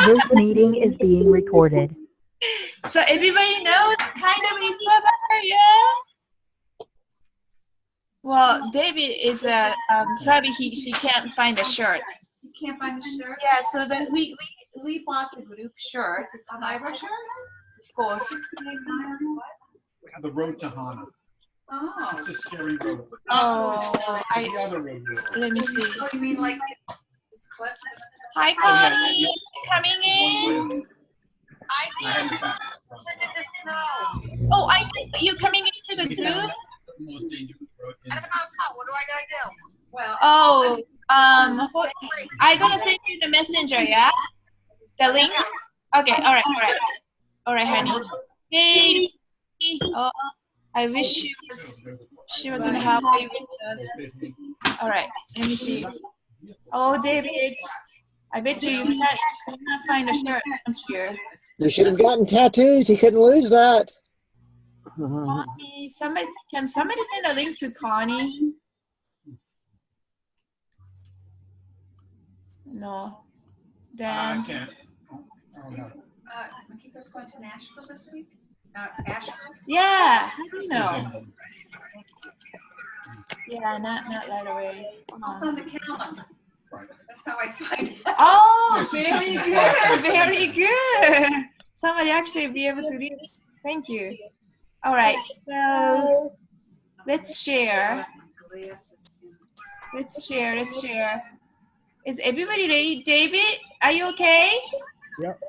This meeting is being recorded. So everybody knows kind of each other, yeah? Well, David is probably she can't find a shirt. You can't find a shirt? Yeah, so that we bought the group shirt. It's a survivor shirt, of course. 69 miles what? The road to Hana. Oh. It's a scary road. Oh, The other road. let me see. Oh, you mean like it's clips and stuff? Hi, Connie. Coming in. I had to back. Oh, I think you coming into the Zoom. The most dangerous road. What do I gotta do? Well, Oh, I gonna send you the messenger, yeah? The link? Okay, all right, honey. Hey, oh, I wish she was in Hawaii with us. All right, let me see. Oh, David, I bet you cannot find a shirt, can't you? You should have gotten tattoos. You couldn't lose that. Connie, can somebody send a link to Connie? No. I Dan. can't. Oh, no. Makiko's going to Nashville this week? Asheville? Yeah, how do you know? Yeah, not right away. It's on the calendar. Right. That's how I find it. Oh, Yes, very she's good, in very good. Somebody actually be able to read. Thank you. All right, so let's share. Let's share. Is everybody ready? David, are you okay? Yep.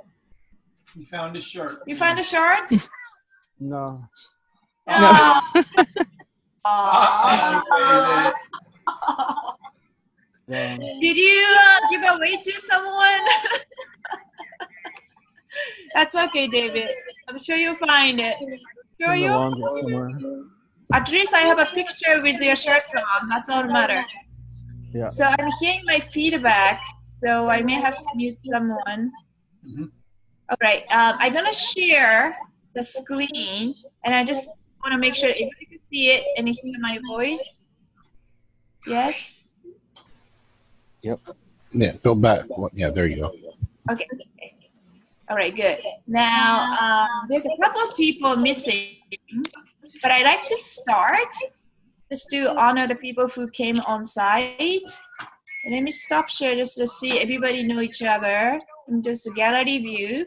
You found a shirt. You found the shorts? No. Oh. Uh-oh, Did you give away to someone? That's okay, David. I'm sure you'll find it. Sure you? At least I have a picture with your shirts on. That's all that matters. Yeah. So I'm hearing my feedback, so I may have to mute someone. Mm-hmm. All right, I'm gonna share the screen, and I just want to make sure everybody can see it and hear my voice. Yes. Yeah, go back. Yeah, there you go. Okay. All right, good. Now, there's a couple of people missing, but I like to start just to honor the people who came on site. And let me stop share just to see everybody know each other in just a gallery view.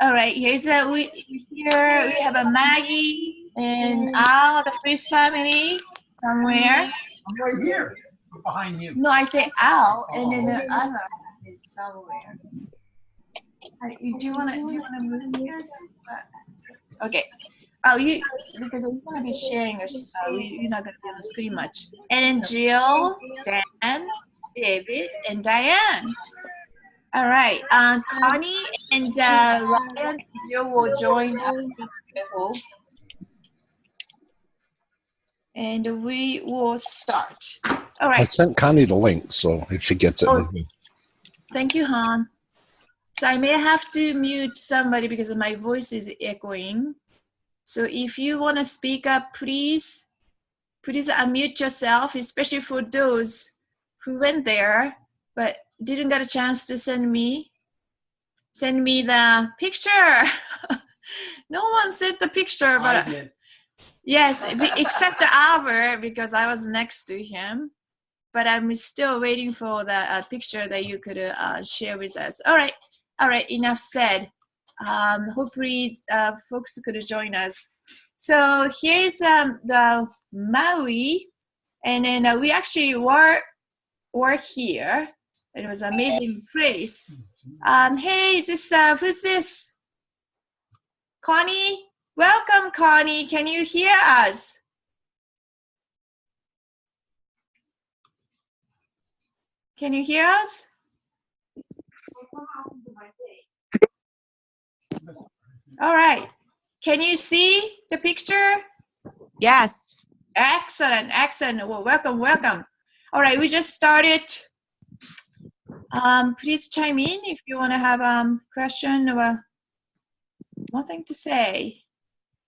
All right, here's we have a Maggie and Al, the Frizz family somewhere. I'm right here, behind you. No, I say Al, and then the other is somewhere. Do you wanna move here? Okay. Oh, because we're gonna be sharing this. You're not gonna be on the screen much. And then Jill, Dan, David, and Diane. All right. Connie and Ryan and Jill will join us. I hope. And we will start. All I right. sent Connie the link, so if she gets it. Oh, thank you, Han. So I may have to mute somebody because my voice is echoing. So if you want to speak up, please unmute yourself, especially for those who went there but didn't get a chance to send me the picture. No one sent the picture, but I did. yes, except Albert because I was next to him. But I'm still waiting for the picture that you could share with us. All right, enough said. Hopefully folks could join us. So here's the Maui, and then we actually were here. It was an amazing place. Hey, is this who's this? Connie? Welcome, Connie. Can you hear us? Can you hear us? All right. Can you see the picture? Yes. Excellent. Well, welcome. All right, we just started. Please chime in if you want to have question or nothing to say.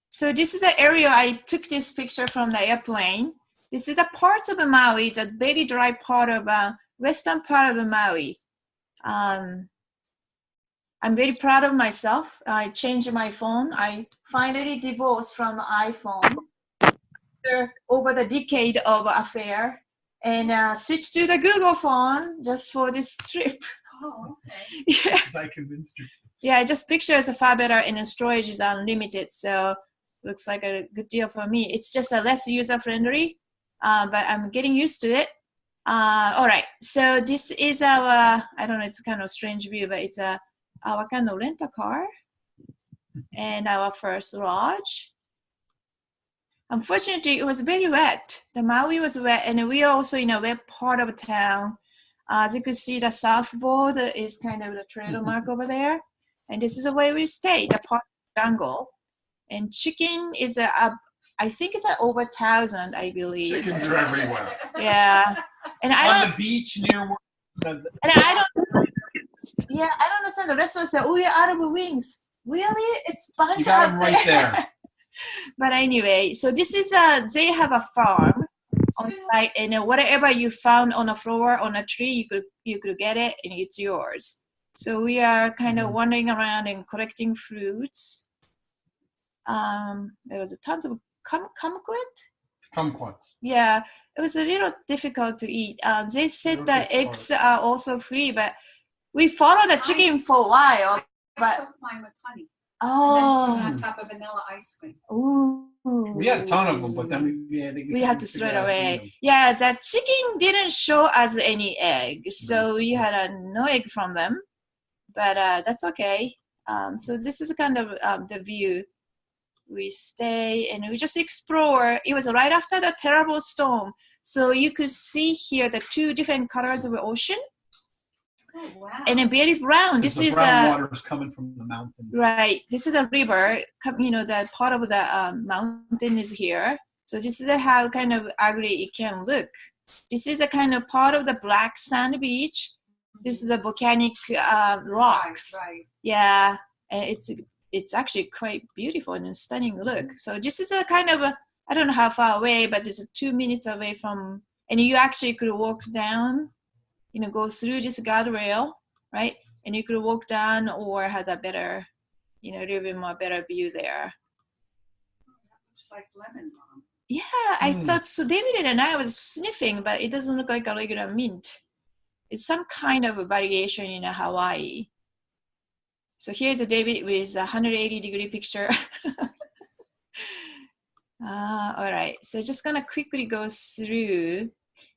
So this is the area I took this picture from the airplane. This is the parts of Maui, the very dry part of western part of Maui. I'm very proud of myself. I changed my phone. I finally divorced from iPhone over the decade of affair and switched to the Google phone just for this trip. Oh, okay. Yeah. Because I convinced her to. Yeah, just pictures are far better and the storage is unlimited. So looks like a good deal for me. It's just a less user friendly, but I'm getting used to it. All right, so this is our, I don't know, it's kind of strange view, but it's our kind of rental car and our first lodge. Unfortunately, it was very wet. The Maui was wet, and we are also in a wet part of town. As you can see, the surfboard is kind of the trail mark over there. And this is the way we stay, the part of the jungle. And chicken is I think it's over 1,000, I believe. Chickens are everywhere. Yeah. And On the beach near where and I don't understand. The restaurant said, "Oh, you're out of wings." Really? It's bunch you got out them right there. But anyway, so this is they have a farm on site, and whatever you found on the floor on a tree, you could get it, and it's yours. So we are kind of wandering around and collecting fruits. There was tons of Kumquats. Yeah, it was a little difficult to eat. They said that eggs are also free, but we followed the chicken for a while. I But cooked mine with honey. And then put it on oh, top of vanilla ice cream. ooh. We had a ton of them, but then we had to throw it away. Yeah, the chicken didn't show us any egg, so we had no egg from them. But that's okay. So this is kind of the view. We stay and we just explore. It was right after the terrible storm, so you could see here the two different colors of the ocean. Oh, wow. And a very brown. This the is brown water is coming from the mountains. right. This is a river. You know, that part of the mountain is here. So this is how kind of ugly it can look. This is a kind of part of the black sand beach. This is a volcanic rocks. Right. Yeah, and it's actually quite beautiful and stunning look. So this is a kind of I don't know how far away, but it's 2 minutes away from, and you actually could walk down. You know, go through this guardrail, right? And you could walk down or have a better, you know, a little bit more better view there. It's like lemon balm. Yeah, I thought so. David and I was sniffing, but it doesn't look like a regular mint. It's some kind of a variation in Hawaii. So here's a David with a 180-degree picture. All right, so just gonna quickly go through.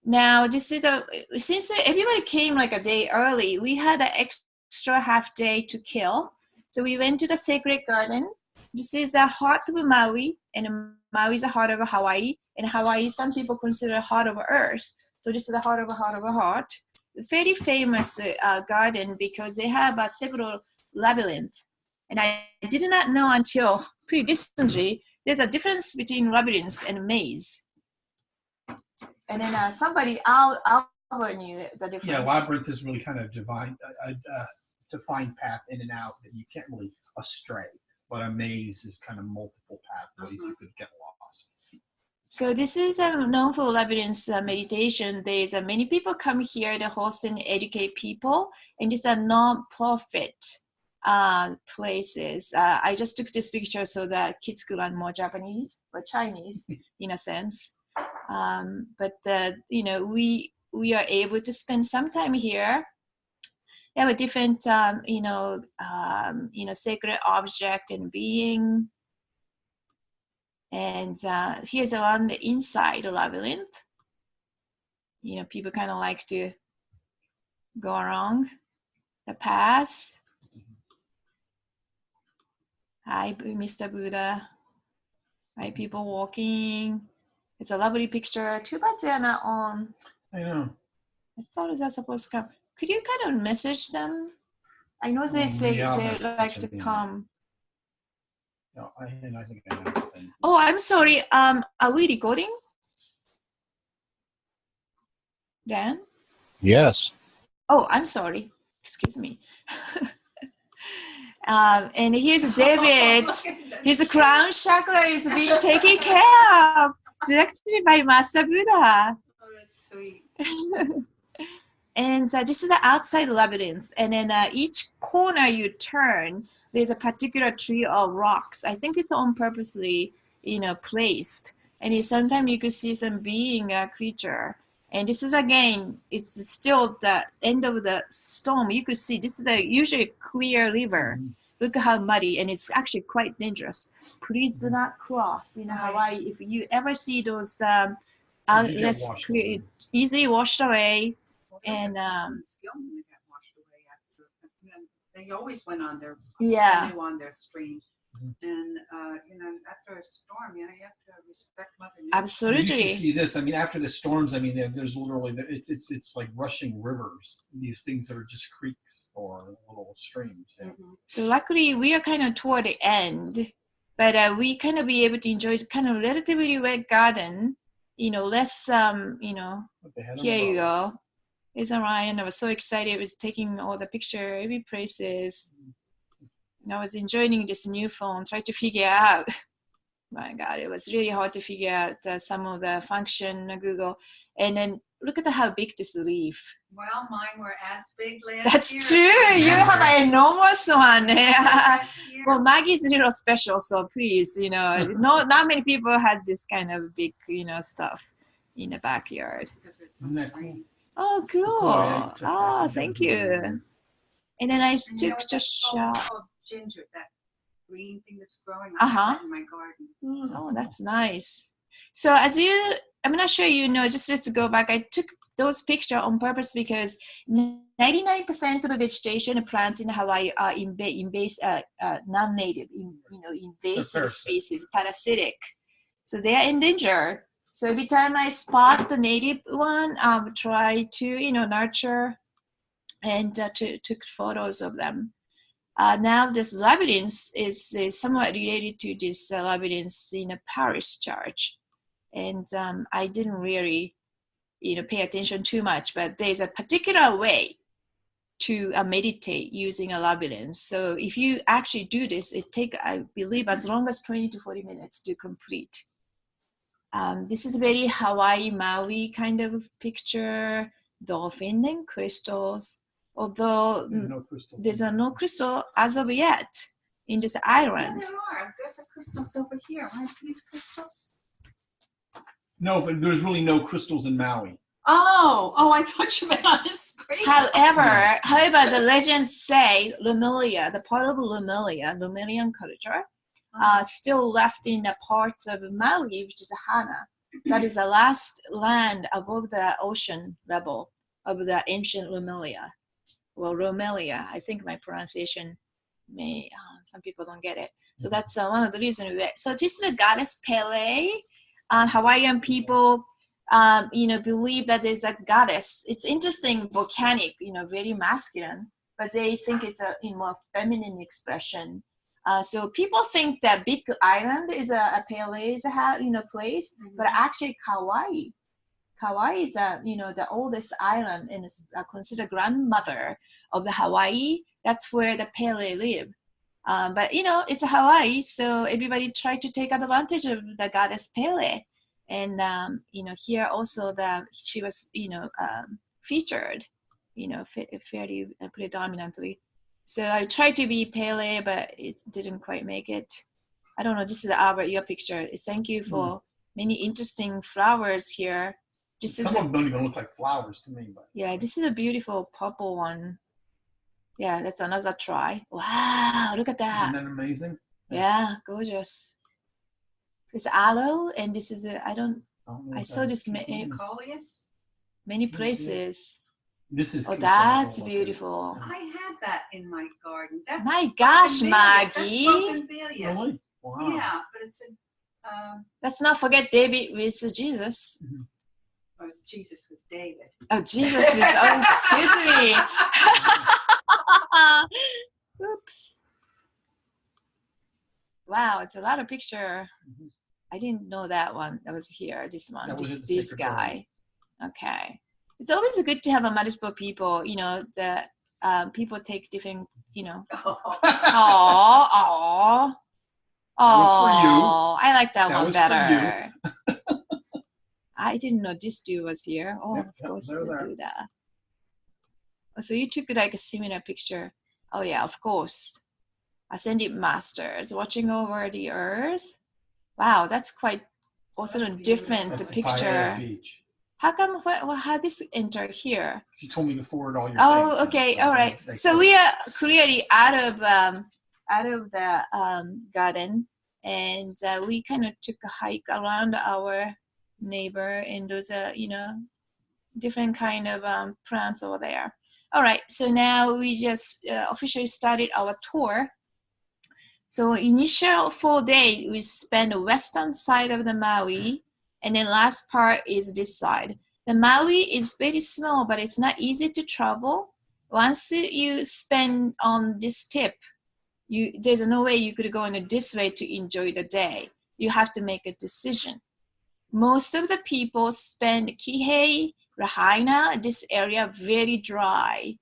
Now, this is since everybody came like a day early, we had an extra half day to kill. So we went to the sacred garden. This is the heart of Maui, and Maui is the heart of Hawaii. And Hawaii, some people consider heart of Earth. So this is the heart of a heart. Very famous garden because they have several labyrinths. And I did not know until pretty recently, there's a difference between labyrinths and maze. And then somebody Albert knew the difference. Yeah, labyrinth is really kind of defined path in and out that you can't really astray. But a maze is kind of multiple pathways you could get lost. So this is known for labyrinth meditation. There's many people come here to host and educate people, and these are non-profit places. I just took this picture so that kids could learn more Japanese or Chinese in a sense. But you know, we are able to spend some time here. They have a different sacred object and being. And here's around the inside the labyrinth. You know, people kind of like to go along the path. Hi, Mr. Buddha. Hi, people walking. It's a lovely picture. Too bad they're not on. I know. I thought it was supposed to come. Could you kind of message them? I know they say Yeah, they like to come. No, I think I have a thing. Oh, I'm sorry. Are we recording? Dan? Yes. Oh, I'm sorry. Excuse me. And here's David. His crown chakra is being taken care of directly by Master Buddha. Oh, that's sweet. And this is the outside labyrinth. And then each corner you turn, there's a particular tree or rocks. I think it's on purposely, placed. And sometimes you could see some being a creature. And this is again, it's still the end of the storm. You could see this is a usually clear river. Look how muddy, and it's actually quite dangerous. Please do not cross in Hawaii. If you ever see those outlets, easily washed away. And they always went on their yeah, on their stream. And after a storm, you have to respect Mother Nature. Absolutely. You should see this. I mean, after the storms, I mean, there's literally it's like rushing rivers. These things are just creeks or little streams. Yeah. So luckily, we are kind of toward the end, but we kind of be able to enjoy kind of relatively wet garden. Less Here you go. It's Orion. I was so excited. I was taking all the picture, every places. And I was enjoying this new phone, trying to figure out. My God, it was really hard to figure out some of the function Google. And then look at how big this leaf. Well, mine were as big last year. That's true. You have an enormous one. Well, Maggie's a little special, so please, not many people has this kind of big, stuff in the backyard. Isn't that cool? Oh, cool. Oh, thank you. And then I took just shot. It's called ginger, that green thing that's growing in my garden. Oh, that's nice. So I'm not sure just let's go back. I took those pictures on purpose because 99% of the vegetation and plants in Hawaii are non-native, invasive species, parasitic. So they are endangered. So every time I spot the native one, I would try to, nurture and took photos of them. Now this labyrinth is somewhat related to this labyrinth in a Paris church. And I didn't really, pay attention too much, but there's a particular way to meditate using a labyrinth. So if you actually do this, it takes, I believe, as long as 20 to 40 minutes to complete. This is very Hawaii, Maui kind of picture, dolphin and crystals. Although there's no crystal as of yet in this island. Yeah, there are. There's a crystals over here. Aren't these crystals? No, but there's really no crystals in Maui. Oh, I thought you meant on the screen. However, the legends say Lumilia, the part of Lumilian culture, still left in a part of Maui, which is Hana. That is the last land above the ocean level of the ancient Lumilia. Well, Romelia, I think my pronunciation may, some people don't get it. So that's one of the reasons. So this is the goddess Pele. Hawaiian people, believe that there's a goddess. It's interesting, volcanic, very masculine, but they think it's a more feminine expression. So people think that big island is a Pele is a place, but actually Kauai. Kauai is the oldest island and is considered grandmother of the Hawaii. That's where the Pele live. But it's a Hawaii, so everybody tried to take advantage of the goddess Pele. And here also she was featured, fairly predominantly. So I tried to be Pele, but it didn't quite make it. I don't know. This is Albert, your picture. Thank you for many interesting flowers here. Some of them don't even look like flowers to me. But yeah, this is a beautiful purple one. Yeah, that's another try. Wow, look at that. Isn't that amazing? Yeah, gorgeous. It's aloe, and this is I saw this many places. This is. Oh, that's beautiful. I had that in my garden. That's my gosh, Maggie. Really? Wow. Yeah, but it's let's not forget David with Jesus. Mm-hmm. Oh, it's Jesus with David. Oh, Jesus with, excuse me. Oops. Wow, it's a lot of picture. Mm-hmm. I didn't know that one. That was here, this one, this guy. Garden. Okay. It's always good to have a multiple people, that people take different, Oh, I like that one better. I didn't know this dude was here. Oh, yep, of course to do that. So you took like a similar picture. Oh yeah, of course. Ascended Masters watching over the earth. Wow, that's quite also That's a different That's the picture. Paia Beach. How come? How this enter here? You told me to forward all your Oh, things. okay, so all right. they So we are clearly out of the garden, and we kind of took a hike around our neighbor, and those are different kind of plants over there. All right, so now we just officially started our tour. So initial 4 days we spend the western side of the Maui, and then last part is this side. The Maui is very small, but it's not easy to travel. Once you spend on this tip, there's no way you could go in this way to enjoy the day. You have to make a decision. Most of the people spend Kihei, Lahaina, this area very dry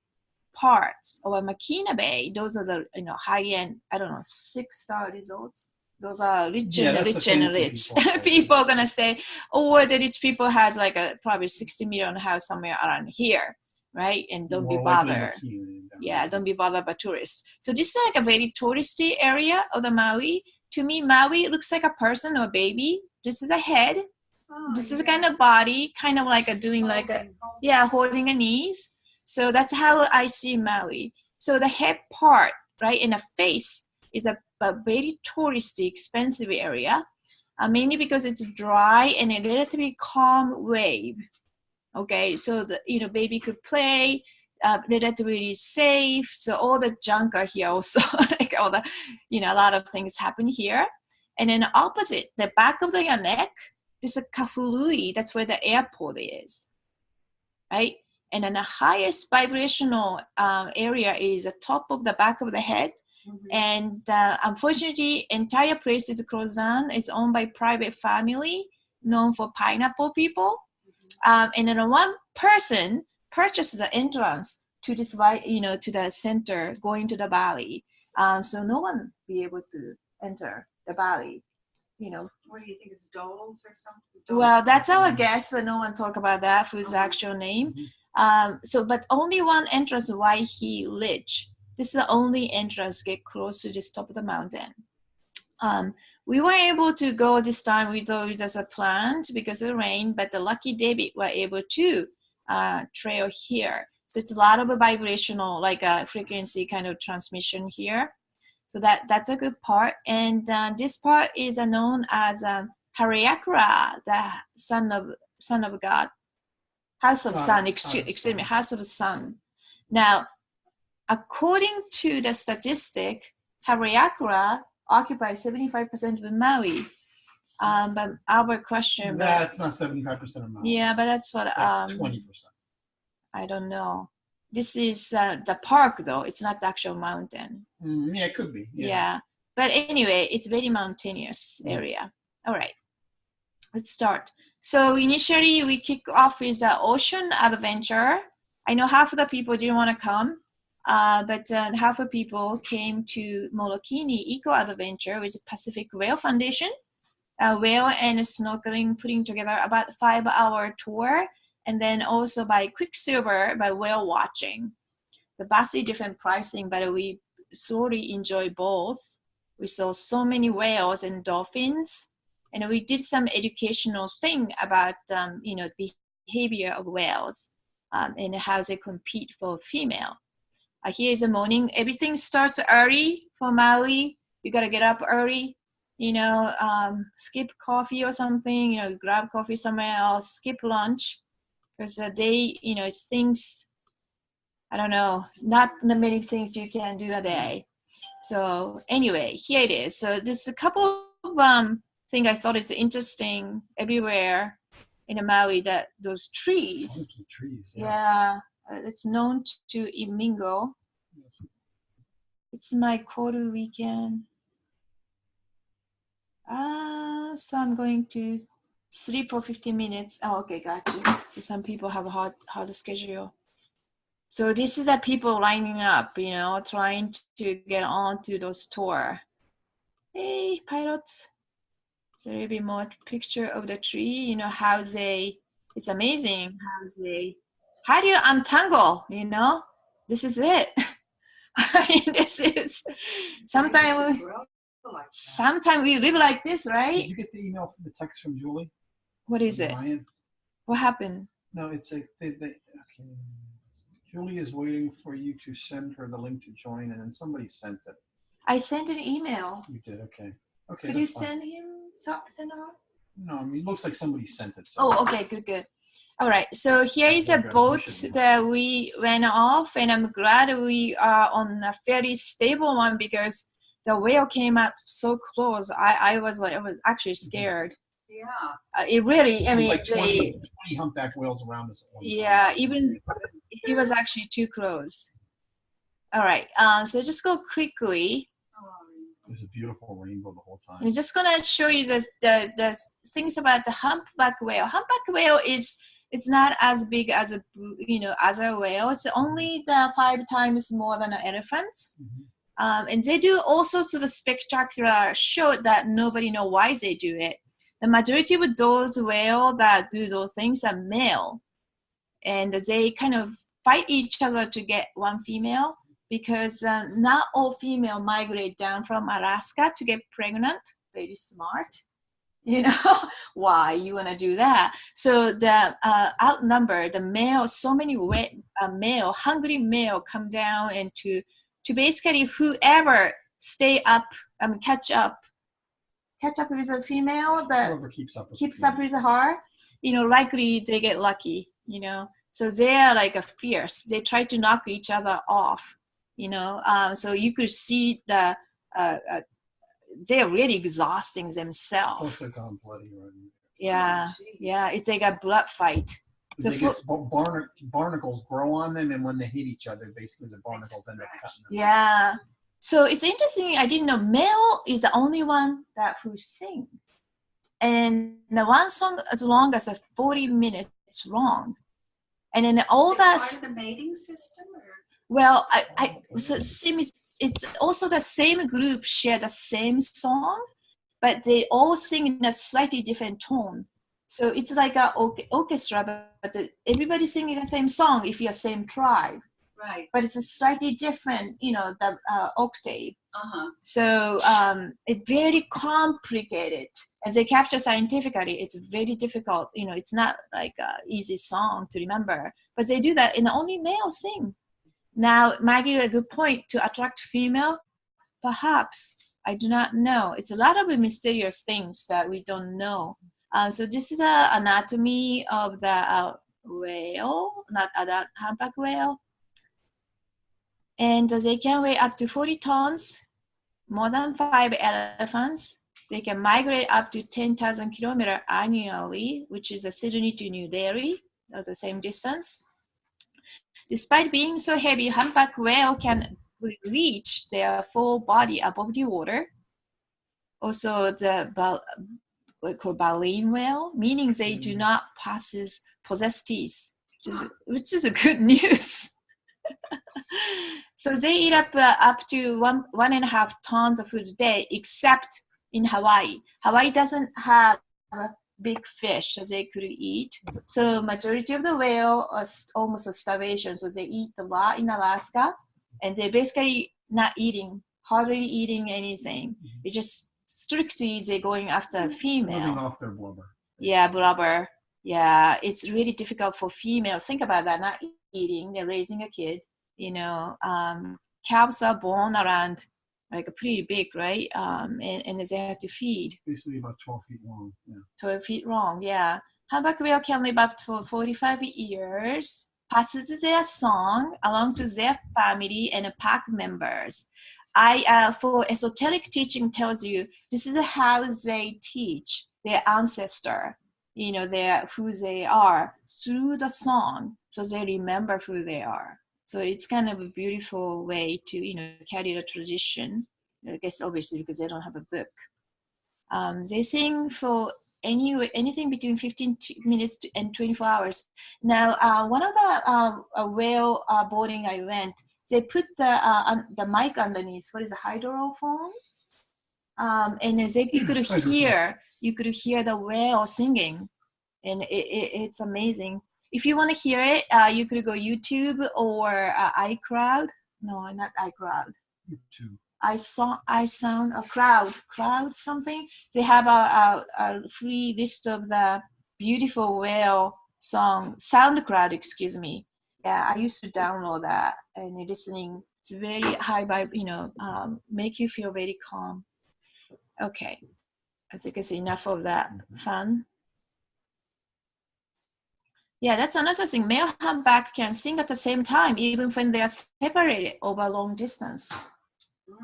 parts of Makina Bay. Those are the high-end, I don't know, 6-star resorts. Those are rich Yeah, and that's the rich and fancy rich. people. People are gonna say, oh, the rich people has like a probably 60 million house somewhere around here, right? And don't be More likely bothered. McKean than Yeah, don't be bothered by tourists. So this is like a very touristy area of the Maui. To me, Maui looks like a person or a baby. This is a head. Oh, This is yeah. kind of body, kind of like doing like a, yeah, holding a knees. So that's how I see Maui. So the head part, right, and the face is a very touristy, expensive area, mainly because it's dry and a relatively calm wave. Okay, so the baby could play, relatively safe. So all the junk are here also, like all the a lot of things happen here. And then opposite, the back of your neck, this is Kahului. That's where the airport is, right? And then the highest vibrational area is the top of the back of the head. Mhm. And unfortunately, entire place is closed down. It's owned by private family known for pineapple people. And then one person purchases the entrance to this, to the center going to the valley. So no one be able to enter the valley. What do you think? It's Doles or something? Well, that's our guess, but no one talk about that for his actual name. But only one entrance, Waihi Ridge. This is the only entrance get close to this top of the mountain. We were able to go this time without as a planned because of the rain, but the lucky David were able to trail here. So it's a lot of a vibrational, like a frequency kind of transmission here. So that's a good part. And this part is known as Hariakura, the son of God. House of Sun, excuse me, House of Sun. Now, according to the statistic, Hariakura occupies 75% of Maui. But our question. That's not 75% of Maui. Yeah, but that's what. 20%. I don't know. This is the park, though. It's not the actual mountain. Yeah, it could be. Yeah. But anyway, it's very mountainous area. All right. Let's start. So initially, we kick off with the ocean adventure. I know half of the people didn't want to come, but half of people came to Molokini Eco Adventure with Pacific Whale Foundation. Whale and snorkeling, putting together about 5-hour tour, and then also by Quicksilver by whale watching. The vastly different pricing, but we sorely enjoy both. We saw so many whales and dolphins, and we did some educational thing about behavior of whales and how they compete for female. Here is the morning. Everything starts early for Maui. You gotta get up early. Skip coffee or something. Grab coffee somewhere else. Skip lunch because the day, it's things. I don't know. Not many things you can do a day. So anyway, here it is. So there's a couple of things I thought is interesting everywhere in Maui, that those trees. Funky trees. Yeah, it's known to Imingo. It's my quarter weekend. So I'm going to sleep for 15 minutes. Oh, okay, got you. Some people have a hard schedule. So this is the people lining up, trying to get on to those tour. Hey, pilots. So there will be more picture of the tree, it's amazing how do you untangle, this is it. I mean, this is sometimes we live like this, Did right? you get the email from the text from Julie? What is it? Ryan? What happened? No, it's okay. Julie is waiting for you to send her the link to join, and then somebody sent it. I sent an email. You did, okay. Okay. Could you that's fine. send him send her? No, I mean, it looks like somebody sent it. So. Oh, okay, good. All right, so here is a Okay, good. boat We should be- that we went off, and I'm glad we are on a fairly stable one because the whale came out so close. I was actually scared. Yeah. It really, I It was mean, like 20 humpback whales around us at one time. yeah, even it was actually too close. All right, so just go quickly. There's a beautiful rainbow the whole time. I'm just gonna show you the things about the humpback whale. Humpback whale is not as big as a other whale. It's only 5 times more than an elephant. And they do all sorts of spectacular show that nobody know why they do it. The majority of those whales that do those things are male, and they kind of fight each other to get one female. Because not all female migrate down from Alaska to get pregnant. Very smart. You know, why you want to do that? So the outnumber the male, so many male, hungry male come down and to basically whoever stay up, catch up with a female that Whoever keeps up with with her, likely they get lucky, So they are like a fierce. They try to knock each other off. So you could see they're really exhausting themselves. Plus they're gone bloody right Yeah, it's like a blood fight. So barnacles grow on them, and when they hit each other, basically the barnacles end up cutting them. Yeah. So it's interesting. I didn't know male is the only one who sing, and the one song as long as 40 minutes long, and then all that. Part of the mating system, or? Well, it's also the same group share the same song, but they all sing in a slightly different tone. So it's like an orchestra, but everybody singing the same song if you're same tribe. Right. But it's a slightly different, the octave. So it's very complicated. As they capture scientifically, it's very difficult. It's not like an easy song to remember. But they do that, and only male sing. Now, Maggie, a good point to attract female. Perhaps I do not know. It's a lot of mysterious things that we don't know. So this is an anatomy of the whale, not adult humpback whale. And they can weigh up to 40 tons, more than 5 elephants. They can migrate up to 10,000 kilometers annually, which is Sydney to New Delhi. That's the same distance. Despite being so heavy, humpback whale can reach their full body above the water. Also, the what we call baleen whale, meaning they do not possess teeth, which is a good news. So they eat up to 1.5 tons of food a day, except in Hawaii. Hawaii doesn't have big fish that they could eat. So majority of the whale are almost a starvation. So they eat a lot in Alaska, and they're basically not hardly eating anything. It's just strictly they're going after a female. Living off their blubber. Yeah, blubber. Yeah, it's really difficult for females. Think about that, not eating, they're raising a kid. Calves are born around like pretty big, right? And they have to feed. Basically about 12 feet long. Yeah. 12 feet long, yeah. Humpback whale can live up to 45 years, passes their song along to their family and pack members. For esoteric teaching tells you this is how they teach their ancestor, who they are through the song, so they remember who they are. So it's kind of a beautiful way to, carry the tradition. I guess obviously because they don't have a book. They sing for anything between 15 minutes and 24 hours. Now, one of the whale boarding I went, they put the mic underneath. What is a hydrophone? And you could hear the whale singing, and it's amazing. if you want to hear it, you could go YouTube or iCloud. No, not iCloud. YouTube. iSound, a crowd something. They have a free list of the beautiful whale song, SoundCloud, excuse me. Yeah, I used to download that and listening. It's very high vibe, make you feel very calm. Okay, I think it's enough of that fun. Yeah, that's another thing. Male humpback can sing at the same time, even when they are separated over a long distance. We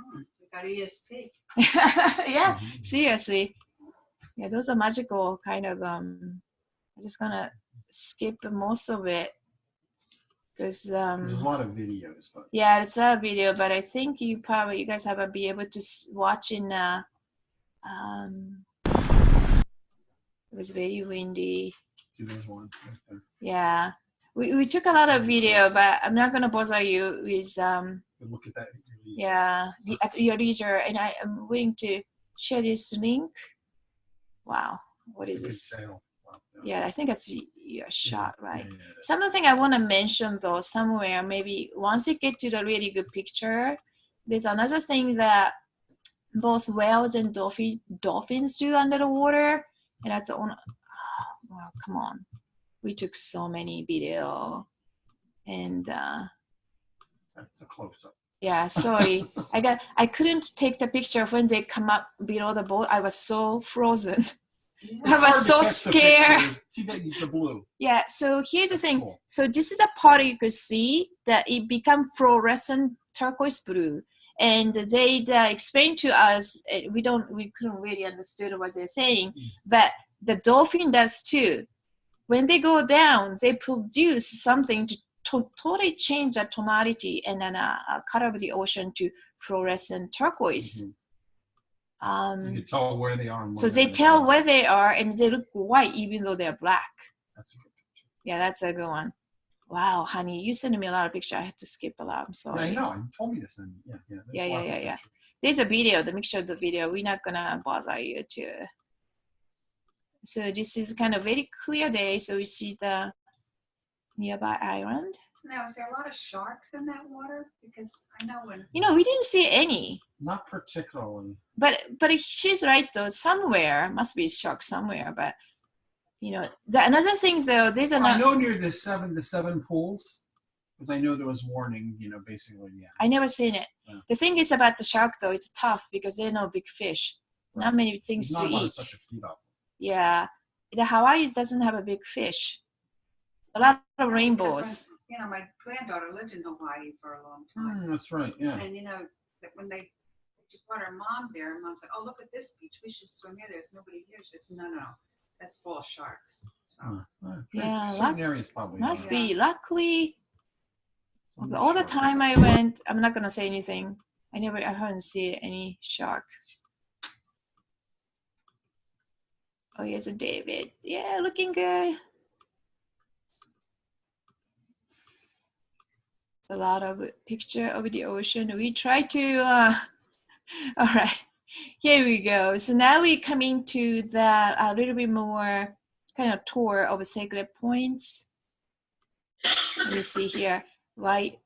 got ESP. Yeah, seriously. Yeah, those are magical kind of. I'm just gonna skip most of it because There's a lot of videos, but yeah, it's not a video, but I think you guys have be able to watch in. It was very windy. see, there's one right there. Yeah, we took a lot of video, but I'm not gonna bother you with But look at that. yeah at your leisure, and I am willing to share this link. Wow, what It's is a good this? sale. Wow, Yeah, I think it's your shot, right? Yeah, yeah, Something I want to mention though, somewhere maybe once you get to the really good picture, there's another thing that both whales and dolphins do under the water, and that's on. Oh, well, come on, we took so many video, and that's a close up. yeah, sorry, I couldn't take the picture when they come up below the boat. I was so frozen. I was so scared. See that the blue. Yeah, so here's the That's thing. cool. So this is the part you could see that it become fluorescent turquoise blue. And they explained to us, we couldn't really understand what they're saying, but the dolphin does too. When they go down, they produce something to totally change the tonality and then color of the ocean to fluorescent turquoise. You can tell where they are. And So they tell where they are, and they look white even though they're black. That's a good picture. Yeah, that's a good one. Wow, honey, you sent me a lot of pictures. I had to skip a lot. I'm Yeah, sorry. I know. You told me to send. Yeah. There's lots of Yeah. pictures. There's a video, the mixture of the video. We're not gonna bother you to. So this is kind of very clear day. So we see the nearby island. Now, is there a lot of sharks in that water? Because I know when. We didn't see any. Not particularly. But she's right though. Somewhere must be shark somewhere. But another thing though, there's I another. know near the seven pools, because I know there was warning. Basically, yeah. I never seen it. Yeah. The thing is about the shark though, it's tough because they're no big fish. Right. Not many things There's to not a lot eat. of such a feed off. Yeah, the Hawaii doesn't have a big fish. A lot of rainbows. When, my granddaughter lived in Hawaii for a long time. That's right. Yeah. And that when she brought her mom there, and mom said, "Oh, look at this beach. We should swim here. There's nobody here." She said, "No, that's full of sharks." So, Yeah, certain areas probably must not. be. Luckily, Some all the sharks. time I went, I'm not gonna say anything. I haven't seen any shark. Oh, here's a David. Yeah, looking good. A lot of picture of the ocean. We try to, all right, here we go. So now we come into a little bit more kind of tour of sacred points. Let me see here.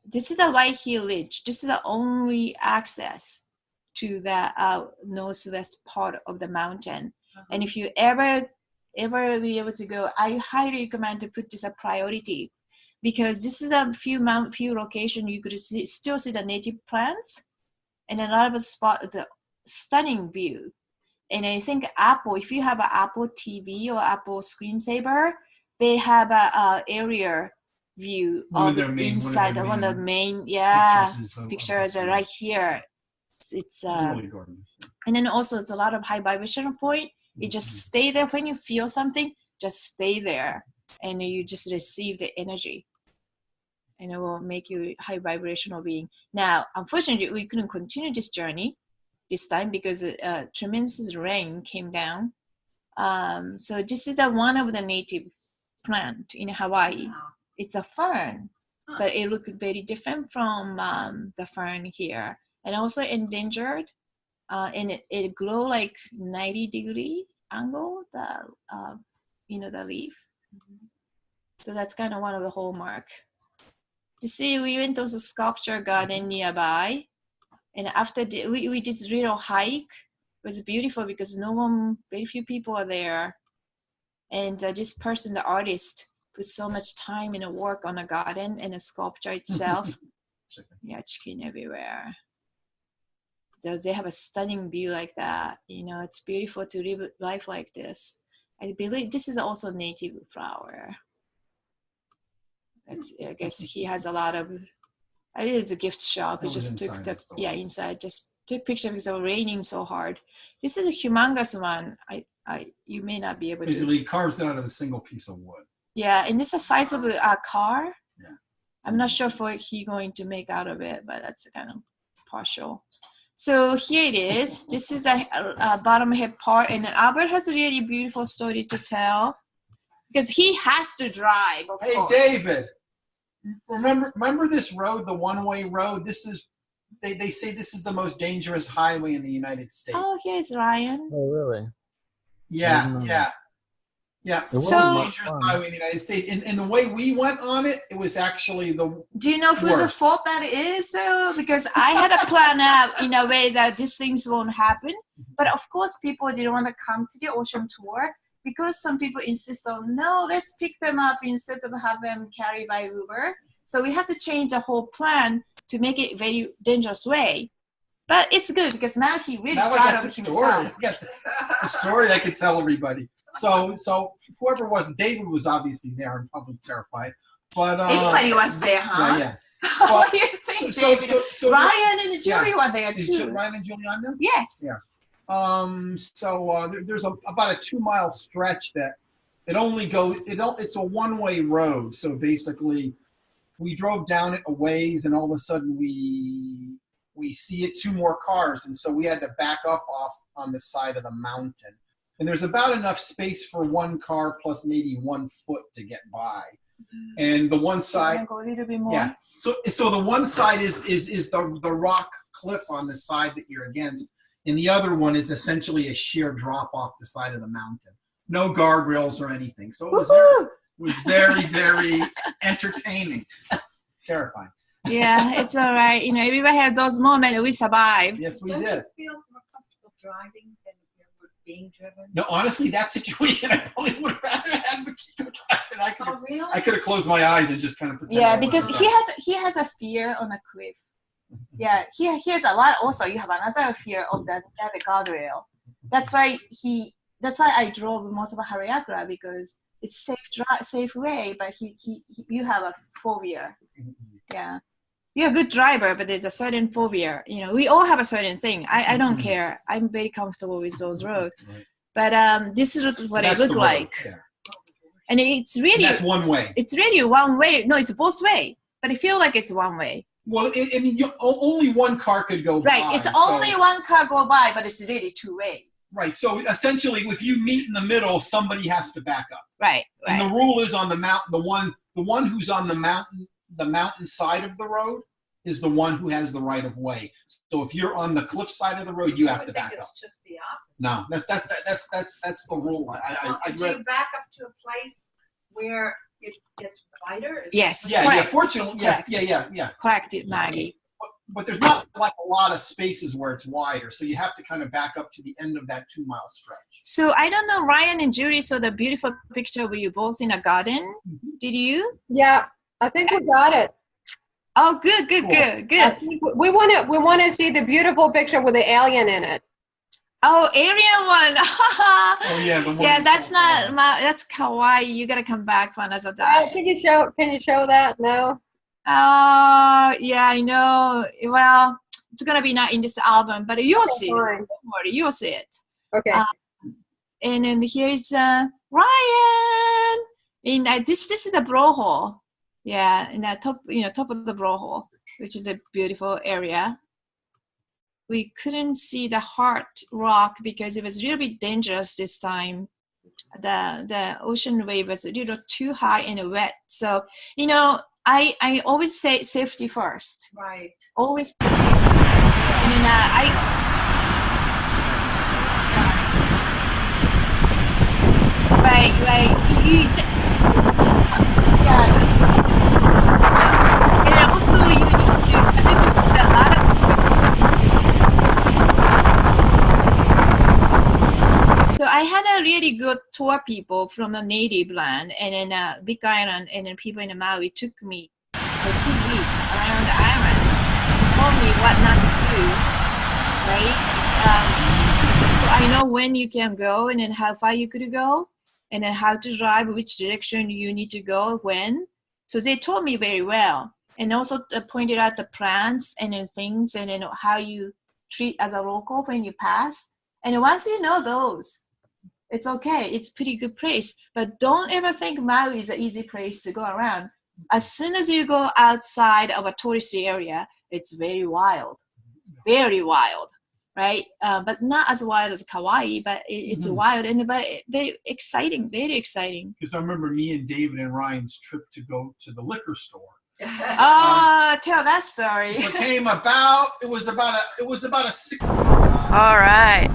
This is the White Hill Ridge. This is the only access to the northwest part of the mountain. And if you ever be able to go, I highly recommend to put this a priority, because this is a few locations you could still see the native plants, and a lot of the stunning view. And I think Apple, if you have an Apple TV or Apple screensaver, they have a area view of inside one of the main pictures are right here. It's really gorgeous. And then also it's a lot of high vibrational point. You just stay there. When you feel something, just stay there, and you just receive the energy, and it will make you high vibrational being. Now, unfortunately, we couldn't continue this journey this time because tremendous rain came down. So this is one of the native plant in Hawaii. wow. It's a fern, but it looked very different from the fern here, and also endangered. And it glow like 90-degree angle, the leaf. So that's kind of one of the hallmark. You see, we went to the sculpture garden nearby, and after we did a little hike. It was beautiful because very few people are there, and this person, the artist, put so much time and work on the garden and the sculpture itself. Yeah, chicken everywhere. So they have a stunning view like that. You know, it's beautiful to live life like this. I believe this is also native flower. I guess he has a lot of. I think it's a gift shop. He just took inside. Just took picture because it was raining so hard. This is a humongous one. You may not be able to. Basically, he carves it out of a single piece of wood. Yeah, and this is the size of a car. Yeah. I'm not sure what he's going to make out of it, but that's kind of partial. So here it is. This is the bottom head part, and Albert has a really beautiful story to tell because he has to drive. Hey, course. David, remember this road, the one-way road? This is they say this is the most dangerous highway in the United States. Oh, here's Ryan. Oh, really? Yeah. It was the dangerous highway in the United States. And the way we went on it, it was actually the Do you know whose fault that is, though? Because I had to plan out in a way that these things won't happen. But of course, people didn't want to come to the ocean tour because some people insist on, no, let's pick them up instead of have them carried by Uber. So we had to change the whole plan to make it very dangerous way. But it's good because now he really proud of himself. I got the story I could tell everybody. So whoever was, David was obviously there and probably terrified. But anybody was there, huh? Yeah. What do you think, David? So Ryan and Julie were there is too. Ryan and Julie on there? Yes. Yeah. There's about a 2-mile stretch that it only goes. It's a one-way road. So basically, we drove down it a ways, and all of a sudden we see it 2 more cars, and so we had to back up off on the side of the mountain. And there's about enough space for 1 car plus maybe 1 foot to get by. And the one side, go a little bit more. yeah. So the one side is the rock cliff on the side that you're against, and the other one is essentially a sheer drop off the side of the mountain. No guardrails or anything. So it was very, very entertaining. Terrifying. Yeah, it's all right. You know, everybody had those moments. We survived. Yes, we Don't did. you feel more comfortable driving than you're being driven? No, honestly, that situation, I probably would have rather had Makiko drive it. Really? I could have closed my eyes and just kind of pretended. Yeah, because he has a fear on a cliff. Yeah, he has a lot. Also, you have another fear of the guardrail. That's why I drove most of Harayagra because it's safe way. But you have a phobia. Yeah, you're a good driver, but there's a certain phobia. You know, we all have a certain thing. I don't care. I'm very comfortable with those roads. Right. But this is what it looked like. Yeah. And it's really And that's one way. It's really one way. No, it's both way. But I feel like it's one way. Well, I mean, only 1 car could go Right. by. It's only 1 car go by, but it's really 2 way. Right. So essentially, if you meet in the middle, somebody has to back up. Right. And the rule is on the mountain. The one who's on the mountain side of the road is the one who has the right of way. So if you're on the cliff side of the road, you have to back up. It's just the opposite. No, that's the rule. Did you back up to a place where it gets wider? Yes. Yeah. Correct. Yeah. Fortunately, Correct. Yeah. Correct, Maggie. But there's not like a lot of spaces where it's wider, so you have to kind of back up to the end of that 2-mile stretch. So I don't know, Ryan and Julie saw the beautiful picture of you both in a garden. Did you? Yeah, I think we got it. Oh, good. I think we want to see the beautiful picture with the alien in it. Oh, alien one. Oh yeah, the one. Yeah, that's kawaii. You gotta come back for another time. Can you show that? No. Oh, yeah, I know. Well, it's gonna be not in this album, but you'll see it. Fine. Don't worry, you'll see it. Okay. And then here's Ryan. And this is the blowhole. Yeah, in the top of the blowhole, which is a beautiful area. We couldn't see the hard rock because it was really dangerous this time. The ocean wave was a little too high and wet. So, you know, I always say safety first. Right. Always. I mean, right. And also you need to, as you can see, a lot of So I had a really good tour people from a native land and then Big Island, and then people in Maui took me for 2 weeks around the island, told me what not to do, right? So I know when you can go and then how far you could go and then how to drive, which direction you need to go, when. So they told me very well, and also pointed out the plants and then things and then how you treat as a local when you pass. And once you know those, it's okay. It's a pretty good place. But don't ever think Maui is an easy place to go around. As soon as you go outside of a touristy area, it's very wild, right? But not as wild as Kauai, but it's wild and but very exciting, very exciting. Because I remember me and David and Ryan's trip to go to the liquor store. Oh, tell that story. It came about. It was about a 6. All right.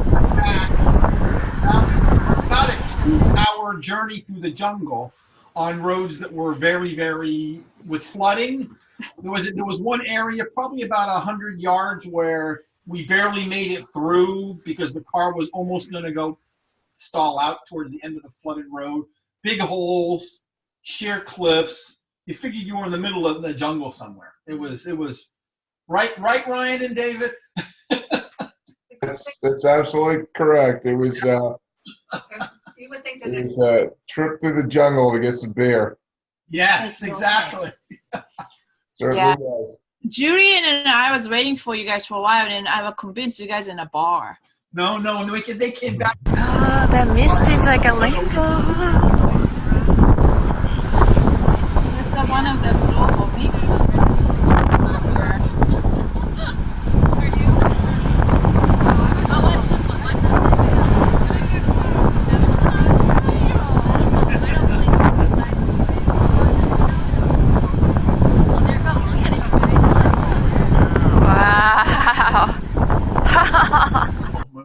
About a 2-hour journey through the jungle on roads that were very, very with flooding. There was one area, probably about 100 yards, where we barely made it through because the car was almost going to go stall out towards the end of the flooded road. Big holes, sheer cliffs. You figured you were in the middle of the jungle somewhere. It was right, Ryan and David. That's absolutely correct. It was You would think that it was a trip through the jungle to get some beer. Yes, exactly. Certainly was. Julian and I was waiting for you guys for a while, and I was convinced you guys in a bar. No, they came back. Oh, that mist is like a rainbow. That's one of the global, maybe.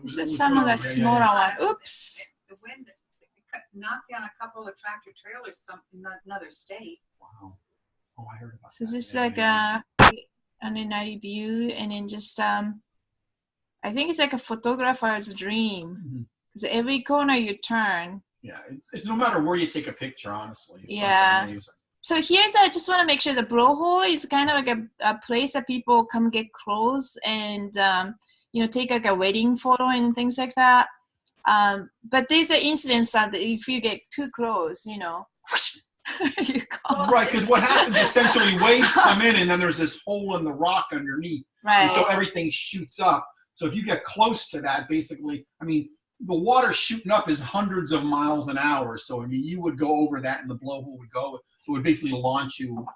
This is some of the smaller one. Oops. the wind knocked down a couple of tractor trailers in another state. Wow. Oh, I heard about So that. this is Yeah, like yeah. a 190 view, and then just I think it's like a photographer's dream because every corner you turn. Yeah, it's no matter where you take a picture, honestly. It's Yeah. something amazing. So here's I just want to make sure the blowhole is kind of like a place that people come get close and take like a wedding photo and things like that. But there's an incident that if you get too close, you go. Right, because what happens essentially, waves come in and then there's this hole in the rock underneath. Right. And so everything shoots up. So if you get close to that, basically, I mean, the water shooting up is hundreds of miles an hour. So, I mean, you would go over that and the blowhole would go. It would basically launch you,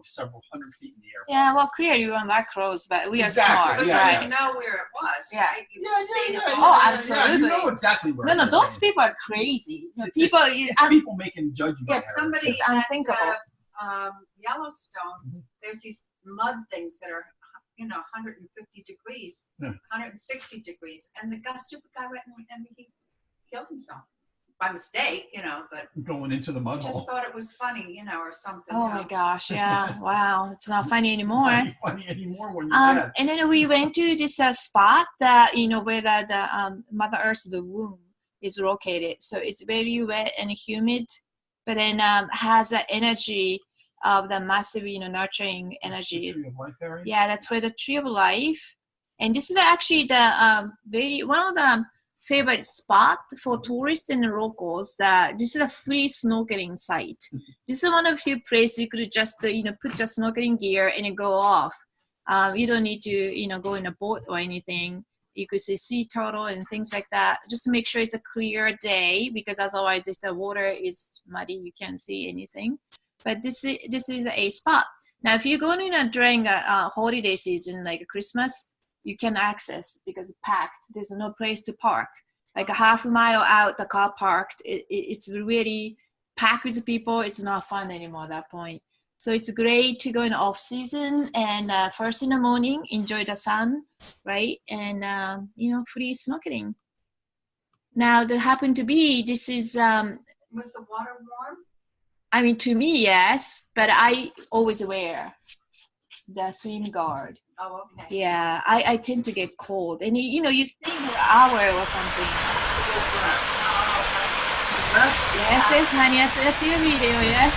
several hundred feet in the air. Yeah, well, clearly we weren't that close, but we are Exactly, smart, yeah, right? You know where it was, Yeah. right? You see the Oh, absolutely. Yeah, you know exactly where. No, it is. those people are crazy. It's people making judgment. Yes, errors. somebody It's unthinkable. Yellowstone, there's these mud things that are 150 degrees, 160 degrees, and the stupid guy went and he killed himself by mistake, but Going into the mud just hole. thought it was funny, or something. Oh my gosh, yeah, wow, it's not funny anymore. Not funny anymore when you're dead. And then we went to this spot that where the Mother Earth, the womb, is located. So it's very wet and humid, but then has the energy of the massive, nurturing energy. Tree of Life area? Yeah, that's where the Tree of Life. And this is actually the one of the favorite spot for tourists and locals. This is a free snorkeling site. This is one of few places you could just put your snorkeling gear and go off. You don't need to go in a boat or anything. You could see sea turtle and things like that. Just to make sure it's a clear day, because otherwise if the water is muddy, you can't see anything. But this is a spot. Now, if you're going during a holiday season like Christmas, you can access because it's packed. There's no place to park. Like a half a mile out, the car parked. It's really packed with people. It's not fun anymore at that point. So it's great to go in off season and first in the morning, enjoy the sun, right? And free snorkeling. Now, there happened to be this is. Was the water warm? I mean, to me, yes, but I always wear the swim guard. Oh, okay. Yeah, I tend to get cold, and you know, you stay for an hour or something. Yes, yes, honey, that's your video, yes.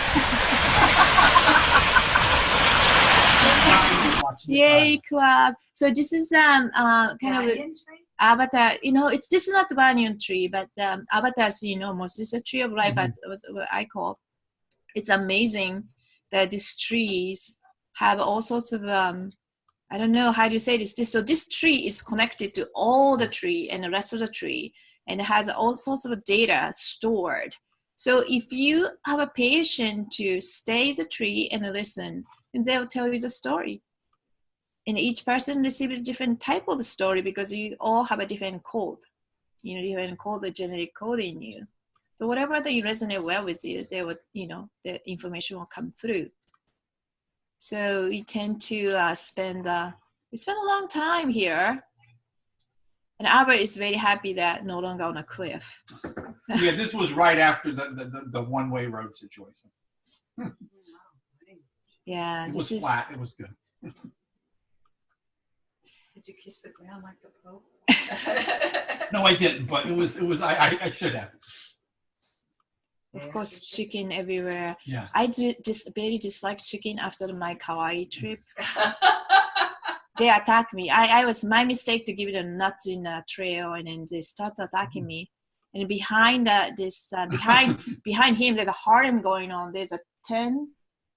Yay, club. So this is kind of Banyan tree? avatar. You know, this is not the banyan tree, but avatars. You know, most is a tree of life. Was what I call. It's amazing that these trees have all sorts of I don't know how to say this. So this tree is connected to all the tree and the rest of the tree, and it has all sorts of data stored. So if you have a patient to stay in the tree and listen, and they will tell you the story. And each person receives a different type of story because you all have a different code. You know, different code, the genetic code in you. So whatever that you resonate well with you, they would, you know, the information will come through. So we tend to spend a long time here. And Albert is very happy that no longer on a cliff. Yeah, this was right after the one-way road situation. Yeah, It was flat. It was good. Did you kiss the ground like the Pope? No, I didn't, but it was. I should have. Of course, chicken everywhere. Yeah. I just very dislike chicken after my Kauai trip. They attacked me. I was my mistake to give it a nuts in a trail, and then they start attacking me. And behind behind him, there's a harem going on. There's 10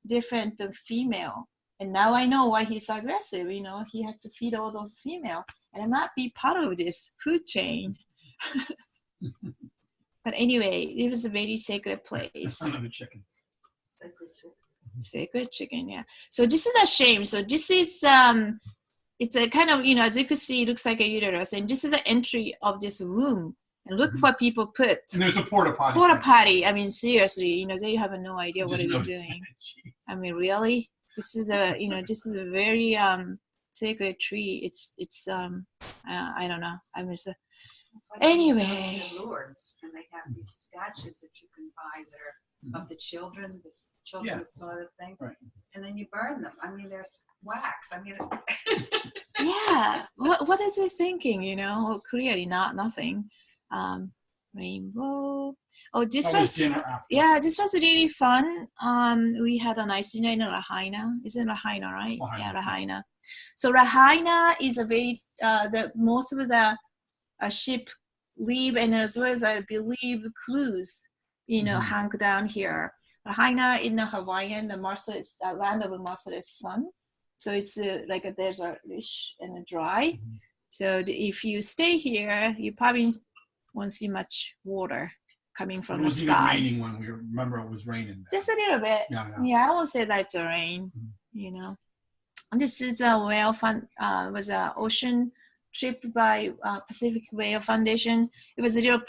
different female. And now I know why he's so aggressive. You know, he has to feed all those female, and I might be part of this food chain. But anyway, it was a very sacred place. Another chicken. Sacred chicken, yeah. So this is a shame. So this is it's a kind of, you know, as you can see, it looks like a uterus, and this is the entry of this womb. And look what people put. And there's a porta potty. Porta potty. I mean, seriously, you know, they have no idea what they're doing. I mean, really, this is a, you know, this is a very sacred tree. It's I don't know. I miss it. It's like Anyway. to Lourdes, and they have these statues that you can buy that are of the children, this sort of thing. Right. And then you burn them. I mean, there's wax. I mean, Yeah. What is this thinking? You know, well, clearly nothing. Rainbow. Oh, this was this was really fun. We had a nice dinner in Lahaina. Is it Lahaina, right? Lahaina. Yeah, Lahaina. So Lahaina is a very the most of the ship leave, and as well as I believe cruise, you know, hang down here. Lahaina in the Hawaiian, the merciless land of a merciless sun. So it's like a desert-ish and dry. So if you stay here, you probably won't see much water coming from the sky. It was even raining when we remember it was raining. Just a little bit. Yeah, I won't say that it's a rain. You know, this is a whale fund. Was an ocean trip by Pacific Whale Foundation. It was a little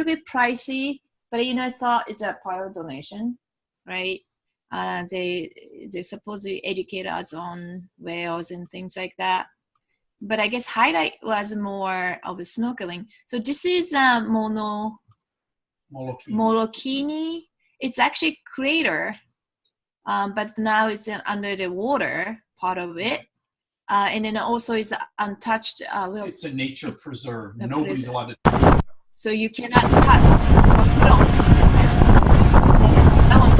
bit pricey, but you know, I thought it's a part of donation, right? They supposedly educate us on whales and things like that. But I guess highlight was more of the snorkeling. So this is Molokini. It's actually crater, but now it's under the water part of it. And then also it's untouched. It's a nature preserve. Nobody's allowed to. So you cannot touch or put on. That one's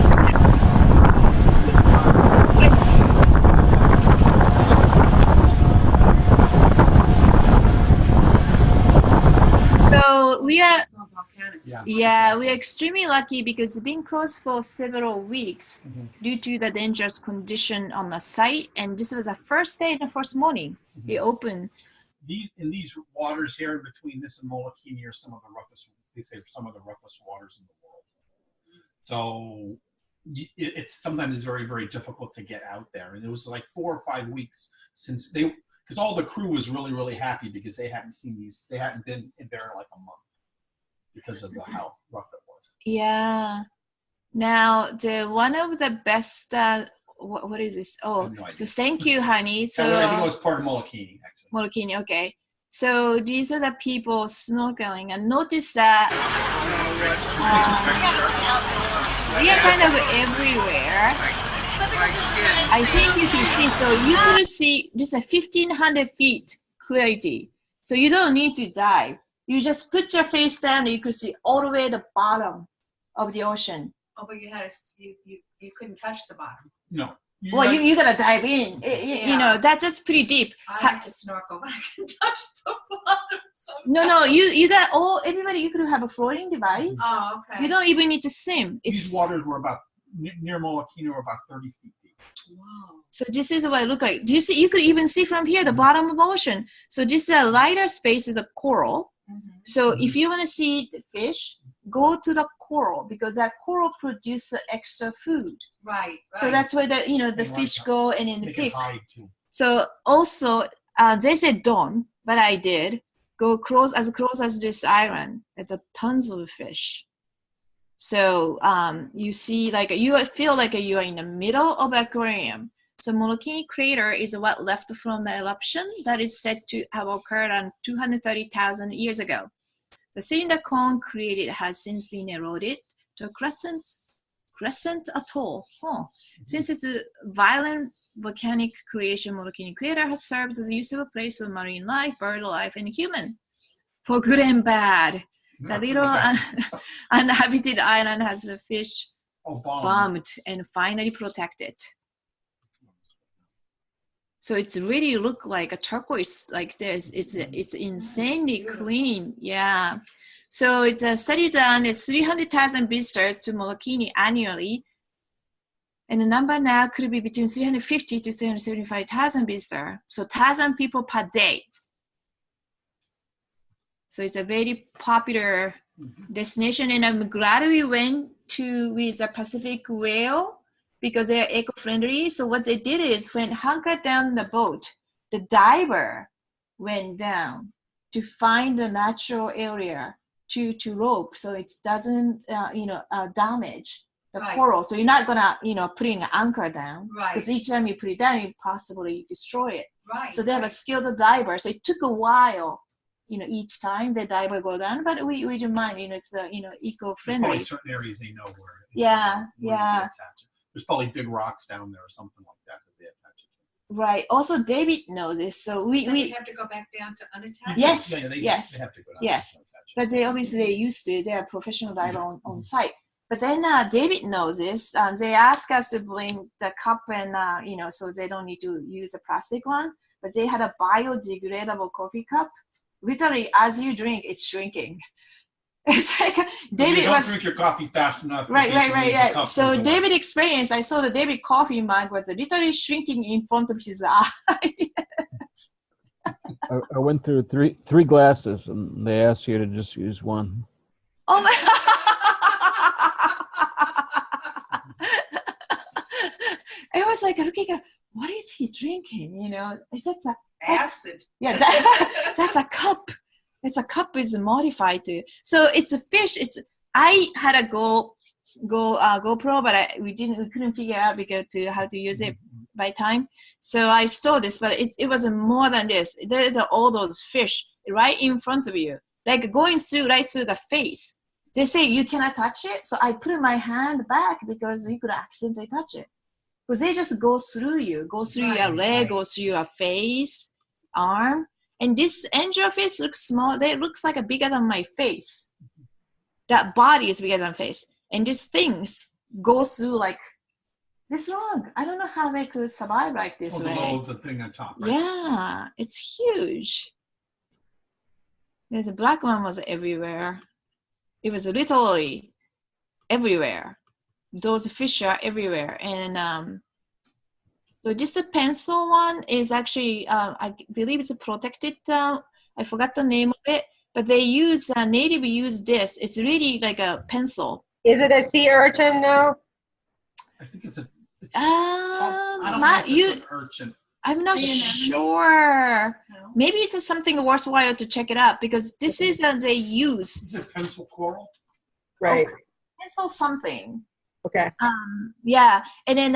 so we are. Yeah, we are extremely lucky because it's been closed for several weeks due to the dangerous condition on the site. And this was the first day and the first morning we opened. These waters here in between this and Molokini are some of the roughest. They say some of the roughest waters in the world. So it's sometimes very, very difficult to get out there. And it was like 4 or 5 weeks since because all the crew was really, really happy because they hadn't seen these. They hadn't been in there in like a month because of how rough it was. Yeah. Now, one of the best, what is this? Oh, no, so thank you, honey. So I think it was part of Molokini, actually. Molokini, okay. So these are the people snorkeling, and notice that We are kind of everywhere. I think you can see. So you can see this is 1,500 feet clarity. So you don't need to dive. You just put your face down and you could see all the way to the bottom of the ocean. Oh, but you couldn't touch the bottom. No. Well, you gotta dive in. You know, that's pretty deep. I like to snorkel, but I can touch the bottom sometimes. No, you got everybody. You could have a floating device. Oh, okay. You don't even need to swim. These waters were about near Molokino were about 30 feet deep. Wow. So this is what it look like. Do you see? You could even see from here the bottom of the ocean. So this lighter space is a coral. So if you want to see the fish, go to the coral because that coral produces extra food. Right. So that's where the fish go and then the pig. Hide too. So also they said don't, but I did go close as this island. It's a tons of fish. So you see you feel like you are in the middle of an aquarium. So Molokini crater is what left from the eruption that is said to have occurred on 230,000 years ago. The cylinder cone created has since been eroded to a crescent atoll. Since it's a violent volcanic creation, Molokini crater has served as a useful place for marine life, bird life, and human, for good and bad. The little uninhabited island has the fish bombed and finally protected. So it's really look like a turquoise like this. It's insanely clean. Yeah. So it's a study done. It's 300,000 visitors to Molokini annually. And the number now could be between 350 to 375,000 visitors. So 1,000 people per day. So it's a very popular destination. And I'm glad we went with a Pacific whale because they're eco-friendly. So what they did is when hunkered down the boat, the diver went down to find the natural area to rope so it doesn't damage the coral. So you're not gonna putting an anchor down because each time you put it down you possibly destroy it. So they have a skilled diver. So it took a while, each time the diver go down, but we didn't mind. It's eco-friendly. Probably certain areas they know where. Yeah. There's probably big rocks down there or something like that they attach it to. Right. Also, David knows this. So we have to go back down to unattached. Yes. They have to go down. Yes. But they used to. They are professional diver on site. But then David knows this. They ask us to bring the cup and so they don't need to use a plastic one. But they had a biodegradable coffee cup. Literally, as you drink, it's shrinking. It's like David don't drink your coffee fast enough. Right. Yeah. So David experienced. I saw the David coffee mug was literally shrinking in front of his eye. I went through three glasses, and they asked you to just use one. Oh my! I was like looking at what is he drinking? Is that acid? Yeah, that's a cup. It's a cup is modified to. So it's a fish. I had a GoPro, but we couldn't figure out how to use it by time. So I stole this, but it was more than this. There are all those fish right in front of you, like going right through the face. They say you cannot touch it, so I put my hand back because you could accidentally touch it. Because they just go through you, your leg, go through your face, arm. And this angelfish looks small. It looks like bigger than my face. That body is bigger than face. And these things go through like this long. I don't know how they could survive like this way. Below the thing on top, right? Yeah, it's huge. There's a black one was everywhere. It was literally everywhere. Those fish are everywhere. And so this pencil one is actually, I believe it's a protected, I forgot the name of it, but they native use this. It's really like a pencil. Is it a sea urchin now? I think it's an urchin. I'm not sure. No. Maybe it's something worthwhile to check it out because this is they use. Is it pencil coral? Right. Oh, pencil something. Okay. Yeah, and then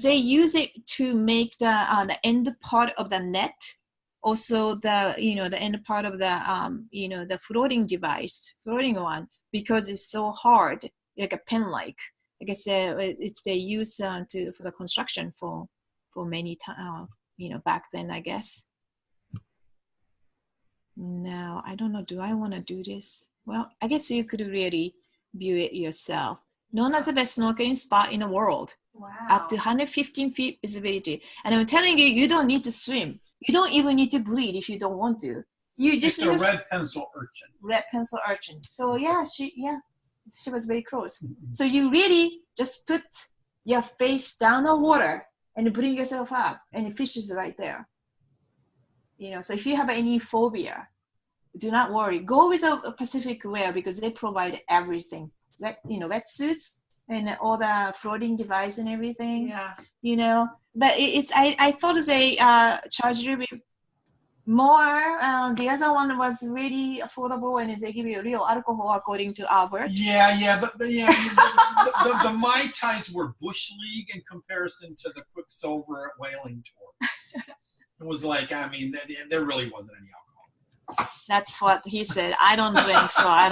they use it to make the end part of the net, also the the end part of the the floating one because it's so hard, like a pen-like. I guess it's they use for the construction for many time, back then, I guess. Now, I don't know, do I want to do this? Well, I guess you could really view it yourself. Known as the best snorkeling spot in the world. Wow. Up to 115 feet visibility. And I'm telling you, you don't need to swim. You don't even need to bleed if you don't want to. You just It's a use red pencil urchin. red pencil urchin. So yeah, she was very close. So you really just put your face down the water and bring yourself up, and the fish is right there. So if you have any phobia, do not worry. Go with a Pacific whale because they provide everything. Wetsuits and all the floating device and everything. Yeah. But I thought they charge a little bit more. The other one was really affordable, and they give you real alcohol according to Albert. Yeah, but the Mai Tais were bush league in comparison to the Quicksilver whaling tour. It was like, there really wasn't any alcohol. That's what he said. I don't drink, so I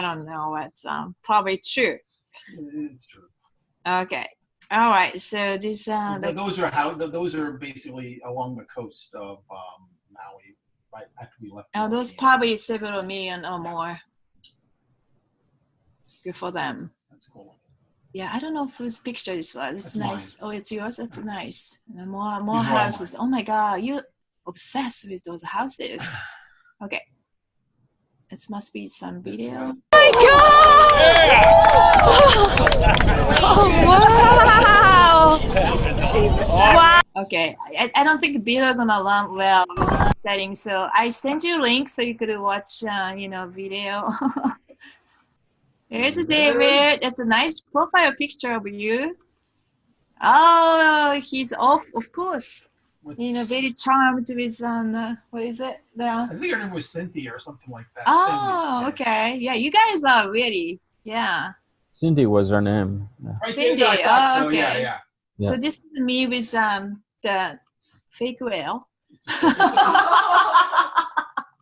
don't know. It's probably true. It's true. Okay. All right. So this those are basically along the coast of Maui, right after we left. Oh, those probably several million or more. Good for them. That's cool. Yeah, I don't know whose picture this was. It's That's nice. mine. Oh, it's yours. That's nice. And more These are all houses. mine. Oh my God, you're obsessed with those houses. Okay. It must be some video. Okay, I don't think video gonna learn well setting. So I sent you a link so you could watch, video. Here's David. That's a nice profile picture of you. Oh, he's off, of course. Very charmed with what is it? I think her name was Cynthia or something like that. Oh, Cindy. okay. Yeah, you guys are really, yeah. Cindy was her name. Yeah. Right Cindy, there, I thought so. okay. Yeah. Yeah. So this is me with the fake whale.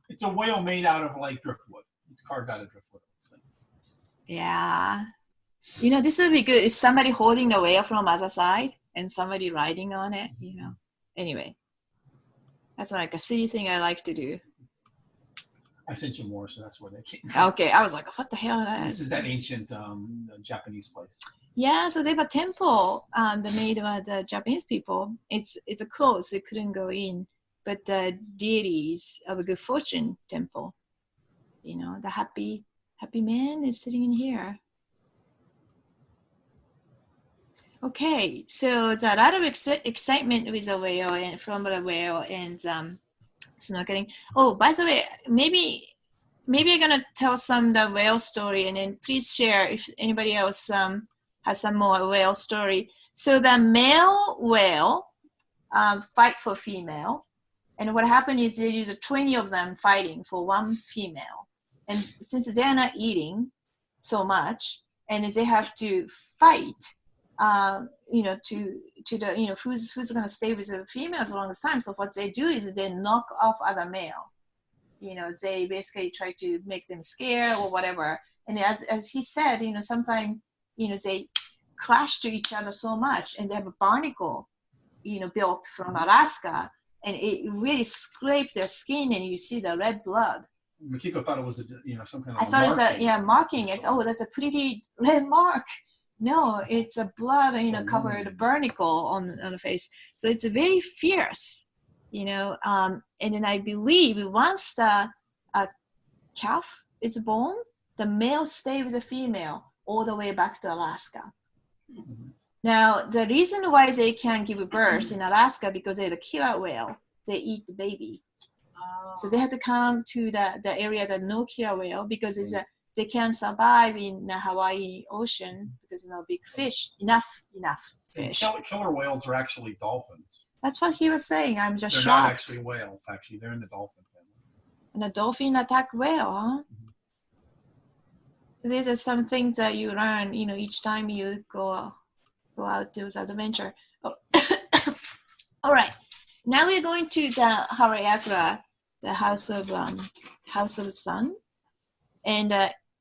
It's a whale made out of like driftwood. It's carved out of driftwood. Yeah. This would be good. Is somebody holding the whale from other side and somebody riding on it, Anyway, that's like a silly thing I like to do. I sent you more, so that's where they came from. Okay, I was like, what the hell is that? This is that ancient Japanese place. Yeah, so they have a temple that made by the Japanese people. It's a closed, you couldn't go in. But the deities of a good fortune temple, the happy man is sitting in here. Okay, so there's a lot of excitement with the whale and from the whale and snorkeling. Oh, by the way, maybe I'm gonna tell some the whale story, and then please share if anybody else has some more whale story. So the male whale fight for female, and what happened is there's 20 of them fighting for one female, and since they're not eating so much, and they have to fight. To the who's gonna stay with the females the longest time. So what they do is they knock off other male. They basically try to make them scared or whatever. And as he said, sometimes they clash to each other so much, and they have a barnacle, built from Alaska, and it really scraped their skin, and you see the red blood. Makiko thought it was some kind of. I thought it's marking. It's that's a pretty red mark. No, it's a blood, covered barnacle on the face. So it's very fierce, and then I believe once the calf is born, the male stays with the female all the way back to Alaska. Mm-hmm. Now, the reason why they can't give birth in Alaska because they're the killer whale. They eat the baby. Oh. So they have to come to the area that no killer whale because they can't survive in the Hawaii Ocean because no big fish, enough fish. Killer whales are actually dolphins. That's what he was saying. I'm just They're shocked. not actually whales. Actually, they're in the dolphin family. And a dolphin attack whale, huh? Mm-hmm. So these are some things that you learn, each time you go out to this adventure. Oh. All right. Now we're going to the Hareiakura, the House of Sun. And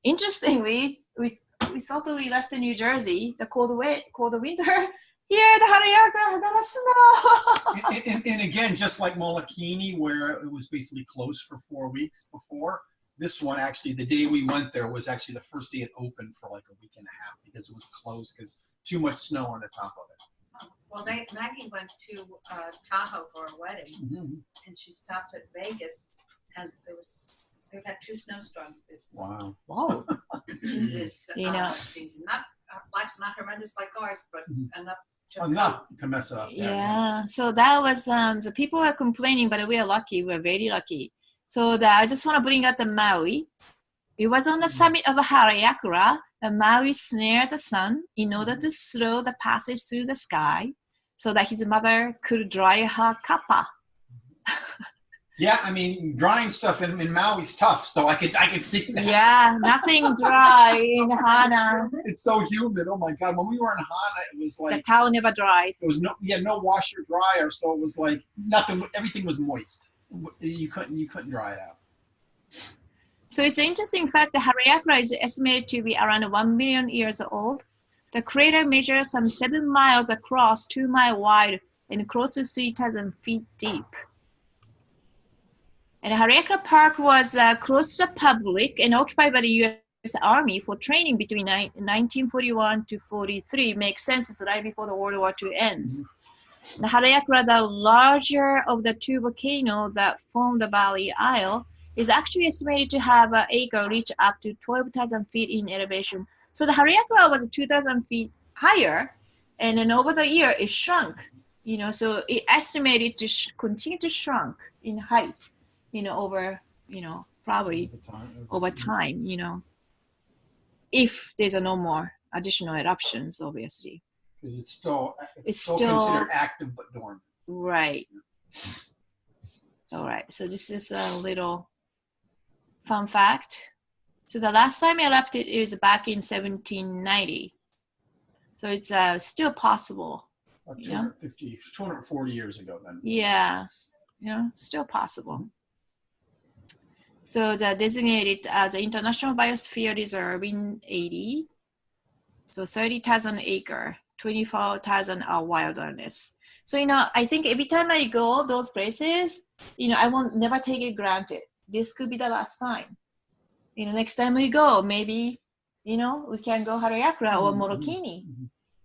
interestingly, with we thought that we left in New Jersey, the cold winter. Here, the Harayagra, there was snow. And again, just like Molokini, where it was basically closed for 4 weeks before, this one actually, the day we went there was actually the first day it opened for like a week and a half because it was closed because too much snow on the top of it. Well, Maggie went to Tahoe for a wedding, Mm-hmm. and she stopped at Vegas, and they've had 2 snowstorms this Wow. Wow. season. Not horrendous like ours, but enough To mess it up. Yeah. So that was the people are complaining, but we are lucky. We're very lucky. So I just want to bring out the Maui. It was on the summit of Harayaku. The Maui snared the sun in order to slow the passage through the sky, so that his mother could dry her kappa. Yeah, I mean, drying stuff in Maui's tough, so I could see that. Yeah, nothing dry in Hana. It's so humid. Oh my God! When we were in Hana, it was The like towel never dried. there was no washer dryer, so it was like nothing. Everything was moist. You couldn't dry it out. So it's an interesting fact that Harayaku is estimated to be around 1 million years old. The crater measures some 7 miles across, 2 miles wide, and close to 3,000 feet deep. And Harayaku Park was closed to the public and occupied by the U.S. Army for training between 1941 to 43. Makes sense, it's right before the World War II ends. The Harayaku, the larger of the 2 volcanoes that form the Valley Isle, is actually estimated to have an acre reach up to 12,000 feet in elevation. So the Harayaku was 2,000 feet higher, and then over the year it shrunk. So it estimated to continue to shrunk in height. Over, probably over time, if there's no more additional eruptions, obviously. Because it's still considered active but dormant. Right. All right. So this is a little fun fact. So the last time it erupted is back in 1790. So it's still possible. 240 years ago then. Yeah. Still possible. So they're designated as an International Biosphere Reserve in 80. So 30,000 acre, 24,000 are wilderness. So, I think every time I go those places, I won't never take it granted. This could be the last time. Next time we go, maybe, we can go Harayaku or Molokini.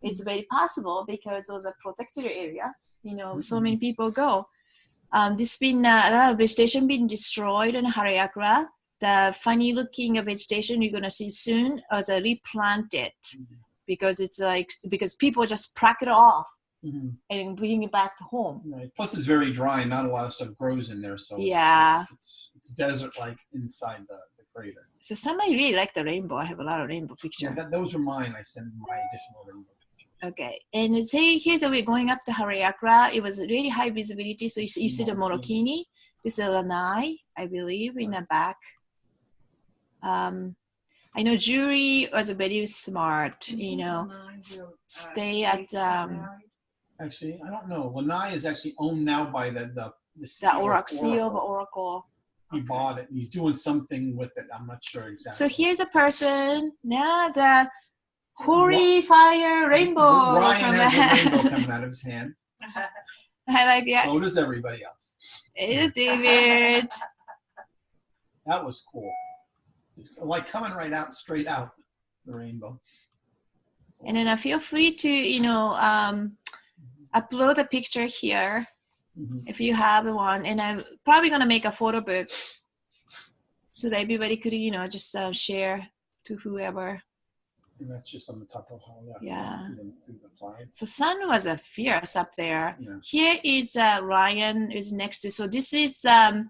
It's very possible because those are protected area. So many people go. There's been a lot of vegetation being destroyed in Harayaku. The funny looking vegetation you're gonna see soon is replanted because because people just pluck it off and bring it back to home. Right. Plus it's very dry and not a lot of stuff grows in there, so it's desert like inside the crater. So somebody really like the rainbow. I have a lot of rainbow pictures. Yeah, those are mine. I sent my additional rainbow. Okay, and here's we're going up to Harayaku. It was really high visibility, so you see the Molokini. This is Lanai, I believe, in the back. I know Jury was very smart, stay at... Actually, I don't know. Lanai is actually owned now by the CEO of Oracle. He bought it. He's doing something with it. I'm not sure exactly. So here's a person, the hoary fire rainbow. Ryan has a rainbow coming out of his hand. I like that. So does everybody else. Hey, David. That was cool. It's like coming straight out, the rainbow. And then feel free to, upload a picture here if you have one. And I'm probably going to make a photo book so that everybody could, just share to whoever. And that's just on the top of how that. Yeah. Through the applied. So sun was fierce up there. Yeah. Here is Ryan is next to. So this is the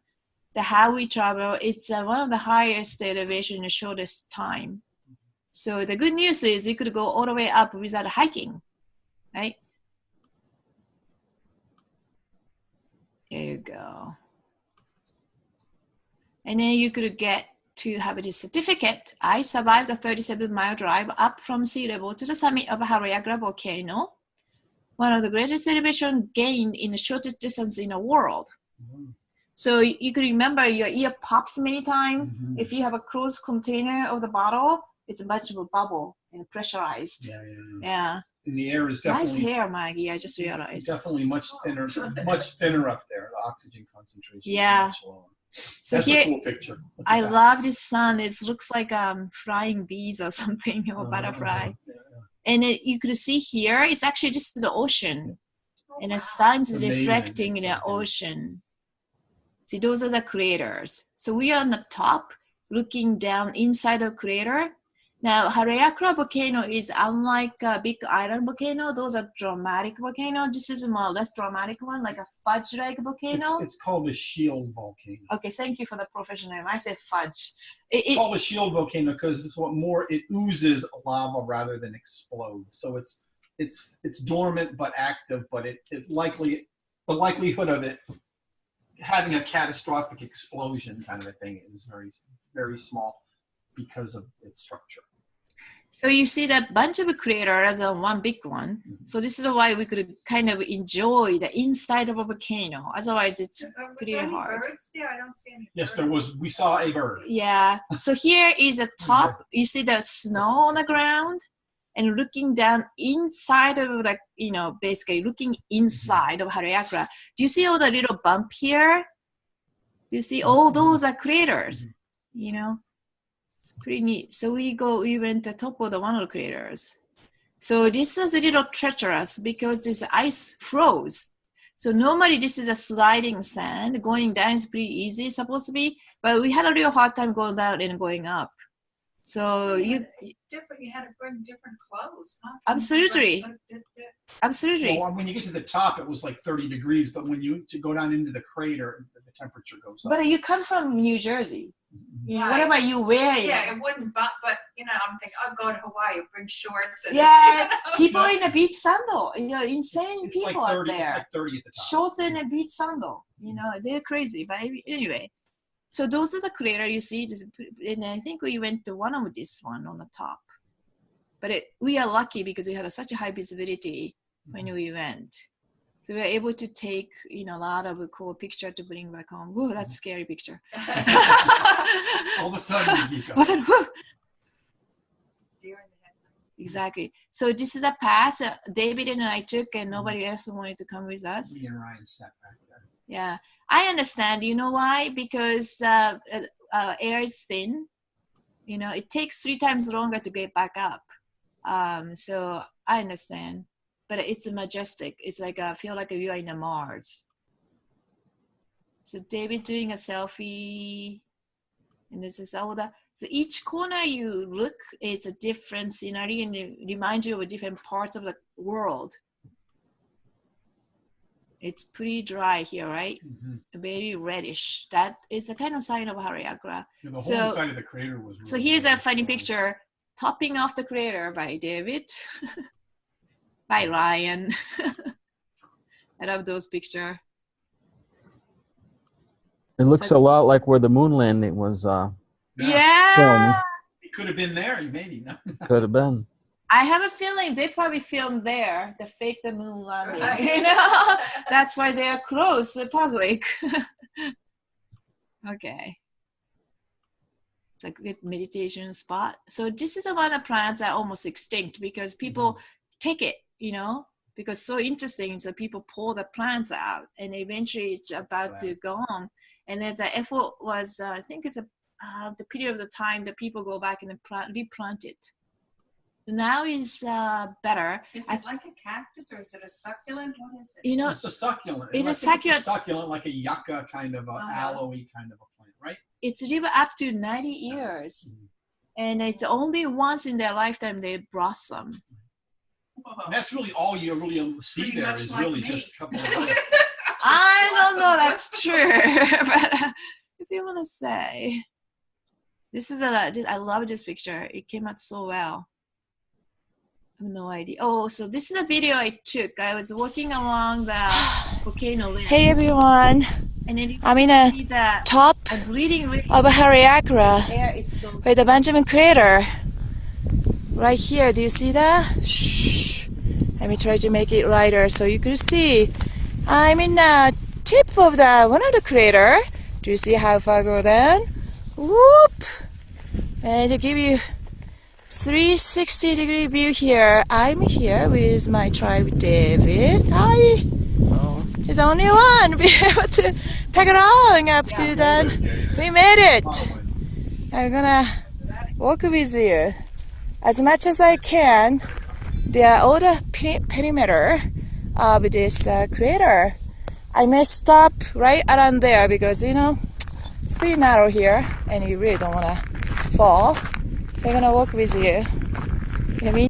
how we travel. It's one of the highest elevation in the shortest time. So the good news is you could go all the way up without hiking, right? There you go. And then you could get to have this certificate. I survived a 37-mile drive up from sea level to the summit of Harayaku volcano, one of the greatest elevation gained in the shortest distance in the world. So you could remember your ear pops many times. If you have a closed container of the bottle, It's much of a bubble and pressurized. Yeah. Yeah. And the air is Nice definitely hair, Maggie. I just realized. definitely much thinner up there. The oxygen concentration Yeah. is much lower. So That's here, a cool picture. Look at I that. love this sun. It looks like flying bees or something, or butterfly. Yeah. And you could see here, it's actually just the ocean. And the sun is Amazing. reflecting in It's the like ocean. See, those are the craters. So we are on the top, looking down inside the crater. Now, Haleakala volcano is unlike a big island volcano. Those are dramatic volcano. This is a more less dramatic one, like a fudge-like volcano. It's called a shield volcano. Okay, thank you for the professional. I said fudge. It's called a shield volcano because it oozes lava rather than explodes. So it's dormant but active, but the likelihood of it having a catastrophic explosion kind of a thing is very, very small because of its structure. So you see that bunch of craters rather than one big one. So this is why we could kind of enjoy the inside of a volcano. Otherwise, it's pretty hard. Birds there? I don't see any. Yes, there was. We saw a bird. Yeah. So here is a top. You see the snow on the ground, and looking down inside of basically looking inside of Haleakala. Do you see all the little bump here? Do you see all those are craters? It's pretty neat. So we went to the top of one of the craters. So this was a little treacherous because this ice froze. So normally this is a sliding sand. Going down is pretty easy, supposed to be, but we had a real hard time going down and going up. So you had to bring different clothes, huh? Absolutely. Absolutely. Well, when you get to the top, it was like 30 degrees, but to go down into the crater, the temperature goes up. But you come from New Jersey. Right. What about you wearing? Yeah, it wouldn't, but I'm thinking, I'll go to Hawaii, bring shorts. And, Yeah, people in a beach sandal. Insane It's people like 30, out there. It's like 30 at the top. Shorts and a beach sandal. They're crazy. But anyway, so those are the craters you see. And I think we went to one of this one on the top. But we are lucky because we had such a high visibility when we went. So we were able to take, a lot of cool picture to bring back home. Whoa, that's a scary picture. All of a sudden, Makiko. What's that? Whoa. Deer in the headlights. Exactly. So this is a path David and I took, and nobody else wanted to come with us. Me and Ryan sat back there. Yeah, I understand. You know why? Because air is thin. It takes 3 times longer to get back up. So I understand. But it's majestic. It's like I feel like you are in a Mars. So David doing a selfie, and this is all that. So each corner you look is a different scenery, and it reminds you of different parts of the world. It's pretty dry here, right? Mm-hmm. Very reddish. That is a kind of sign of Haleakala. Yeah, the whole inside of the crater was. So here's a funny picture, topping off the crater by David. By Ryan. I love those pictures. It looks a lot like where the moon landing was. Yeah. It could have been there, maybe. No. Could have been. I have a feeling they probably filmed there, the fake the moon landing. Right. That's why they are closed to the public. Okay. It's a good meditation spot. So this is the one of the plants that are almost extinct because people take it, because so interesting. So people pull the plants out, and eventually it's about to go on. And then the effort was, I think it's the period of the time that people go back and replant it. Now is better. Is it like a cactus or is it a succulent? What is it? It's a succulent. It's a succulent, like a yucca kind of aloe kind of a plant, right? It's live up to 90 years. And it's only once in their lifetime they blossom. And that's really all you really see there is like really just a couple of days. I don't know that's true. But if you want to say. This is I love this picture. It came out so well. I have no idea. Oh, so this is a video I took. I was walking along the volcano limb. Hey everyone. And then I'm in a top of a Haleakala with the Benjamin crater. Right here, do you see that? Shh. Let me try to make it lighter so you can see. I'm in the tip of one of the crater. Do you see how far I go down? Whoop! And to give you 360-degree view here. I'm here with my tribe David. Hi. He's the only one be able to tag along up to that. We made it. I'm gonna walk with you as much as I can. All the perimeter of this crater. I may stop right around there because it's pretty narrow here and you really don't want to fall. So I'm gonna walk with you. You know what I mean?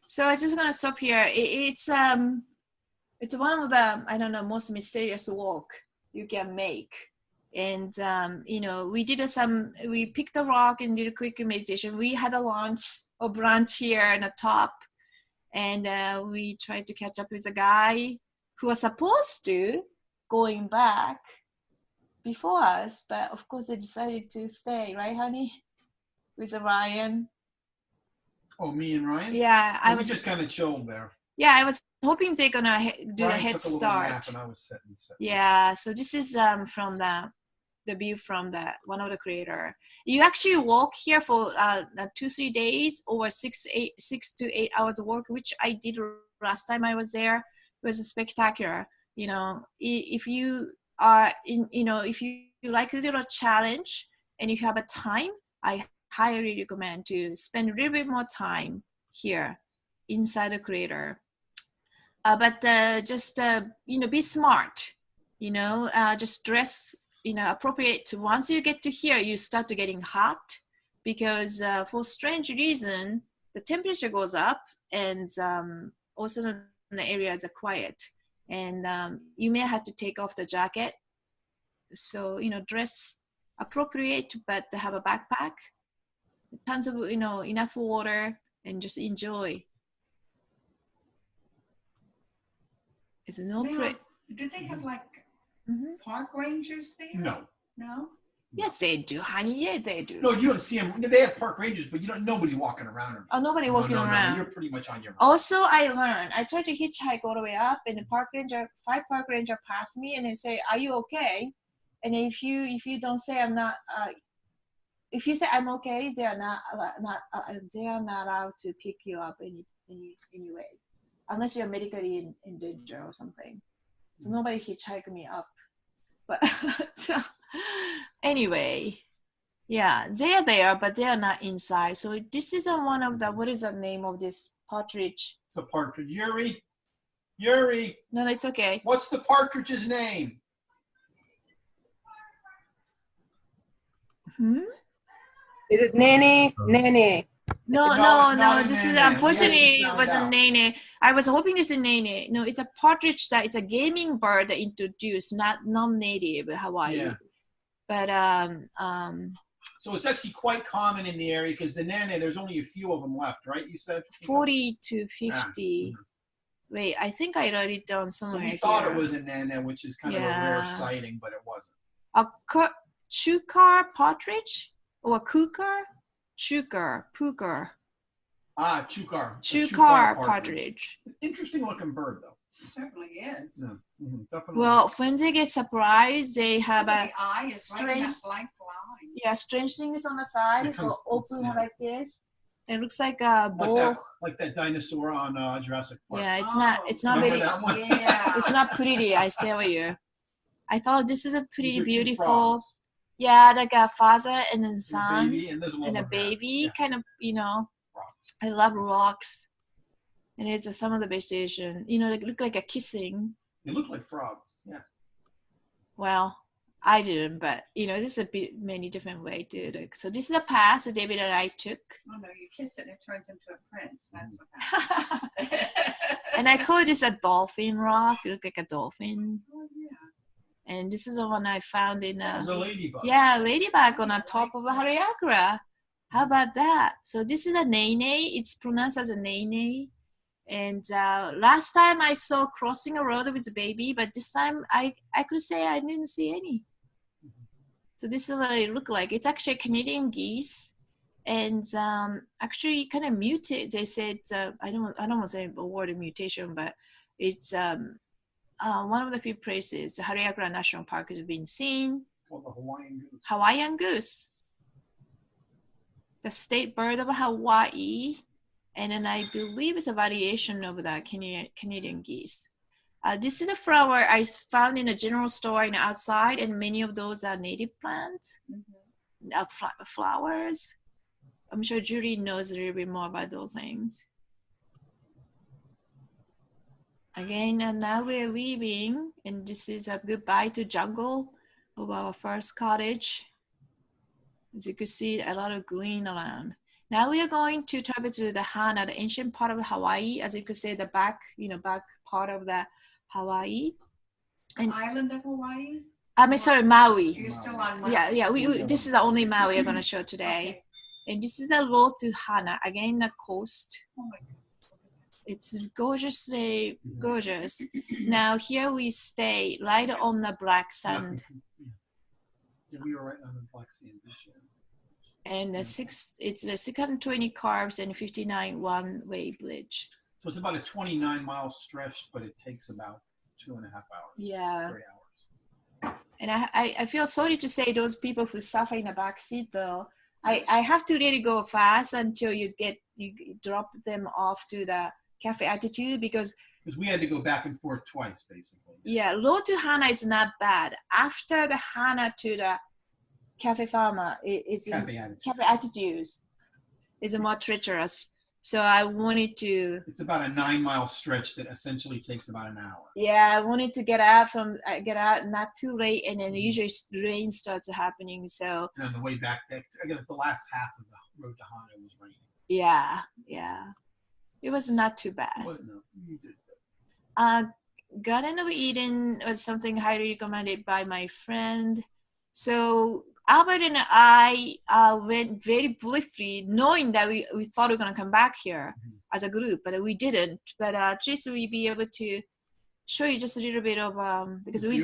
So I just gonna stop here. It's one of the, I don't know, most mysterious walk you can make. And we picked a rock and did a quick meditation. We had a lunch or brunch here on the top, and we tried to catch up with a guy who was supposed to going back before us, but of course they decided to stay, right, honey? With Ryan. Oh, me and Ryan? Yeah, I was just kind of chilled there. Yeah, I was hoping they're gonna do Ryan a head took a little start. nap and I was sitting. Yeah, so this is from the view from the one of the crater. You actually walk here for 2-3 days over 6 to 8 hours of work, which I did last time I was there. It was spectacular. If you are if you like a little challenge and if you have a time, I highly recommend to spend a little bit more time here inside the crater. But just be smart. Just dress appropriate to. Once you get to here, you start to getting hot because for strange reason the temperature goes up, and also the areas are quiet, and you may have to take off the jacket. So dress appropriate, but have a backpack, tons of enough water, and just enjoy. It's no do they have like park rangers there? No. No? Yes, they do, honey. Yeah, they do. No, you don't see them. They have park rangers, but nobody walking around. Oh, nobody walking around. No, you're pretty much on your own. Also, I learned. I tried to hitchhike all the way up, and the five park ranger passed me, and they say, "Are you okay?" And if you don't say I'm not, if you say I'm okay, they are not allowed to pick you up anyway, unless you're medically in danger or something. So nobody hitchhiked me up. But so, anyway, yeah, they are there, but they are not inside. So this is one of the, what is the name of this partridge? It's a partridge. Yuri. No, it's okay. What's the partridge's name? Is it Nene? Nene. No. This is unfortunately it wasn't Nene. I was hoping this is Nene. No, it's a partridge that it's a gaming bird that introduced, not non-native Hawaii. Yeah. But so it's actually quite common in the area because the Nene, there's only a few of them left, right? You said 40 to 50. Wait, I think I wrote it down somewhere. So we thought it was a Nene, which is kind of a rare sighting, but it wasn't. A chukar partridge or a kukar? Chukar. Ah, chukar. Chukar partridge. Interesting looking bird, though. It certainly is. Yeah, definitely. Well, when they get surprised, they have the eye is strange, right in that blank line. Yeah, strange things on the side. It will open like this. It looks like a bowl. Like that dinosaur on Jurassic Park. Yeah, it's not very. Yeah. It's not pretty. I tell you. I thought this is a pretty beautiful. Yeah, like a father and a son and a baby, kind of, I love rocks. And it's some of the vegetation, they look like a kissing. They look like frogs, yeah. Well, I didn't, but, this is many different ways to do it. So this is a path that David and I took. Oh, no, you kiss it, it turns into a prince. That's what happens. And I call this a dolphin rock. It looks like a dolphin. Oh, yeah. And this is the one I found in a ladybug. Yeah, ladybug on the top of a Hariakura. How about that? So this is a nene. It's pronounced as a nene. And last time I saw crossing a road with a baby, but this time I could say I didn't see any. So this is what it looked like. It's actually Canadian geese, and actually kind of muted. They said I don't want to say the word mutation, but it's. One of the few places, the Hariakura National Park, has been seen. Well, the Hawaiian goose. Hawaiian goose. the state bird of Hawaii, and then I believe it's a variation of the Canadian geese. This is a flower I found in a general store and outside, and many of those are native plants, flowers. I'm sure Julie knows a little bit more about those things. Again, and now we're leaving, and this is a goodbye to jungle of our first cottage. As you can see, a lot of green around. Now we are going to travel to the Hana, the ancient part of Hawaii. As you can see, the back, back part of the Hawaii. And island of Hawaii? I'm sorry, Maui. You're still on Maui. Yeah. This is the only Maui I'm gonna show today. Okay. And this is the road to Hana. Again, the coast. Oh my goodness. It's gorgeously gorgeous. Now here we stay right on the black sand. Yeah, we were right on the Black Sea beach. And it's a 620 cars and 59 one-way bridge. So it's about a 29-mile stretch, but it takes about 2.5 hours. Yeah. 3 hours. And I feel sorry to say those people who suffer in the back seat though. I have to really go fast until you drop them off to the Cafe Attitude because we had to go back and forth twice, basically. Yeah, road to Hana is not bad. After the Hana to the Cafe Farmer, Cafe Attitudes is more treacherous. So I wanted to. It's about a 9-mile stretch that essentially takes about an hour. Yeah, I wanted to get out not too late, and then usually rain starts happening. So. And on the way back, I guess the last half of the road to Hana was raining. Yeah. It was not too bad. Well, no, you did. Garden of Eden was something highly recommended by my friend. So Albert and I went very briefly, knowing that we thought we were going to come back here as a group, but we didn't. But at least we'll be able to show you just a little bit of because we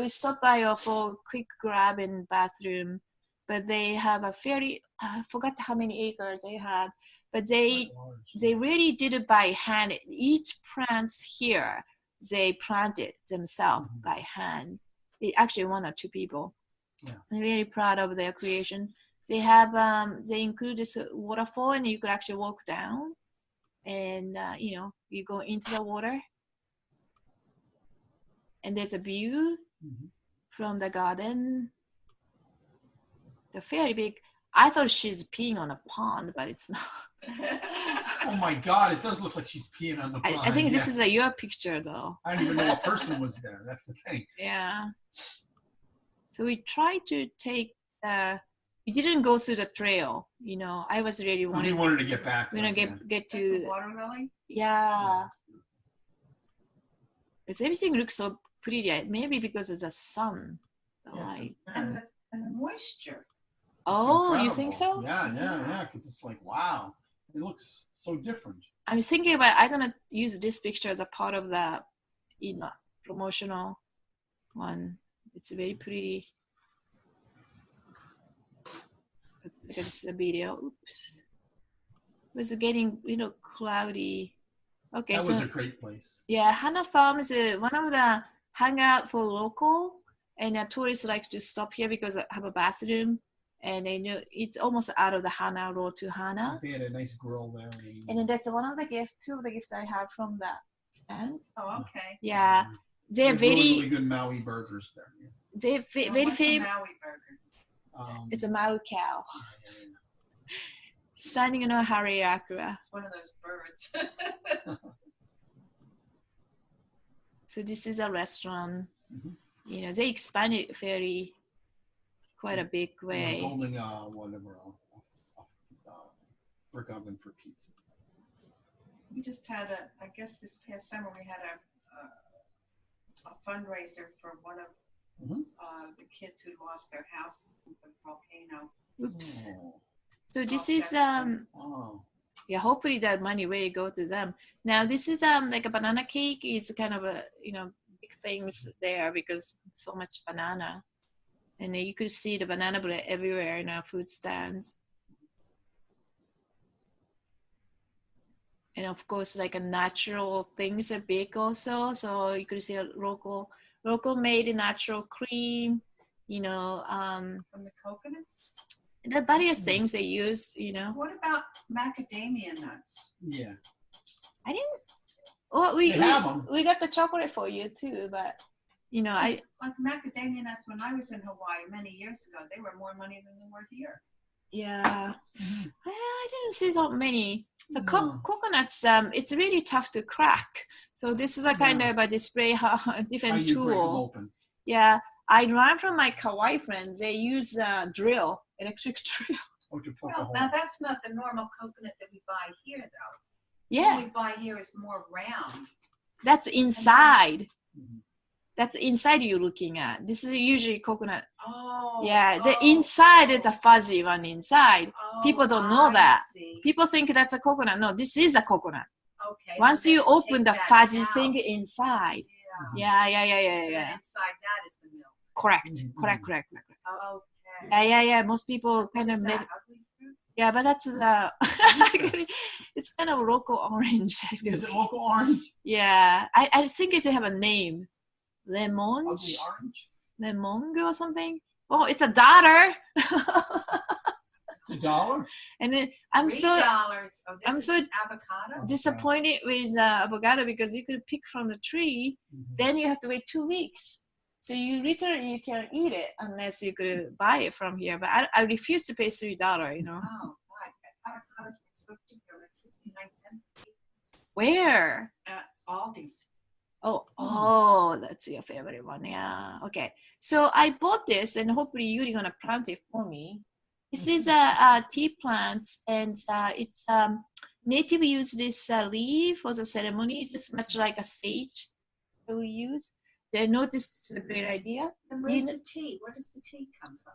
stopped by for a quick grab and bathroom, but they have a fairly I forgot how many acres they have, but they really did it by hand. Each plants here they planted themselves by hand. Actually, 1 or 2 people. Yeah. I'm really proud of their creation. They have they include this waterfall, and you could actually walk down, and you go into the water, and there's a view from the garden. They're fairly big. I thought she's peeing on a pond, but it's not. Oh my God! It does look like she's peeing on the pond. I think this is your picture, though. I don't even know a person was there. That's the thing. Yeah. So we tried to take. We didn't go through the trail. I was really wanted. We wanted to get back. We want to get to. That's a water lily. Yeah. Because everything looks so pretty. Maybe because of the sun, the light, and the moisture. Oh, you think so? Yeah. Because it's like, wow, it looks so different. I was thinking about I'm gonna use this picture as a part of the, promotional one. It's very pretty. This is a video. Oops. It was getting cloudy. Okay, that was a great place. Yeah, Hana Farm is one of the hangout for local, and tourists like to stop here because I have a bathroom. And they know it's almost out of the Hana road to Hana. They had a nice grill there. And then that's one of the gifts, 2 of the gifts I have from the stand. Oh, okay. Yeah. They're really good Maui burgers there. Yeah. They're very famous. Maui burger? It's a Maui cow. Standing in a Hariakura. It's one of those birds. So this is a restaurant. They expanded quite a big way. We're holding a brick oven for pizza. We just had I guess this past summer we had a fundraiser for one of the kids who lost their house in the volcano. Oops. Oh. So this is hopefully that money really go to them. Now this is like a banana cake is kind of a big things there because so much banana. And you could see the banana bread everywhere in our food stands. And of course, like a natural things are big also. So you could see a local made natural cream, from the coconuts? the various things they use, you know. What about macadamia nuts? Yeah. I didn't. Well, we They have 'em. we got the chocolate for you too, but you know, I Like macadamia nuts, when I was in Hawaii many years ago, they were more money than they were here. yeah, I didn't see that many. The No. coconuts, it's really tough to crack. So this is a kind Yeah. of a display how How different you break them tool. open. Yeah, I learned from my Kauai friends. They use drill, electric drill. Or to poke a Well, hole. now that's not the normal coconut that we buy here, though. The Yeah, one we buy here is more round. that's inside. Mhm. That's inside you're looking at. This is usually coconut. Oh. Yeah, the inside is a fuzzy one inside. People don't know that. See. People think that's a coconut. No, this is a coconut. Okay. Once so you they open take the that fuzzy out. thing inside. Yeah. Yeah. And then inside that is the milk. Correct. Mhm. Correct. Oh, okay. Yeah. Most people kind What of is make. that, ugly fruit? Yeah, but that's it's kind of local orange. I Is it think. local orange? Yeah, I think it have a name. Lemon. Ugly orange? Lemon or something. Oh, it's $1. It's $1? And then I'm $3. so Oh, this I'm is so avocado. disappointed with avocado because you could pick from the tree, Mhm. then you have to wait 2 weeks. So you literally you can't eat it unless you could buy it from here. But I refuse to pay $3. You know Oh, God. Avocado is so cheap. It's 69 cents. where? At Aldi's. Oh, that's your favorite one. Yeah. Okay. So I bought this, and hopefully you're gonna plant it for me. This is a tea plant, and it's native use this leaf for the ceremony. It's much like a sage that we use. They noticed it's a great idea. And where's You the tea? Where does the tea come from?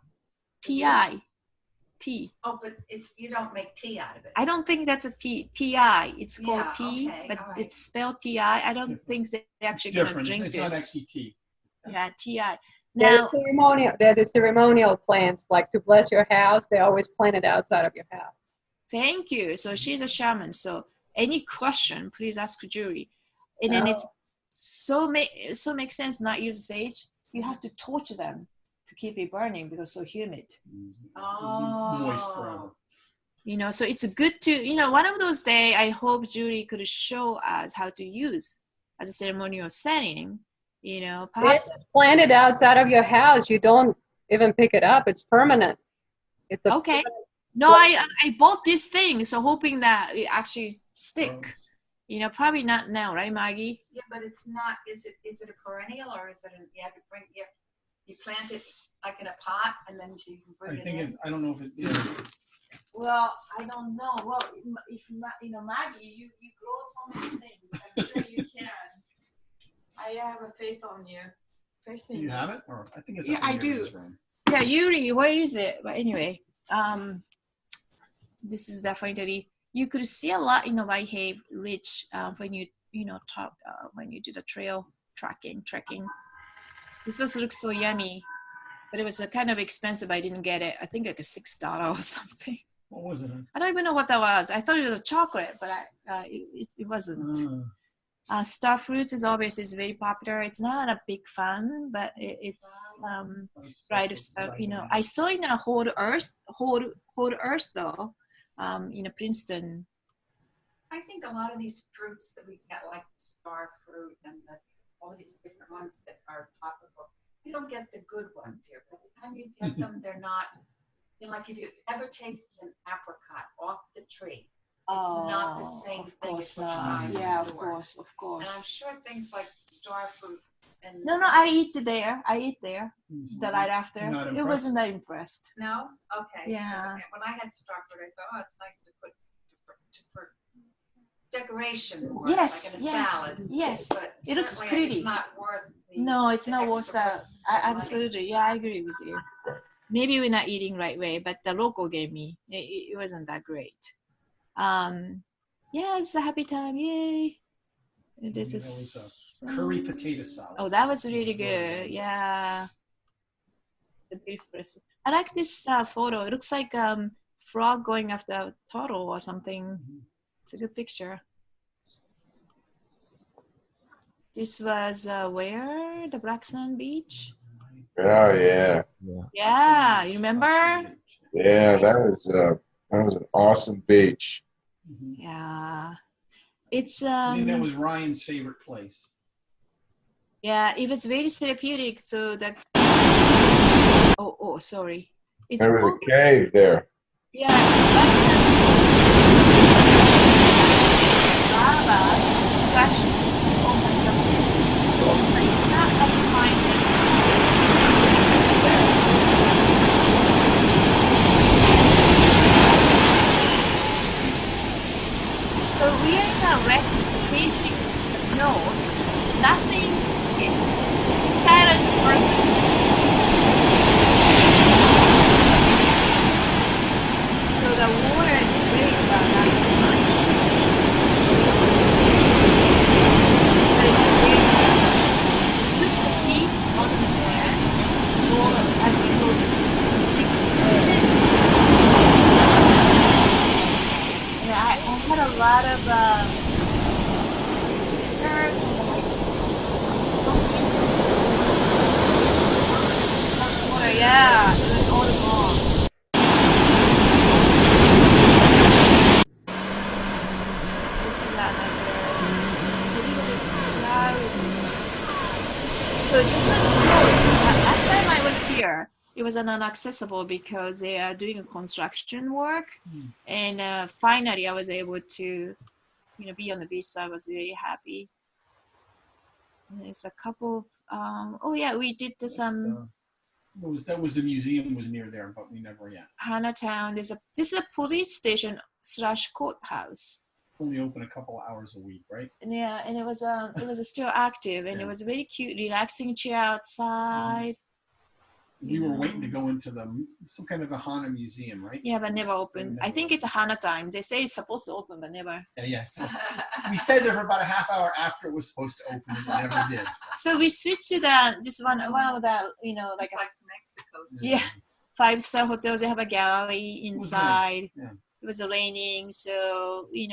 Tea. Oh, but you don't make tea out of it. I don't think that's a tea. Ti. It's called Yeah, tea, okay, but all right. it's spelled Ti. I don't Different. think they're It's actually gonna different. drink It's this. not actually tea. Yeah, Ti. They're Now, the ceremonial plants, like to bless your house. They always plant it outside of your house. thank you. So she's a shaman. So any question, please ask Julie. And then it's so makes sense not use sage. You have to torch them to keep it burning because it's so humid. Oh. Moist forever. You know, so it's good to, you know, one of those days I hope Julie could show us how to use as a ceremonial setting. You know, perhaps It's planted outside of your house. You don't even pick it up. It's permanent. It's a okay. permanent- No, I bought this thing, so hoping that it actually stick. Gross. You know, probably not now, right, Maggie? Yeah, but it's not. Is it a perennial or is it? You have to bring. You plant it like in a pot and then you can bring I it think in. it's, I don't know if it is. Well, I don't know. Well, if you know, Maggie, you grow so many things. I'm sure you can. I have a faith on you. Faith in Do you have it? Or I think it's Yeah, up in I here in do. this room. Yeah, Yuri, where is it? But anyway, this is definitely you could see a lot in the Whitehaven Ridge when you know talk when you do the trail trekking. This looks so yummy, but it was kind of expensive. I didn't get it. I think like $6 or something. What was it? I don't even know what that was. I thought it was a chocolate, but it wasn't. Star fruits is obviously very popular. It's not a big fan, but it's right. So you know, I saw in a Whole Earth though, in Princeton. I think a lot of these fruits that we get, like the star fruit and all these different ones that are topical, you don't get the good ones here. By the time you get them, they're not. You know, like if you've ever tasted an apricot off the tree, it's not the same thing as what you buy in the Yeah, of store. course. And I'm sure things like star fruit and No, I ate there. The night after. Not It impressed? wasn't that impressed. No, okay. Yeah. Because when I had star fruit, I thought, oh, it's nice to put for decoration, or Yes, like in a yes, salad. yes. But It looks certainly pretty. It's not worth. No, it's the not worth extra that. money. Absolutely. Yeah, I agree with you. Maybe we're not eating right way, but the local gave me. It wasn't that great. Yeah, it's a happy time. Yay. This That is was a curry potato salad. Oh, that was really It was really good. Yeah. The beautiful recipe. I like this photo. It looks like frog going after a turtle or something. It's a good picture. This was where? The Black Sand Beach? Oh, yeah. Yeah, you remember? Yeah, that was an awesome beach. Yeah. It's I think that was Ryan's favorite place. yeah, it was very therapeutic. So that oh sorry. It's There was called a cave there. yeah, that's lava flash. Oh my god. Oh my god, I can find it. So we are in a wet facing nose. Nothing is silent first. So the water is great, but not too much. So it's great. Put the feet on there, or as we go. And I had a lot of start water, yeah, it was all along. So this was closed. Last time I was here, it was inaccessible because they are doing construction work, and finally I was able to, be on the beach. So I was really happy. And there's a couple of oh yeah, we did some That was the museum was near there, but we never yet. Hanatown. This is a police station / courthouse. Only open a couple of hours a week, right? And yeah, and it was still active, and it was very cute, relaxing chair outside. We were waiting to go into some kind of a Hana museum, right? Yeah, but never opened. I think it's a Hana time. They say it's supposed to open, but never. Yeah. So we stayed there for about a half hour after it was supposed to open, and it never did. So we switched to this one of the like Mexico. Yeah, 5-star hotels. They have a gallery inside. It was nice. It was raining, so we.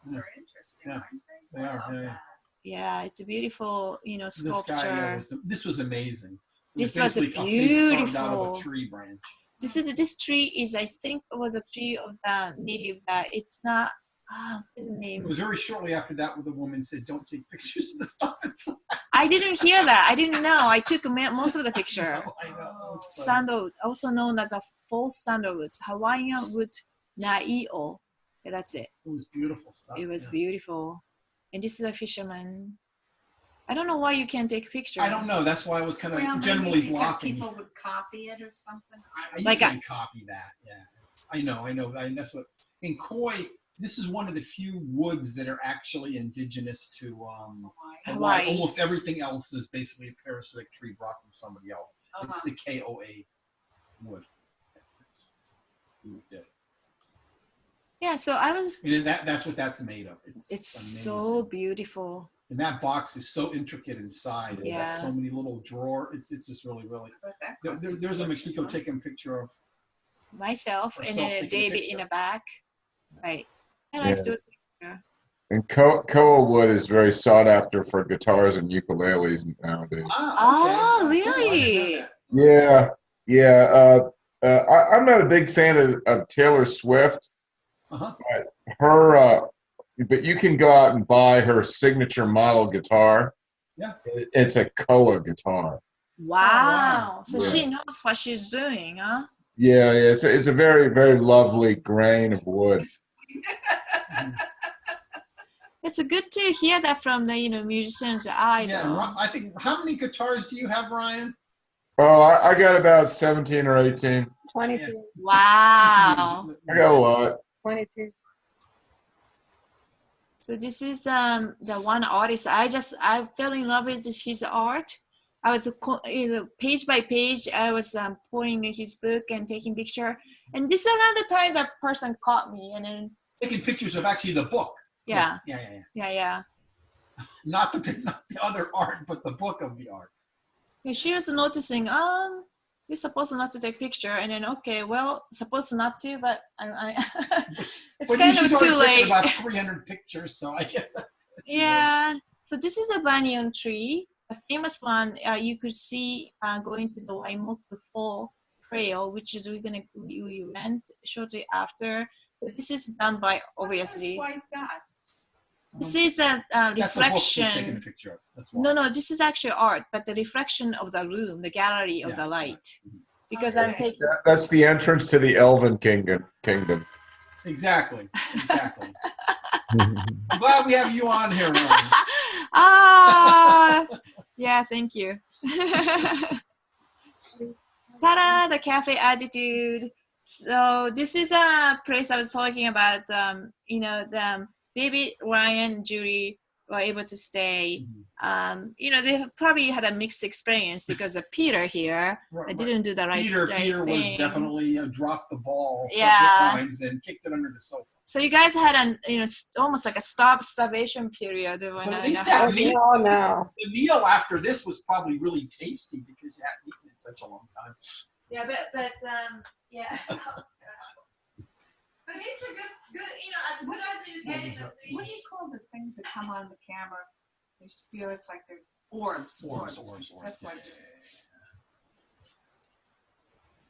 Those are interesting, aren't they? They are. Yeah, it's a beautiful, sculpture. This guy, this was amazing. This was beautiful. Out of a tree branch. This tree is, I think, was a tree of the native. It's not. What's the name? It was very shortly after that where the woman said, "Don't take pictures of the stuff inside." I didn't hear that. I didn't know. I took most of the picture. I know. Sandalwood, also known as a false sandalwood, Hawaiian wood na'io. Yeah, that's it. It was beautiful stuff. It was beautiful. And this is a fisherman. I don't know why you can't take pictures. I don't know. That's why I was kind of generally blocking. People would copy it or something. I usually copy that. Yeah, I know. And that's what in Koi. This is one of the few woods that are actually indigenous to Hawaii. Almost everything else is basically a parasitic tree brought from somebody else. It's the KOA wood. Yeah, so I was. And that's what that's made of. It's so beautiful. And that box is so intricate inside. It's got so many little drawers. It's just really. There's a Makiko taking a picture of myself and then David in the back. Right. I like those pictures. And koa wood is very sought after for guitars and ukuleles nowadays. Oh, really? Yeah. I'm not a big fan of Taylor Swift, but but you can go out and buy her signature model guitar. Yeah, it's a koa guitar. Wow! So she knows what she's doing, huh? Yeah. It's a very, very lovely grain of wood. It's good to hear that from the musicians. I think. How many guitars do you have, Ryan? Oh, I got about 17 or 18. 22. Yeah. Wow. I got a lot. 22. So this is the one artist. I fell in love with his art. I was page by page. I was pouring his book and taking picture. And this is another time that person caught me and then taking pictures of actually the book. Yeah. Yeah. Not the other art, but the book of the art. Yeah, she was noticing. You're supposed not to take picture, and then supposed not to, but it's kind of too late. About 300 pictures, so I guess. Yeah. So this is a banyan tree, a famous one. You could see going to the Waimoku Fall trail, which is we went shortly after. This is done by obviously. White dots. This is a That's a book she's taking a reflection. picture of. That's why. No, this is actually art, but the reflection of the room, the gallery of Yeah. the light. Because Okay. I'm taking. That's the entrance to the Elven Kingdom. Exactly. I'm glad we have you on here, Ron. Ah, yeah, thank you. Ta-da, the cafe attitude. So this is a place I was talking about. David, Ryan, Julie were able to stay. They probably had a mixed experience because of Peter here. Right, I didn't do the right Peter was thing. definitely dropped the ball several times and kicked it under the sofa. So you guys had almost like a starvation period. But at least that meal, no. the meal after this was probably really tasty because you hadn't eaten in such a long time. Yeah, but yeah. But it's a good, as good as you get in a 3D. What do you call the things that come on the camera? They're spirits, like they're orbs. Orbs. That's what I just.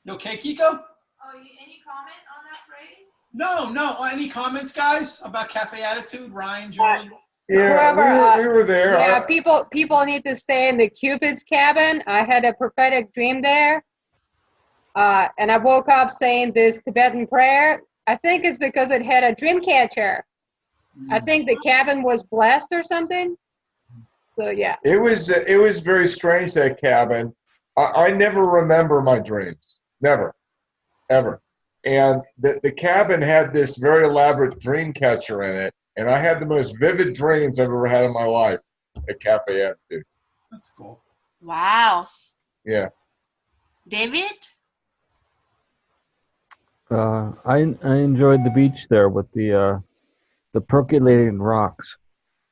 You okay, Kiko? Oh, any comment on that phrase? No. Any comments, guys, about cafe attitude? Ryan, Julie? Yeah, we were there. Yeah, people need to stay in the Cupid's cabin. I had a prophetic dream there. And I woke up saying this Tibetan prayer. I think it's because it had a dream catcher. I think the cabin was blessed or something. So yeah. It was very strange, that cabin. I never remember my dreams. Never. Ever. And the cabin had this very elaborate dream catcher in it. And I had the most vivid dreams I've ever had in my life at Cafe Attitude. That's cool. Wow. Yeah. David? I enjoyed the beach there with the percolating rocks.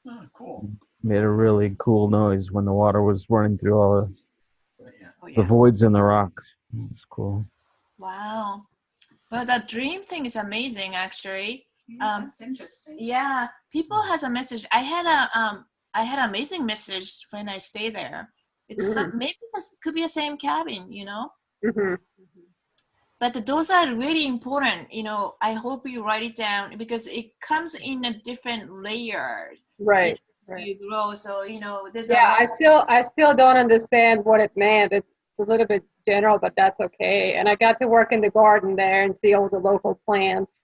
Oh, cool. Made a really cool noise when the water was running through all the voids in the rocks. It was cool. Wow. Well, that dream thing is amazing, actually. That's interesting. Yeah, people has a message. I had an amazing message when I stay there. It's maybe this could be the same cabin, Mm-hmm. But those are really important. I hope you write it down because it comes in a different layers. Right. You grow, so there's. Yeah, I still don't understand what it meant. It's a little bit general, but that's okay. And I got to work in the garden there and see all the local plants.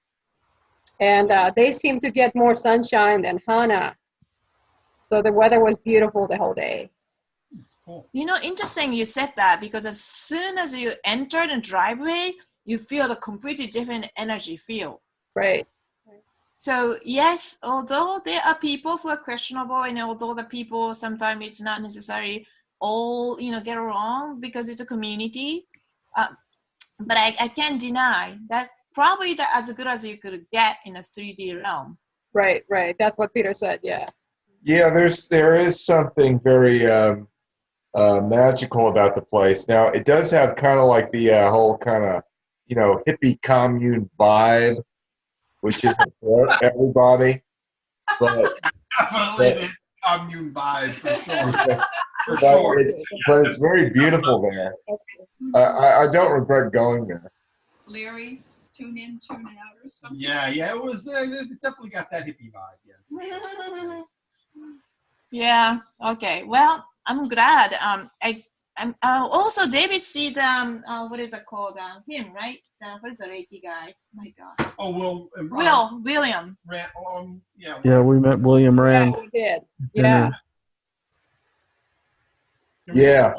And they seem to get more sunshine than Hana. So the weather was beautiful the whole day. Cool. Interesting you said that because as soon as you enter the driveway, you feel a completely different energy field. Right. So yes, although there are people who are questionable, and although the people sometimes it's not necessarily all get along because it's a community, but I can't deny that probably that as good as you could get in a 3D realm. Right. That's what Peter said. Yeah. Yeah, there is something very magical about the place. Now, it does have kind of like the whole kind of hippie commune vibe, which isn't for everybody. But Definitely the commune vibe for sure. For but sure. it's very beautiful there. I don't regret going there. Larry, tune in, tune out, or something. Yeah, it was. It definitely got that hippie vibe. Yeah. Yeah. Okay. Well, I'm glad. I'm also David see the what is it called? Him, right? What is the Reiki guy? My God. Oh, William. Yeah, we met William Rand. Yeah, we did. Yeah. Yeah.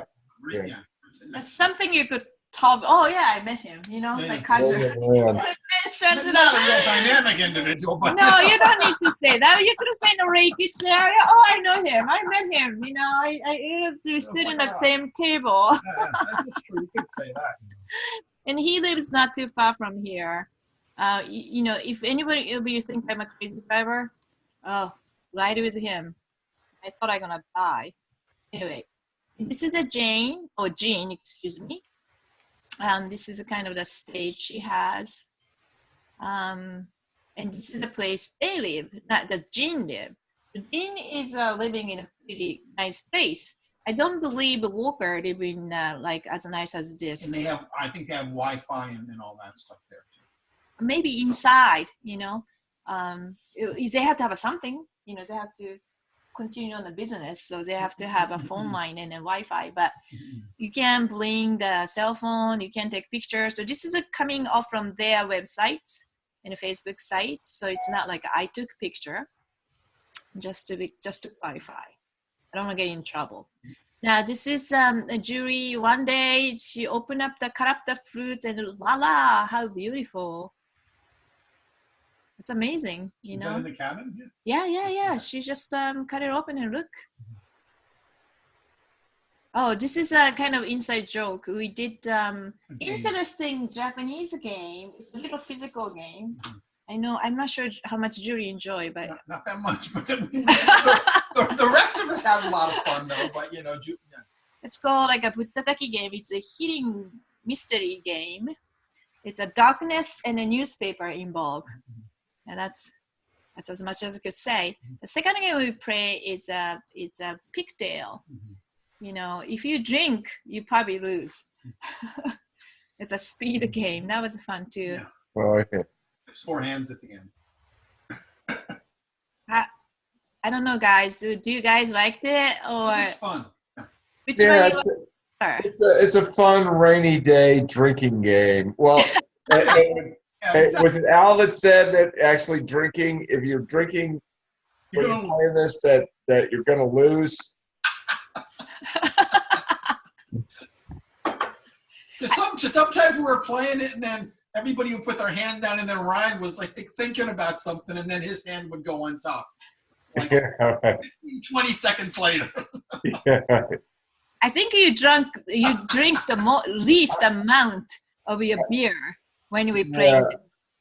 That's something you could talk. Oh yeah, I met him. Like casual. William Rand. He's not a real dynamic individual, but No, you don't need to say that. You could have said the Reiki share. Oh, I know him. I met him. I have to sit in the same table. That's true. You could say that. And he lives not too far from here. If anybody of you think I'm a crazy driver, ride with him. I thought I'm gonna die. Anyway, this is Jean, excuse me. This is a kind of the stage she has. And this is the place they live, not the Jean live. Jean is living in a pretty nice place. I don't believe Walker live in like as nice as this. And I think they have Wi-Fi and all that stuff there too. Maybe inside, they have to have something, they have to continue on the business, so they have to have a phone line and a Wi-Fi, but you can bring the cell phone, you can take pictures. So this is coming off from their websites and a Facebook site, so it's not like I took picture, just to clarify. I don't want to get in trouble. Now this is a jury. One day she opened up cut up the fruits and voila, how beautiful. It's amazing, Is that in the cabin? Yeah. She just cut it open and look. Oh, this is a kind of inside joke. We did interesting Japanese game. It's a little physical game. I know. I'm not sure how much Jury enjoy, but not that much. But the rest of us have a lot of fun, though. But it's called like a Buttataki game. It's a hidden mystery game. It's a darkness and a newspaper involved, and that's as much as I could say. The second game we play is it's a pigtail. If you drink, you probably lose. It's a speed game. That was fun too. Yeah. Well, okay. There's 4 hands at the end. I don't know, guys. Do you guys like it or? It's fun. Which one you like? It's a fun rainy day drinking game. Well, was it Al that said that actually drinking, if you're drinking when you're playing this, that you're going to lose? Sometimes we were playing it and then everybody would put their hand down and then Ryan was like thinking about something and then his hand would go on top. Like 20 seconds later. I think you drink the least amount of your beer when we play.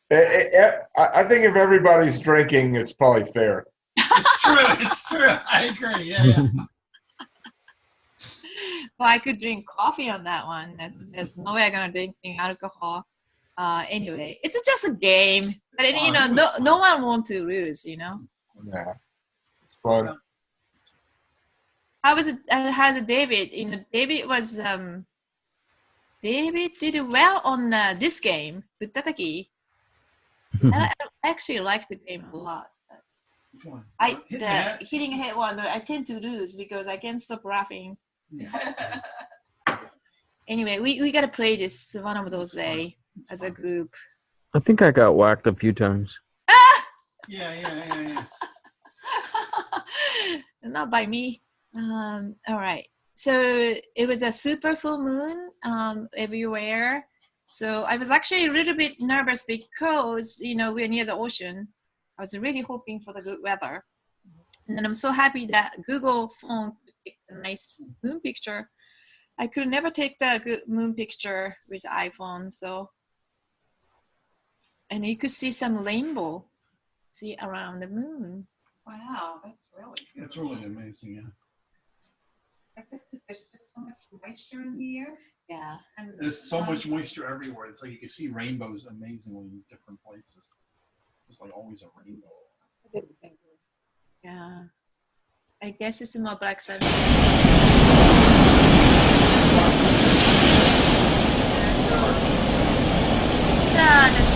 I think if everybody's drinking, it's probably fair. It's true. I agree. Yeah. Well, I could drink coffee on that one. There's no way I'm gonna drink alcohol. Anyway, it's just a game, but no one wants to lose. Yeah, it's fun. How's David? David did well on this game, Buttataki. I actually like the game a lot. Hitting a head one, I tend to lose because I can't stop laughing. Yeah. Anyway, we gotta play this one of those days as a group. I think I got whacked a few times. Yeah. Not by me. All right. So it was a super full moon everywhere. So I was actually a little bit nervous because we're near the ocean. I was really hoping for the good weather, and I'm so happy that Google phone took a nice moon picture. I could never take the good moon picture with iPhone. And you could see some rainbow, around the moon. Wow, that's really good. It's really amazing, yeah. I guess because there's just so much moisture in the air. Yeah. And there's so much moisture everywhere. It's like you can see rainbows amazingly in different places. There's like always a rainbow. Yeah. I guess it's more black sun. The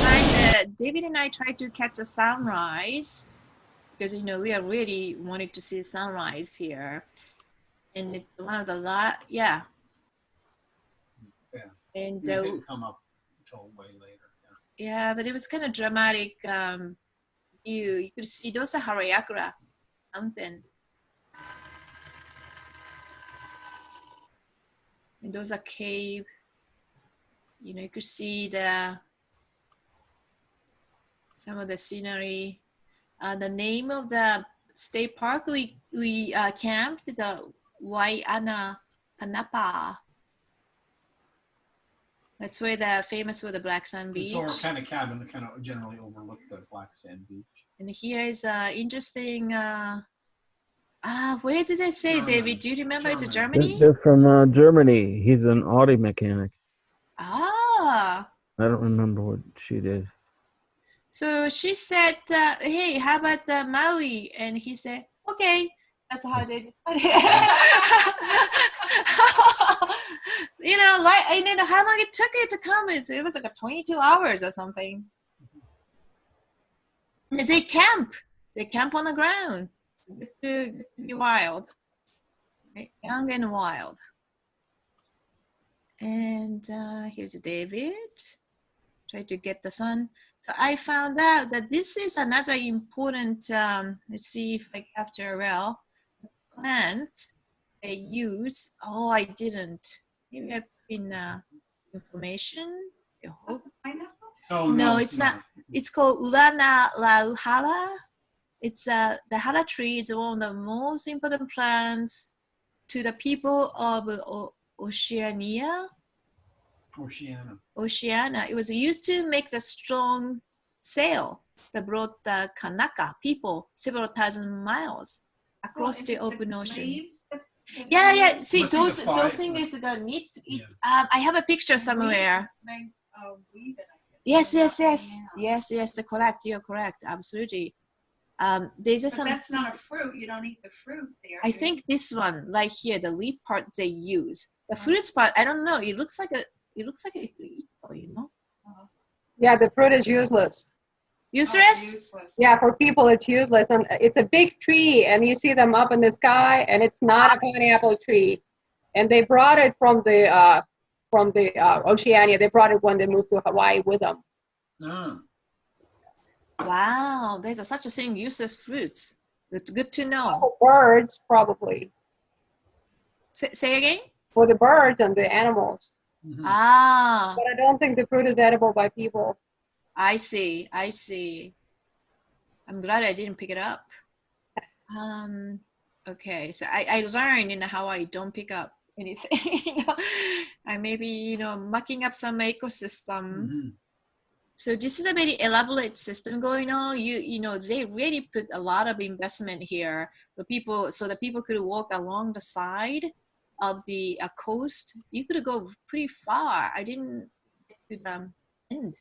time that David and I tried to catch a sunrise, because we are really wanting to see sunrise here, and it's one of the Yeah. And it didn't come up until way later. Yeah, but it was kind of dramatic view. You could see those are Haraakura mountain. And those are cave. You could see some of the scenery. The name of the state park we camped, the Waiana Panapa. That's where they're famous for the Black Sand Beach. It's our kind of cabin that kind of generally overlook the Black Sand Beach. And here is interesting. Where did they say, Germany. David? Do you remember? It's Germany? They're from Germany. He's an auto mechanic. Ah. I don't remember what she did. So she said, hey, how about Maui? And he said, okay, That's how they you know, like, and then how long it took it to come is it was like 22 hours or something. And they camp on the ground. To be wild, right? Young and wild. And here's David. Try to get the sun. So I found out that this is another important, let's see if I capture well, plants they use. Oh, I didn't. Maybe I put in information. I hope. No, No, it's not. It's called Ulana lauhala. It's the hala tree is one of the most important plants to the people of Oceania. Oceania. It was used to make the strong sail that brought the Kanaka people several thousand miles across the open ocean. Yeah. See, those things is the neat. I have a picture somewhere. Weave it, I Yes. guess. Correct. You're correct. Absolutely. There's But some. that's not a fruit. You don't eat the fruit there. I think this one, like here, the leaf part they use. The fruit part, I don't know. It looks like a. It looks like a, you know. Yeah, the fruit is useless. Useless? Yeah, for people it's useless, and it's a big tree, and you see them up in the sky, and it's not a pineapple tree, and they brought it from the Oceania. They brought it when they moved to Hawaii with them. Wow, there's such a thing, useless fruits. It's good to know. For birds, probably. Say again? For the birds and the animals. Mm-hmm. Ah. But I don't think the fruit is edible by people. I see. I'm glad I didn't pick it up. Okay, so I learned how I don't pick up anything. I may be, mucking up some ecosystem. Mm-hmm. So this is a very elaborate system going on. They really put a lot of investment here. So the people could walk along the side of the coast. You could go pretty far. I didn't get to the end.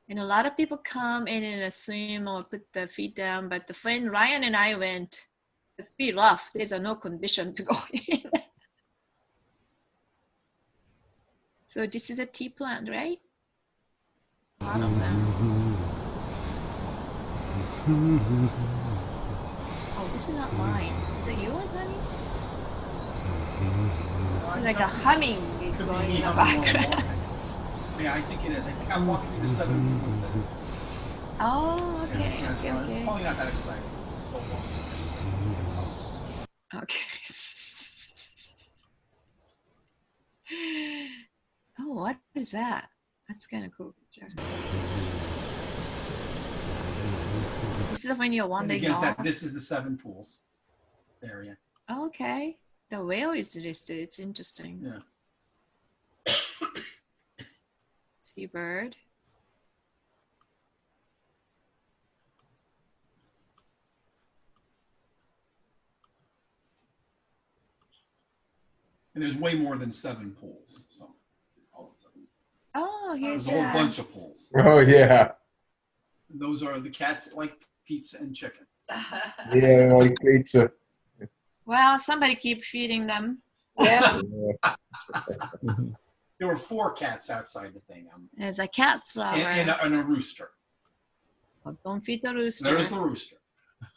And a lot of people come in and swim or put their feet down. But the friend Ryan and I went. It's pretty rough. There's no condition to go in. So this is a tea plant, right? A lot of them. Oh, this is not mine. Is it yours, honey? It's like a humming is going in the background. Yeah, I think it is. I think I'm walking through the 7 pools. Oh, okay. Probably not that exciting. Okay. Oh, what is that? That's kind of cool picture. This is when you're wandering off. This is the 7 pools area. Okay. The whale is listed. It's interesting. Yeah. Seabird. And there's way more than 7 pools. So. Oh, here's there's a whole bunch of pools. Oh yeah. Those are the cats that like pizza and chicken. Yeah, like pizza. Well, somebody keep feeding them. Yeah. There were 4 cats outside the thing. There's a cat lover. And a rooster. Well, don't feed the rooster. There's the rooster.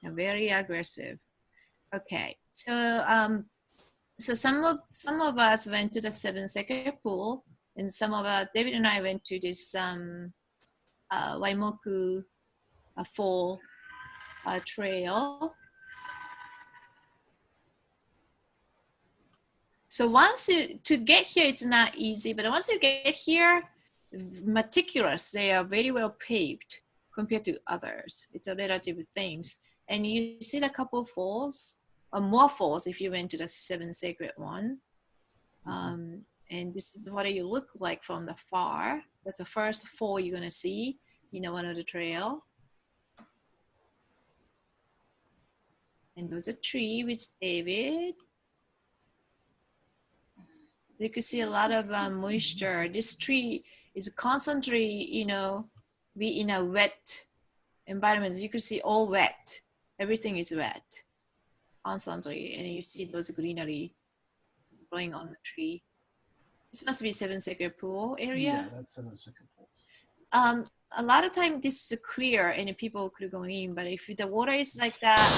They're very aggressive. Okay, so so some of us went to the 7-second pool, and some of us, David and I, went to this Waimoku Fall trail. So to get here, it's not easy, but once you get here, meticulous, they are very well paved compared to others. It's a relative things. And you see a couple falls, or more falls if you went to the 7 sacred one. And this is what you look like from the far. That's the first fall you're gonna see, one of the trail. And there's a tree with David. You can see a lot of moisture. This tree is constantly, be in a wet environments, you could see all wet. Everything is wet constantly, and you see those greenery growing on the tree. This must be Seven Sacred Pool area. Yeah, that's Seven Sacred Pools. A lot of time this is clear and people could go in, but if the water is like that,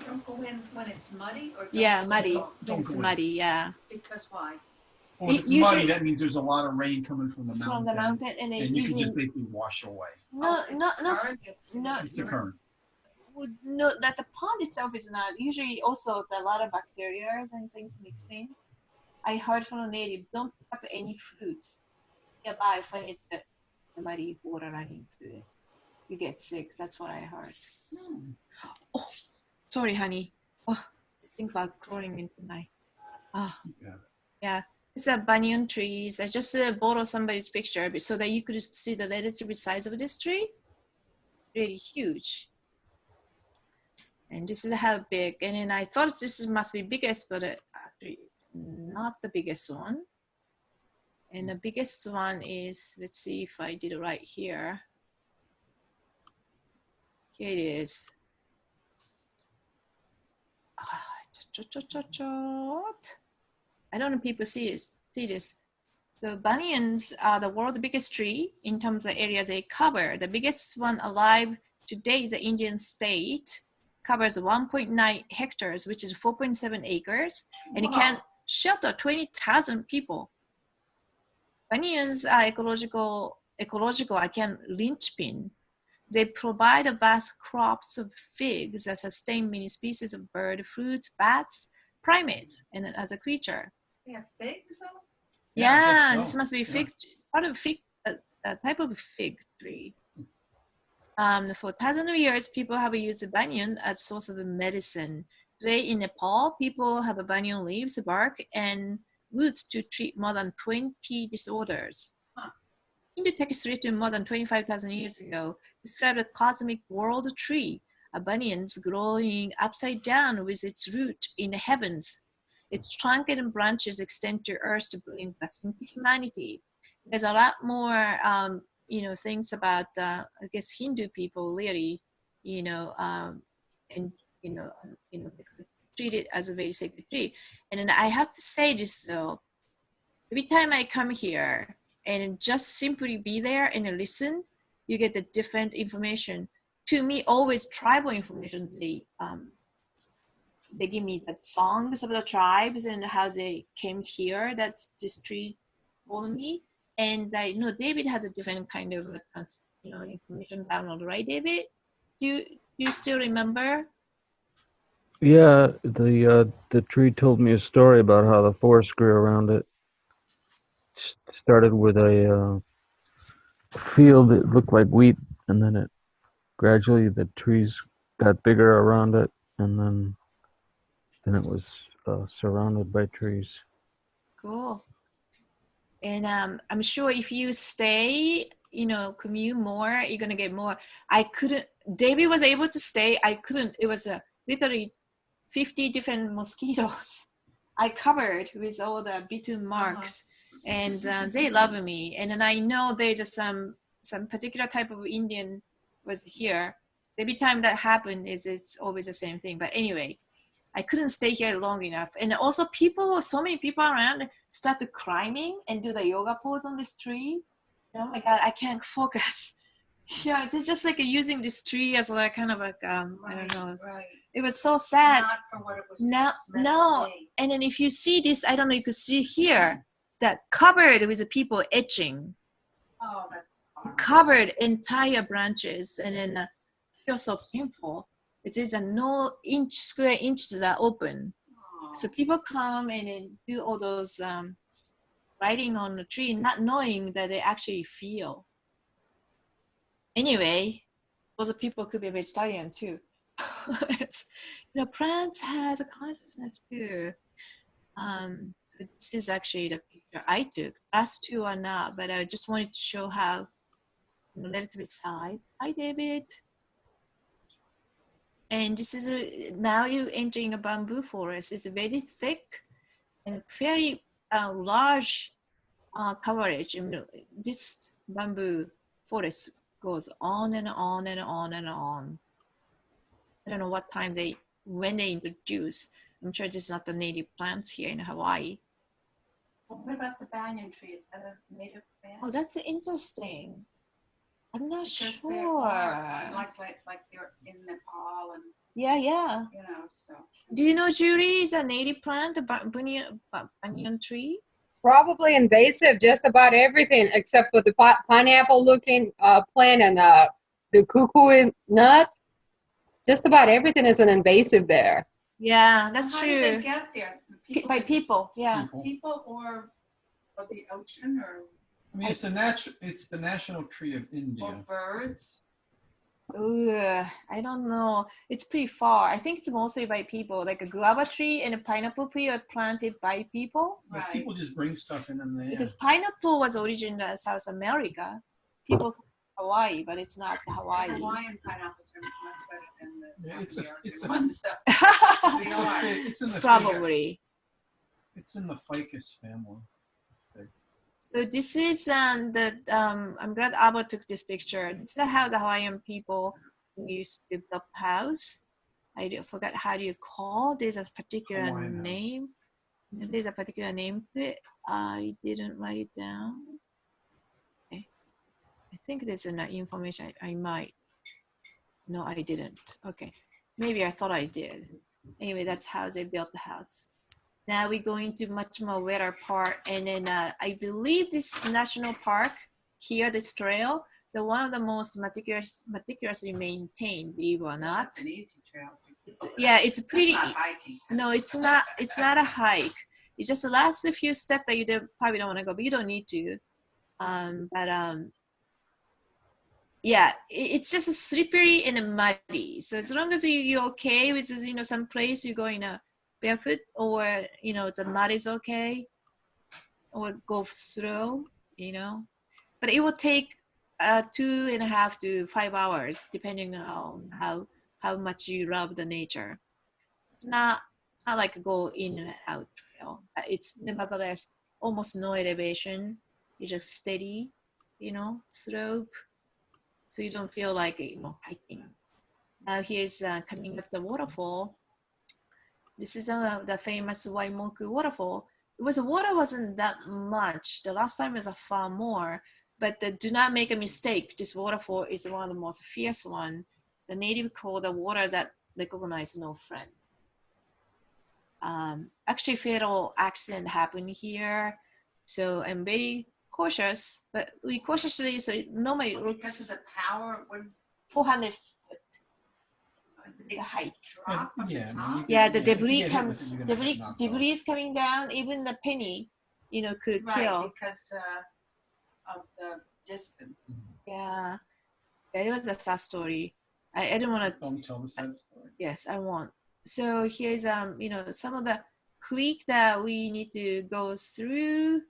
Don't go in when it's muddy, or muddy. Don't It's go in. muddy, yeah. Because why? Well, if it's Usually- muddy, that means there's a lot of rain coming from the mountain. From the mountain, and And it's you can usually just basically wash away. no. It's the current. No, that the pond itself is not. Usually, also a lot of bacteria and things mixed in. I heard from a native, don't pick up any fruits nearby when it's the muddy water running through it. You get sick. That's what I heard. Oh, sorry, honey. Oh, just think about crawling into my. Oh, yeah. It's a banyan trees. I just borrowed somebody's picture so that you could see the relative size of this tree. Really huge. And this is how big. And then I thought this must be biggest, but actually it's not the biggest one. And the biggest one is, let's see if I did it right here. Here it is. I don't know if people see this. So banyans are the world's biggest tree in terms of area they cover. The biggest one alive today is the Indian state. Covers 1.9 hectares, which is 4.7 acres, and it can shelter 20,000 people. Banyans are ecological, again, linchpin. They provide a vast crops of figs that sustain many species of bird, fruits, bats, primates, and as a creature. They have figs though? Yeah, this must be fig, part of fig, a type of fig tree. For thousands of years, people have used banyan as source of medicine. Today in Nepal, people have banyan leaves, bark, and roots to treat more than 20 disorders. Hindu texts written more than 25,000 years ago describe a cosmic world tree, a banyan's growing upside down with its root in the heavens. Its trunk and branches extend to earth to bring blessing to humanity. There's a lot more things about, I guess, Hindu people really, treat it as a very sacred tree. And then I have to say this though, every time I come here and just simply be there and listen, you get the different information. To me, always tribal information. They give me the songs of the tribes and how they came here. That's this tree for me. And I know David has a different kind of information download, right, David? Do you still remember? Yeah, the tree told me a story about how the forest grew around it. Started with a field that looked like wheat, and then it gradually the trees got bigger around it, and then it was surrounded by trees. Cool. And I'm sure if you stay, commute more, you're gonna get more. I couldn't. David was able to stay. I couldn't. It was literally 50 different mosquitoes. I covered with all the bitten marks, and they love me. And then I know there's some particular type of Indian was here. Every time that happened, it's always the same thing. But anyway, I couldn't stay here long enough. And also so many people around started climbing and do the yoga pose on this tree. Oh my God, I can't focus. It's just like using this tree as like kind of like, I don't know. Right. It was so sad. Not for what it was No. meant to be. And then if you see this, I don't know, you could see here that covered with the people etching. Oh, that's horrible. Covered entire branches, and then feels so painful. It is no square inches are open. So people come and then do all those writing on the tree, not knowing that they actually feel. Anyway, those people could be vegetarian too. Plants has a consciousness too. This is actually the picture I took. Last two are not, but I just wanted to show how relative size. Hi, David. And this is now you're entering a bamboo forest. It's very thick and very large coverage. This bamboo forest goes on and on and on and on. I don't know what time when they introduce. I'm sure this is not the native plants here in Hawaii. Well, what about the banyan tree? Is that a native plant? Oh, that's interesting. I'm not Because sure. there are, like they're in Nepal and Yeah. you know, so. Do you know Julie is a native plant, the banyan tree? Probably invasive, just about everything except for the pineapple-looking plant and the cuckoo nut. Just about everything is an invasive there. Yeah, that's How true. did they get there? The By people, yeah. People or the ocean or I mean, it's the national tree of India. or birds? Ugh, I don't know. It's pretty far. I think it's mostly by people. Like a guava tree and a pineapple tree are planted by people. But people just bring stuff in there. Because pineapple was originated in South America. People think Hawaii, but it's not Hawaii. Hawaiian pineapples are much better than the South It's American ones. it's in the Probably. It's in the ficus family. So this is I'm glad Abba took this picture. This is how the Hawaiian people used to build the house. I forgot how do you call. There's a particular Hawaiian name. There's a particular name for it. I didn't write it down. Okay. I think there's enough information. I might. No, I didn't. Okay. Maybe I thought I did. Anyway, that's how they built the house. Now we go into much more wetter part, and then I believe this national park here, this trail, the one of the most meticulously maintained, believe it or not. It's an easy trail. It's pretty. That's not hiking. No, it's not. It's not a hike. It's just the last few steps that you probably don't want to go, but you don't need to. Yeah, it's just slippery and muddy. So as long as you're okay with some place you're going barefoot, or the mud is okay, or go slow, but it will take 2.5 to 5 hours depending on how much you love the nature. It's not like go in and out trail. It's nevertheless almost no elevation. It's just steady, slope, so you don't feel like hiking. Now here's coming up the waterfall. This is the famous Waimoku waterfall. The water wasn't that much. The last time was far more, but do not make a mistake. This waterfall is one of the most fierce one. The native call the water that recognize no friend. Actually, fatal accident happened here, so I'm very cautious. But we cautiously, so normally it looks because of the power. 400 foot. The height. Yeah, the debris comes. Debris is coming down. Even the penny, could kill. Because of the distance. Yeah, it was a sad story. I didn't want to. Don't tell the sad story. Yes, I won't. So here's some of the creek that we need to go through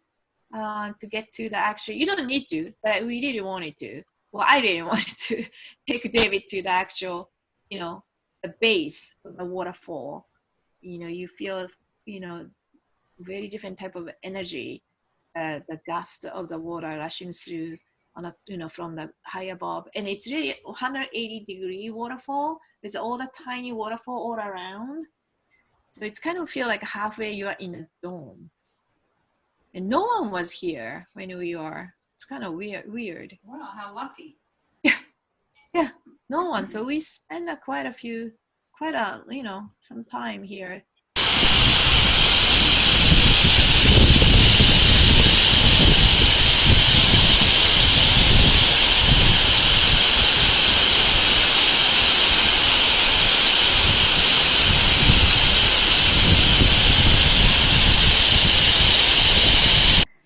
to get to the actual. You don't need to, but we really wanted to. Well, I really wanted to take David to the actual, the base of the waterfall. You feel, very different type of energy, the gust of the water rushing through on a, from the high above. And it's really 180-degree waterfall with all the tiny waterfall all around. So it's kind of feel like halfway you are in a dome. And no one was here when we are. It's kind of weird. Wow, how lucky. Yeah, no one. So we spent some time here.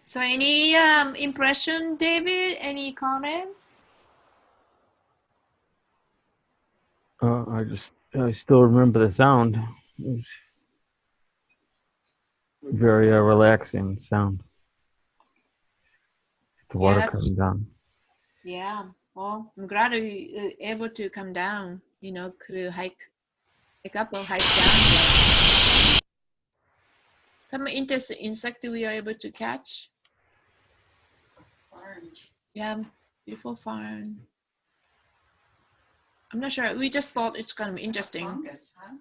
So any impression, David? Any comments? I still remember the sound. It was very relaxing sound. The water coming down. Yeah, well, I'm glad we were able to come down. Could hike up or hike down. Some interesting insect we are able to catch. ferns. Yeah, beautiful farm. I'm not sure. We just thought it's gonna be interesting. Fungus, huh?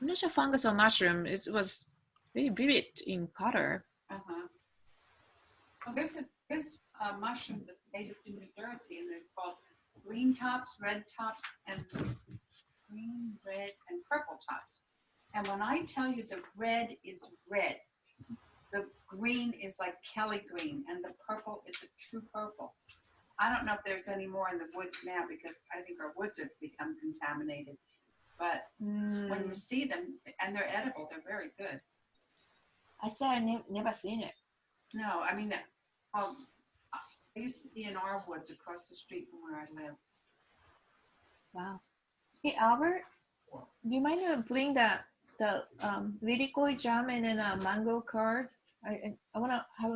I'm not sure fungus or mushroom. It was very vivid in color. Uh-huh. Well, there's a mushroom that's native to New Jersey, and they're called green tops, red tops, and green, red, and purple tops. And when I tell you the red is red, the green is like Kelly green, and the purple is a true purple. I don't know if there's any more in the woods now because I think our woods have become contaminated. But when you see them, and they're edible, they're very good. I saw. I never seen it. No, I mean, I used to be in our woods across the street from where I live. Wow. Hey Albert, do you mind bring the Lirikoi jam and then a mango curd? I want to have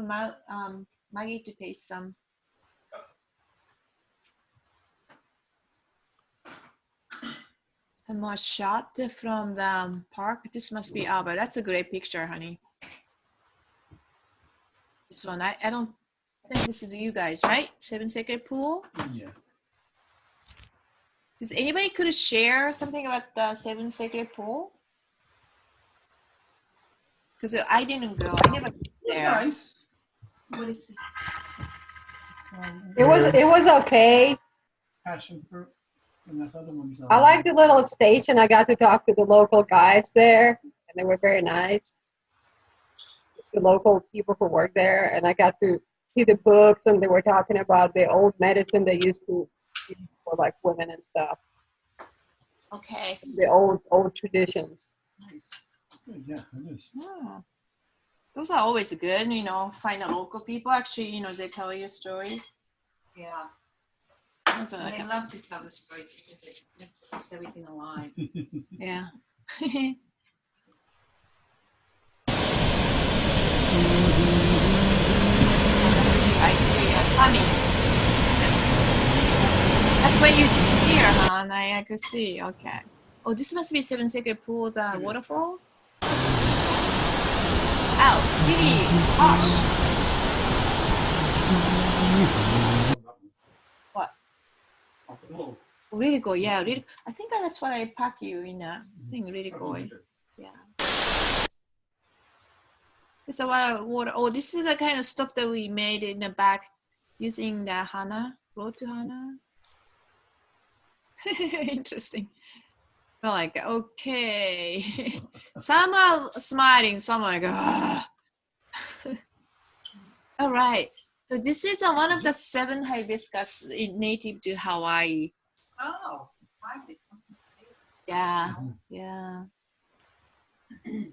Maggie to taste some. Some more shot from the park. This must be Albert. That's a great picture, honey. This one, I don't think this is you guys, right? Seven Sacred Pool. Yeah. Does anybody could share something about the Seven Sacred Pool? Because I didn't go. I never been It's there. nice. What is this? It was okay. Passion fruit. And that other one's I like the little station. I got to talk to the local guides there, and they were very nice. The local people who work there, and I got to see the books, and they were talking about the old medicine they used to use for like women and stuff. Okay. The old traditions. Nice. Good, yeah, it is. Yeah. Those are always good, you know, find the local people. Actually, you know, they tell you stories. Yeah. Those are And like they love to tell the stories because it keeps everything alive. yeah. That's when you disappear, huh? I could see. Okay. Oh, this must be Seven Sacred Pool, the waterfall. Ow, really harsh. What? Really go, yeah. Really, I think that's what I pack you in a thing. Really go, yeah. It's a lot of water. Oh, this is the kind of stuff that we made in the back using the Hana, road to Hana. Interesting. I'm like, okay. Some are smiling, some are like, ah. All right. So this is one of the 7 hibiscus native to Hawaii. Oh, I did something. Yeah, yeah. Did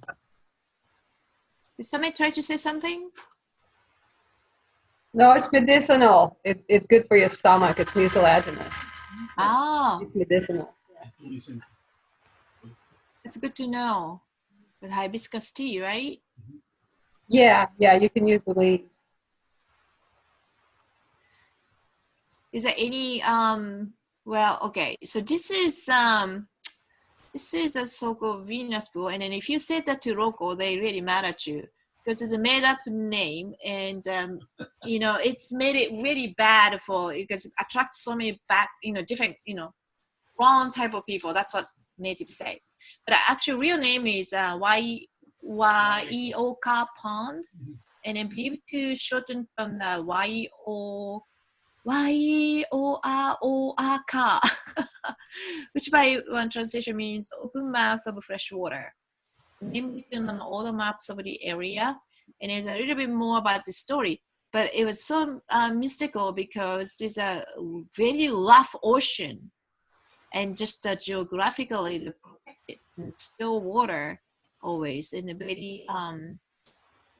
somebody try to say something? No, it's medicinal. It's good for your stomach. It's mucilaginous. Oh. It's medicinal. It's good to know. With hibiscus tea, right? Yeah, you can use the leaves. Is there any well, okay, so this is a so-called Venus pool, and then if you say that to local, they really mad at you because it's a made-up name, and you know, it's made it really bad because it attracts so many different, wrong type of people. That's what natives say. But the actual real name is Waioka Pond, and then people to shorten from the Waioaka, which by one translation means open mouth of fresh water. Named written on all the maps of the area, and there's a little bit more about the story. But it was so mystical because there's a very rough ocean, and just geographically protected, and still water always, and very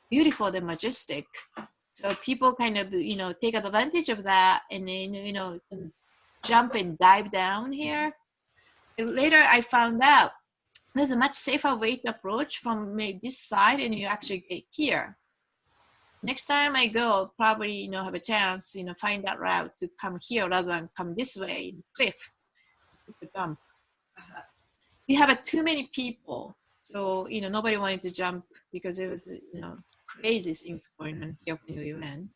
beautiful and majestic. So people kind of, take advantage of that, and then, jump and dive down here. And later I found out there's a much safer way to approach from maybe this side, and you actually get here. Next time I go, probably, have a chance, find that route to come here rather than come this way, cliff. We have too many people. So, nobody wanted to jump because it was, crazy things going on here for the event.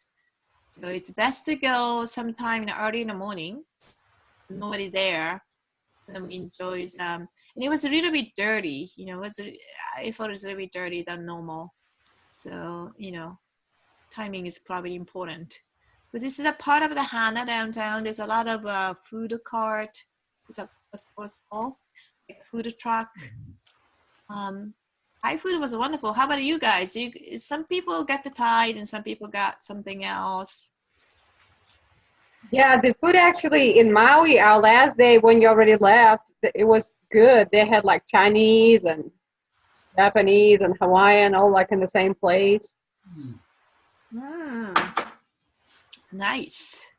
So it's best to go sometime early in the morning. Nobody there. Enjoys and it was a little bit dirty. I thought it was a little bit dirty than normal. So timing is probably important. But this is a part of the Hana downtown. There's a lot of food cart. What's it called? A food truck. Thai food was wonderful. How about you guys? Some people got the Thai and some people got something else. Yeah, the food actually in Maui, our last day when you already left, it was good. They had like Chinese and Japanese and Hawaiian all like in the same place. Nice.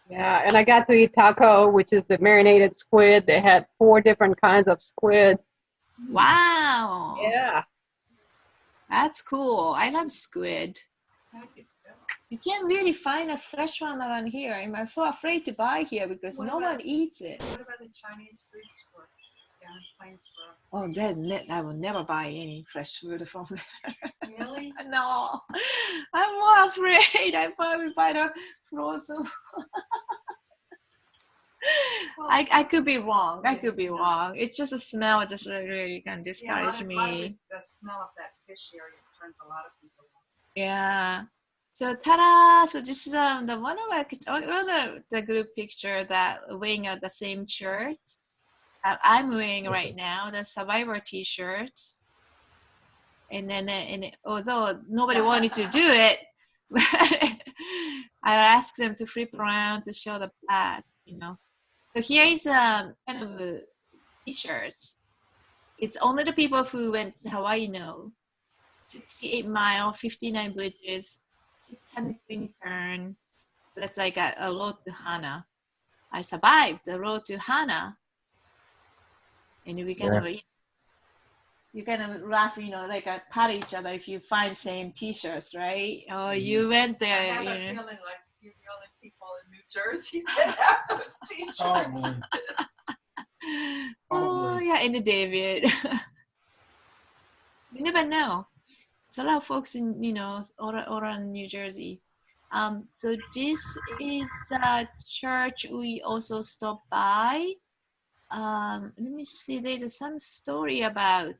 Yeah, and I got to eat taco, which is the marinated squid. They had 4 different kinds of squid. Wow. Yeah. That's cool. I love squid. You can't really find a fresh one around here. I'm so afraid to buy here because no one eats it. What about the Chinese food store down in Plainsboro? Oh, I will never buy any fresh food from there. Really? No. I'm more afraid. I probably buy the frozen. I could be wrong. I could be wrong. It's just a smell just really can discourage me. The smell of that fish area turns a lot of people off. Yeah. So ta-da! So this is the one of the group picture that wearing the same shirts that I'm wearing right now, the Survivor T-shirts. And then although nobody wanted to do it, but I asked them to flip around to show the back, So here is kind of T-shirts. It's only the people who went to Hawaii know. 68 mile, 59 bridges, 620 turn. That's like a road to Hana. I survived the road to Hana. And we kind of, you kind of laugh, like pat each other if you find same T-shirts, right? Oh, you went there. I have a feeling like you're the only people in New Jersey that have those T-shirts. Oh, yeah, and David. You never know. It's a lot of folks in, all around New Jersey. So this is a church we also stopped by. Let me see, there's some story about.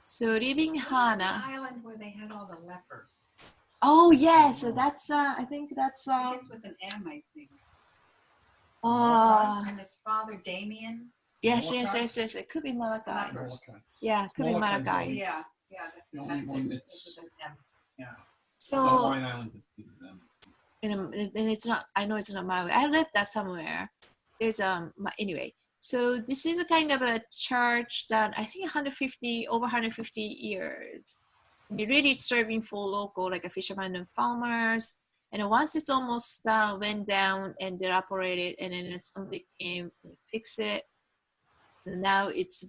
So leaving Hana. The island where they had all the lepers. Oh, yeah, so that's, I think that's. It's with an M, I think. And his father, Damien. Yes. It could be Malachi. Yeah, it could be Malachi. Yeah. The only one that's so, and it's not. I know it's not Maui. I read that somewhere. There's anyway. So this is a kind of a church that I think over 150 years. They're really serving for local, like a fishermen and farmers. And once it's almost went down and they're operated, and then somebody came and fix it. And now it's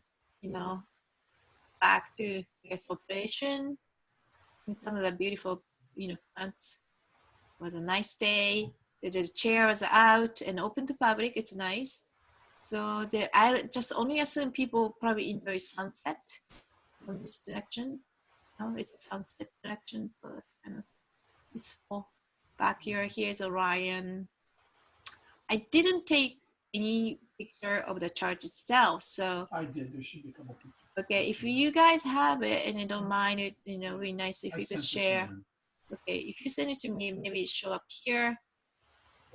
back to its operation. And some of the beautiful plants. It was a nice day. The chair was out and open to public. It's nice. So I just only assume people probably enjoy sunset from this direction. It's a sunset direction, so that's kind of peaceful. Back here's Orion. I didn't take any picture of the church itself, so I did. There should be a couple pictures. Okay, if you guys have it and you don't mind it, it'd be nice if you could share. Okay, if you send it to me, maybe it show up here.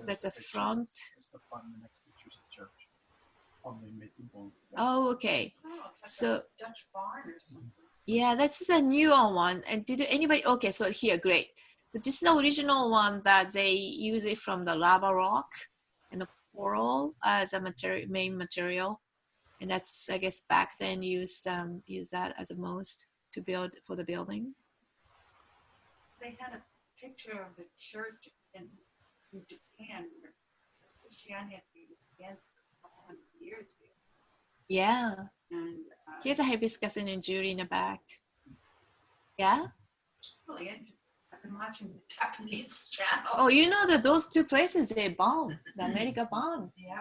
That's a front. It's the front, and the next picture is the church. Oh, okay. Oh, it's like So a Dutch barn or something. yeah, that's a newer one. And did anybody? Okay, so here, great. But this is the original one that they use it from the lava rock and the coral as a main material, and that's, I guess, back then used that as a most to build for the building. They had a picture of the church in Japan where Christianity was again for 100 years there. Yeah. And Here's a hibiscus and a jewelry in the back. Yeah? really interesting. I've been watching the Japanese channel. Oh, that those two places, they bombed. The America bombed. Yeah.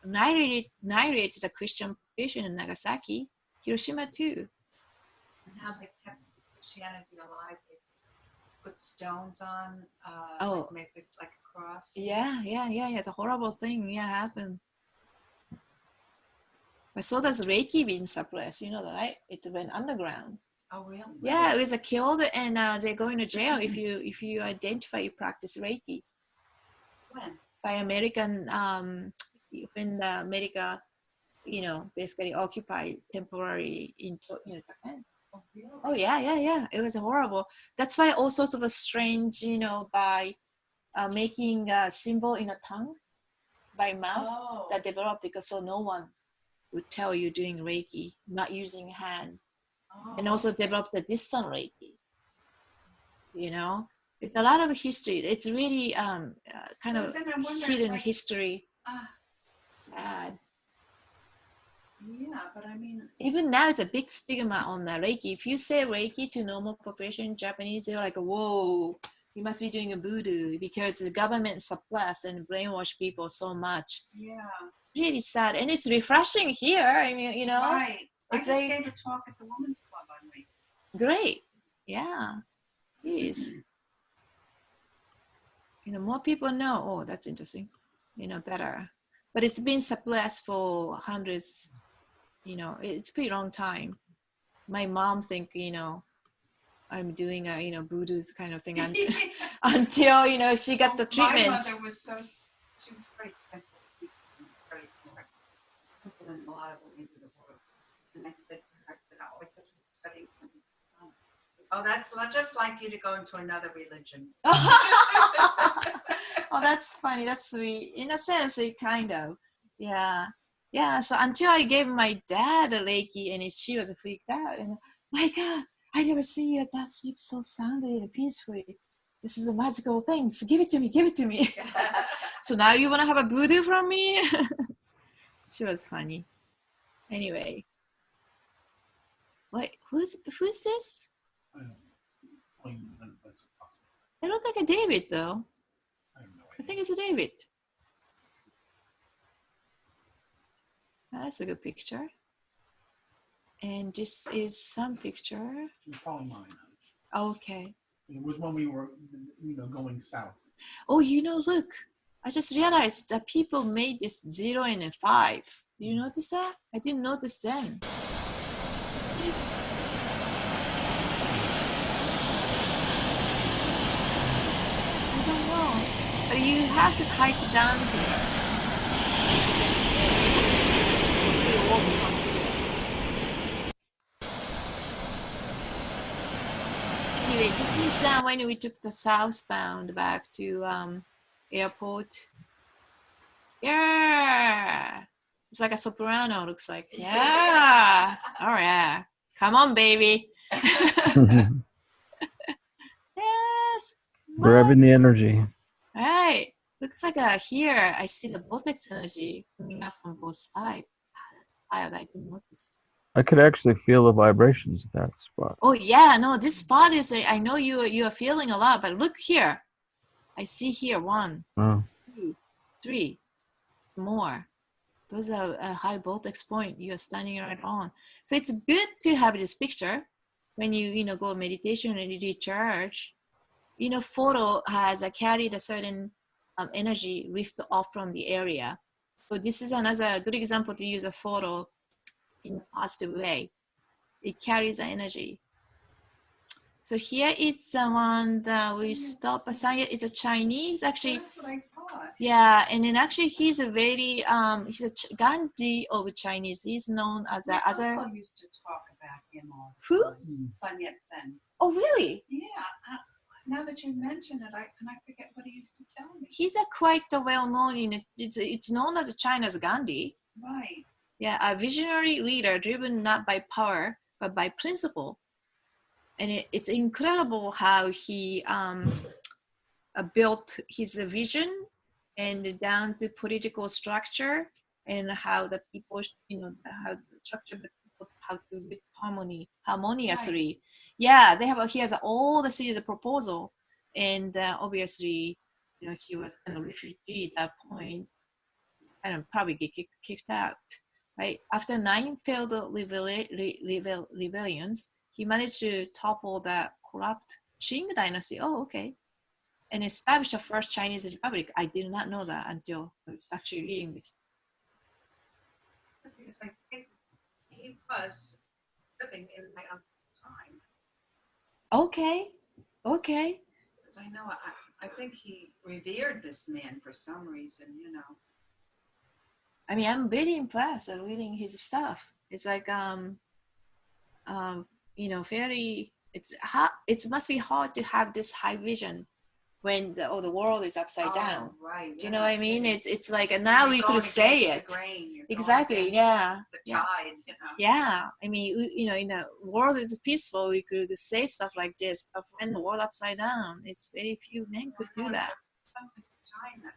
Annihilated the Christian population in Nagasaki. Hiroshima too. And how they kept Christianity alive. put stones on, Oh. like make it like a cross. Yeah. It's a horrible thing. Yeah, happened. But so does Reiki being suppressed. You know that, right? It went underground. Oh, really? Yeah, it was killed, and they go into jail if you identify you practice Reiki. When? By American, when America, basically occupied temporarily in Japan. Oh, really? Oh yeah. It was horrible. That's why all sorts of a strange, by making a symbol in a tongue by mouth that developed because so no one would tell you doing Reiki, not using hand, and also developed the distant Reiki. It's a lot of history. It's really kind of hidden history. Sad. Yeah, but I mean, even now it's a big stigma on the Reiki. If you say Reiki to normal population in Japanese, they're like, whoa, you must be doing a voodoo, because the government suppress and brainwash people so much. Yeah. Really sad. And it's refreshing here. I mean, Right. It's I just gave a talk at the Women's Club on Reiki. Great. Yeah. Please. More people know, oh, that's interesting, better. But it's been suppressed for hundreds, it's a pretty long time. My mom think, I'm doing a, voodoo kind of thing until, she got the treatment. My mother was she was very simple, sweet, and very smart. Simple in a lot of ways of the world. And I said to her, I was studying something. Oh, that's just like you to go into another religion. Oh, that's funny. That's sweet. In a sense, it kind of, yeah. So until I gave my dad a Reiki, and she was freaked out. And my God, I never see your dad sleep so soundly and peacefully. This is a magical thing. So give it to me. So now you want to have a voodoo from me? She was funny. Anyway, wait, who's this? I don't know. That's possible. It looked like a David, though. I have no idea. I think it's a David. That's a good picture. And this is some picture. It's probably mine. Okay. It was when we were, going south. Oh, look. I just realized that people made this 0 and a 5. Did you notice that? I didn't notice then. See? I don't know. But you have to type it down here. Anyway, this is when we took the southbound back to airport. Yeah. It's like a soprano, looks like. Yeah. All right. Come on, baby. Yes. Grabbing the energy. All right. Looks like here I see the vortex energy coming out from both sides. That's wild. I didn't notice. I could actually feel the vibrations at that spot. Oh yeah, no, this spot is. I know you are feeling a lot, but look here. I see here 1, 2, 3, more. Those are a high vortex point you are standing right on. So it's good to have this picture when you go meditation and you recharge. Photo has carried a certain energy lift off from the area. So this is another good example to use a photo in a positive way. It carries the energy. So here is the one that we stop. It's a Chinese, actually. That's what I thought. Yeah, and then actually he's a very he's a Gandhi of Chinese. He's known as a other. Uncle used to talk about him all. Who? Sun Yat-sen. Oh really? Yeah. Now that you mention it, I forget what he used to tell me. He's a quite well known it's known as China's Gandhi. Right. Yeah, a visionary leader driven not by power but by principle. And it's incredible how he built his vision and down to political structure and how the people, how the structure the people how to live harmoniously. Right. Yeah, he has all the series of proposal, and obviously, he was kind of refugee at that point, and probably get kicked out. Right after 9 failed rebellions, he managed to topple the corrupt Qing dynasty. Oh, okay. And established the first Chinese republic. I did not know that until I was actually reading this. Because I think he was living in my uncle's time. Okay. Okay. Because I know, I think he revered this man for some reason, you know. I mean, I'm very impressed at reading his stuff. It's like, you know, very. It's hard. It must be hard to have this high vision when the world is upside down. Right. Do you know what I mean? It's like, and now we could say it. Exactly. Yeah. The tide, you know. Yeah. I mean, you know, in the world is peaceful, we could say stuff like this, but when the world upside down, it's very few men could do that. Something in China.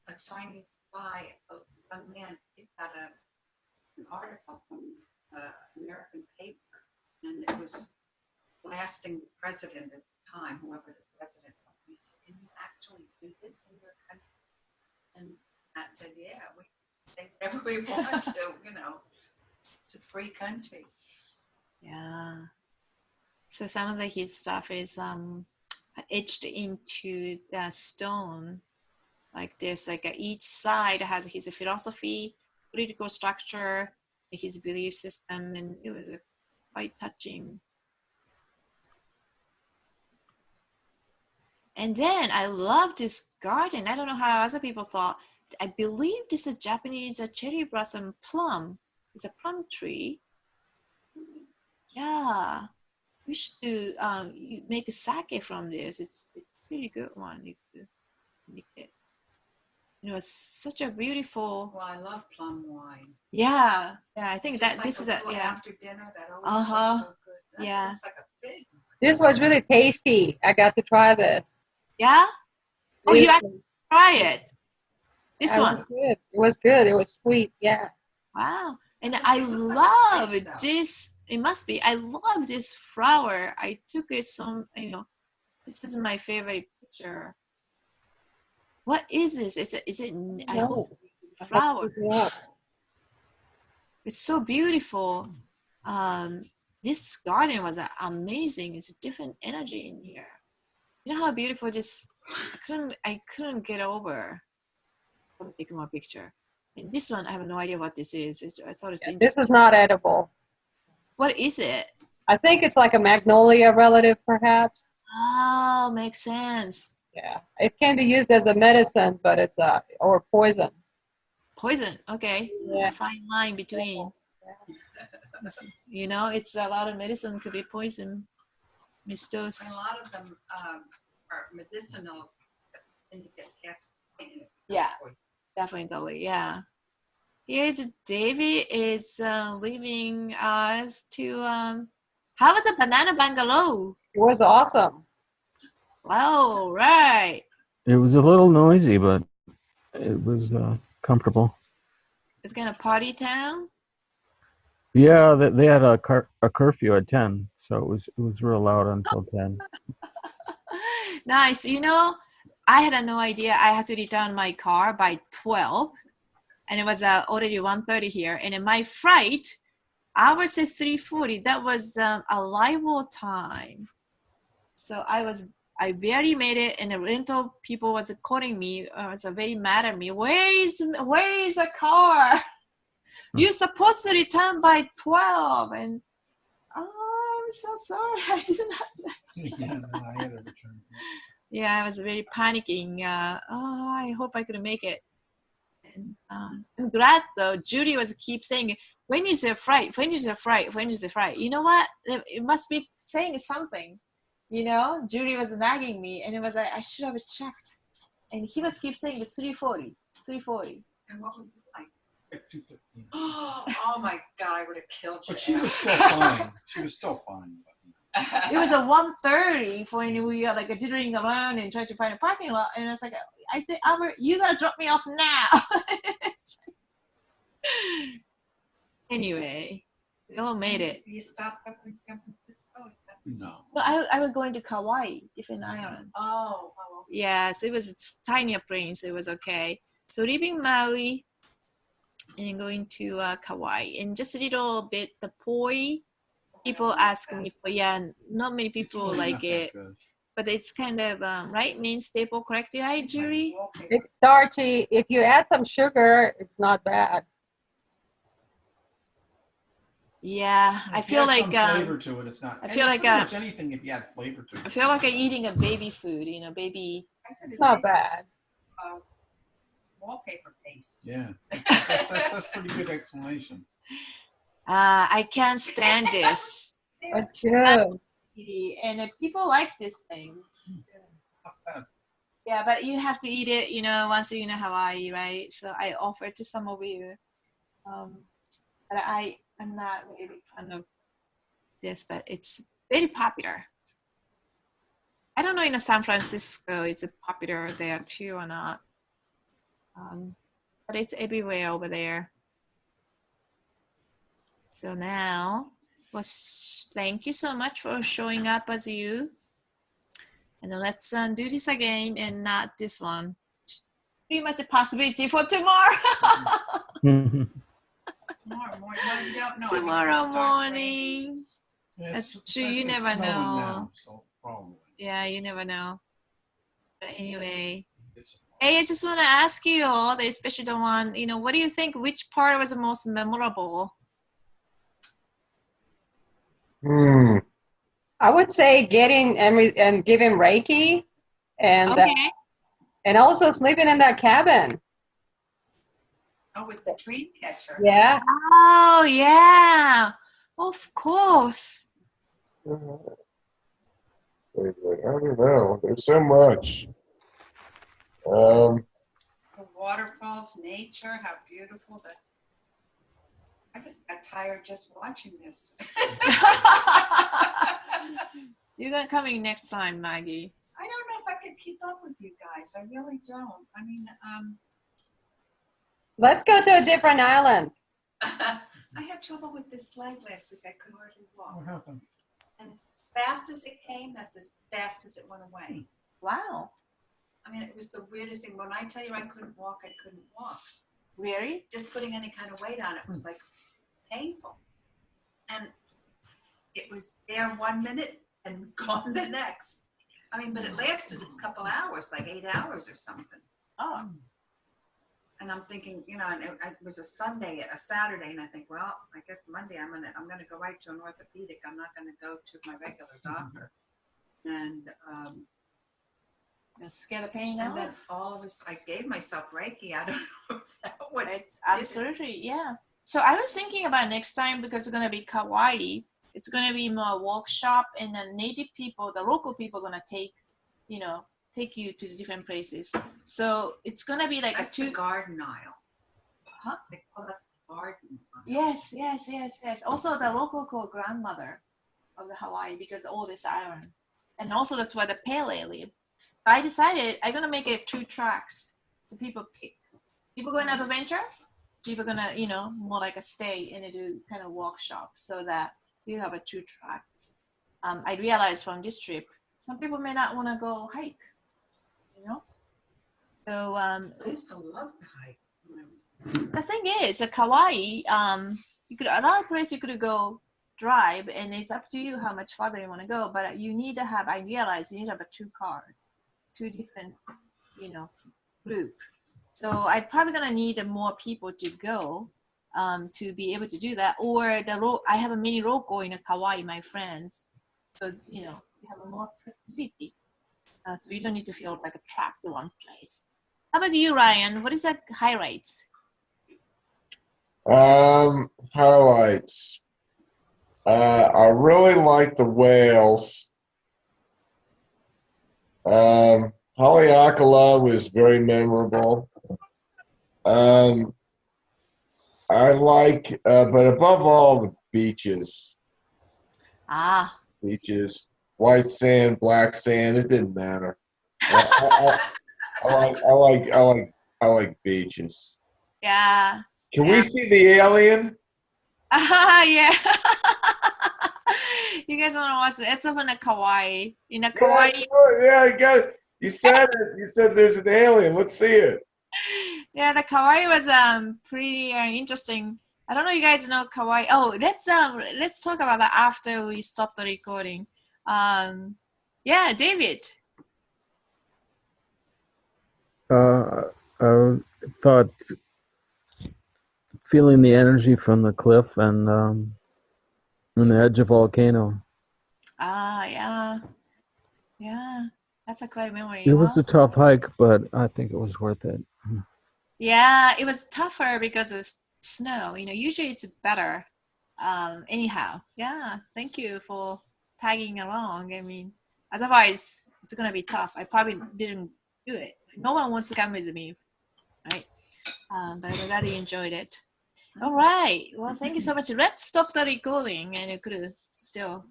A Chinese spy, a young man, picked out an article from an American paper, and it was blasting the president at the time, whoever the president was. He said, "Can you actually do this in your country?" And Matt said, "Yeah, we say whatever we want to, you know. It's a free country." Yeah. So some of his stuff is etched into the stone like this. Like each side has his philosophy, political structure, his belief system, and it was quite touching. And then I love this garden. I don't know how other people thought. I believe this is a Japanese cherry blossom plum. It's a plum tree. Yeah. We should do, you make a sake from this. It's a pretty good one. You could make it. You know, it's such a beautiful. Well, I love plum wine. Yeah. Yeah, I think Just that this is a, yeah. After dinner, that always looks so good. That yeah. looks like a fig. This was really tasty. I got to try this. Yeah? Oh, you actually try it. This one. It was good. It was sweet. Yeah. Wow. And I love this. It must be. I love this flower. I took it some, you know, this is my favorite picture. What is this? Is it I hope flower. It's so beautiful. This garden was amazing. It's a different energy in here. You know how beautiful this, I couldn't get over. I'll take more picture. And this one, I have no idea what this is. I thought it's interesting. This is not edible. What is it? I think it's like a magnolia relative, perhaps. Oh, makes sense. Yeah, it can be used as a medicine, but it's or poison. Poison, okay. Yeah. It's a fine line between. Yeah. You know, it's a lot of medicine could be poison. Mistos. And a lot of them are medicinal. Indicate gas. Yeah, definitely. Yeah. Here's David is leaving us to. How was the banana bungalow? It was awesome. Wow, right. It was a little noisy, but it was comfortable. It's kind of party town. Yeah, they had a curfew at 10, so it was real loud until 10. Nice. You know, I had no idea I had to return my car by 12, and it was already 1:30 here. And in my flight, ours is 3:40. That was arrival time. So I barely made it, and the rental people was calling me. Was very mad at me. Where is the car? You're supposed to return by 12, and I'm so sorry. I did not. Yeah, no, I had to return. Yeah, I was very panicking. I hope I could make it. And I'm glad though. Judy was keep saying, "When is the flight? When is the flight? When is the flight?" You know what? It must be saying something. You know, Judy was nagging me, and it was like I should have checked. And he was keep saying it's 3:40, 3:40. And what was it like? Like 2:15. Oh my God, I would have killed you. But she was still fine. She was still fine. It was a 1:30 when we were like dithering around and trying to find a parking lot, and I was like, I said, Albert, you gotta drop me off now. Anyway, we all made it. You stopped up in San Francisco? No. Well, I was going to Kauai, different island. Oh. Yeah, so it was a tiny plane, so it was okay. So leaving Maui and going to Kauai, and just a little bit the poi people ask me, but yeah, not many people It's really like not that it. good. But it's kind of right. Means staple correctly, right, Julie? It's starchy. If you add some sugar, it's not bad. Yeah, I If you feel add like some flavor to it. It's not. I feel like pretty much anything if you add flavor to it. I feel like I'm eating a baby food. You know, baby. I said It's not bad. Wallpaper paste. Yeah, that's pretty good explanation. I can't stand this. It's good. And people like this thing. Yeah, but you have to eat it, you know, once you're in Hawaii, right? So I offered to some of you. But I'm not really a big fan of this, but it's very popular. I don't know in San Francisco, is it popular there too or not? But it's everywhere over there. So now, thank you so much for showing up as you. And then let's do this again and not this one. Pretty much a possibility for tomorrow. Tomorrow morning. Well, you don't know. Tomorrow morning. Yeah, That's it's true. You it's never snowing know. Now, so probably. Yeah, you never know. But anyway. It's Hey, I just want to ask you all, especially the one, you know, what do you think, which part was the most memorable? I would say getting and giving Reiki, and Okay. and also sleeping in that cabin. Oh, with the dream catcher. Yeah. Oh, yeah. Of course. I don't know. There's so much. The waterfalls, nature, how beautiful. I just got tired just watching this. You're coming next time, Maggie. I don't know if I could keep up with you guys. I really don't. I mean, Let's go to a different island. I had trouble with this leg last week. I could hardly walk. What happened? And as fast as it came, that's as fast as it went away. Wow. I mean, it was the weirdest thing. When I tell you I couldn't walk, I couldn't walk. Really? Just putting any kind of weight on it was like painful. And it was there 1 minute and gone the next. I mean, but it lasted a couple hours, like 8 hours or something. Oh. And I'm thinking, you know, and it was a Saturday, and I think, well, I guess Monday I'm gonna go right to an orthopedic. I'm not gonna go to my regular doctor. And scare the pain and out. then all of us, I gave myself Reiki. I don't know if that would. It's absolutely, yeah. So I was thinking about next time, because it's gonna be Kauai. It's gonna be more workshop, and the native people, the local people, are gonna take you to the different places. So it's gonna be like That's the garden aisle. Huh? They call it the garden aisle. Yes. Also, the local called grandmother of the Hawaii, because all this iron, and also that's where the Pele live. I decided I'm gonna make it 2 tracks, so people pick. People going on adventure, people gonna more like a stay and do kind of workshop, so that you have a 2 tracks. I realized from this trip, some people may not want to go hike. So I used to love to hike. the thing is, Kauai, you could a lot of places you could go drive, and it's up to you how much farther you want to go. But you need to have. I realized you need to have 2 cars, 2 different, group. So I'm probably gonna need more people to go, to be able to do that. Or I have a mini local in Kauai, my friends. So you have more flexibility. So you don't need to feel like trapped to one place. How about you, Ryan? What is the highlights? Highlights. I really like the whales. Haleakala was very memorable. I like, but above all, the beaches. Beaches, white sand, black sand. It didn't matter. I like beaches. Yeah. Can we see the alien? Yeah. You guys want to watch it? It's over in Kauai. Kauai. Yeah, I got it. You said it. You said there's an alien. Let's see it. Yeah, the Kauai was pretty interesting. I don't know if you guys know Kauai. Oh, let's talk about that after we stop the recording. Yeah, David. I thought feeling the energy from the cliff and on the edge of volcano. Yeah. Yeah. That's a quite memory. It was a tough hike, but I think it was worth it. Yeah, it was tougher because of snow. Usually it's better. Anyhow, yeah, thank you for tagging along. I mean, otherwise it's gonna be tough. I probably didn't do it. No one wants to come with me, right? But I really enjoyed it. All right. Well, thank you so much. Let's stop the recording, and you could still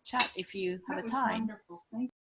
chat if you have a time. Wonderful. Thank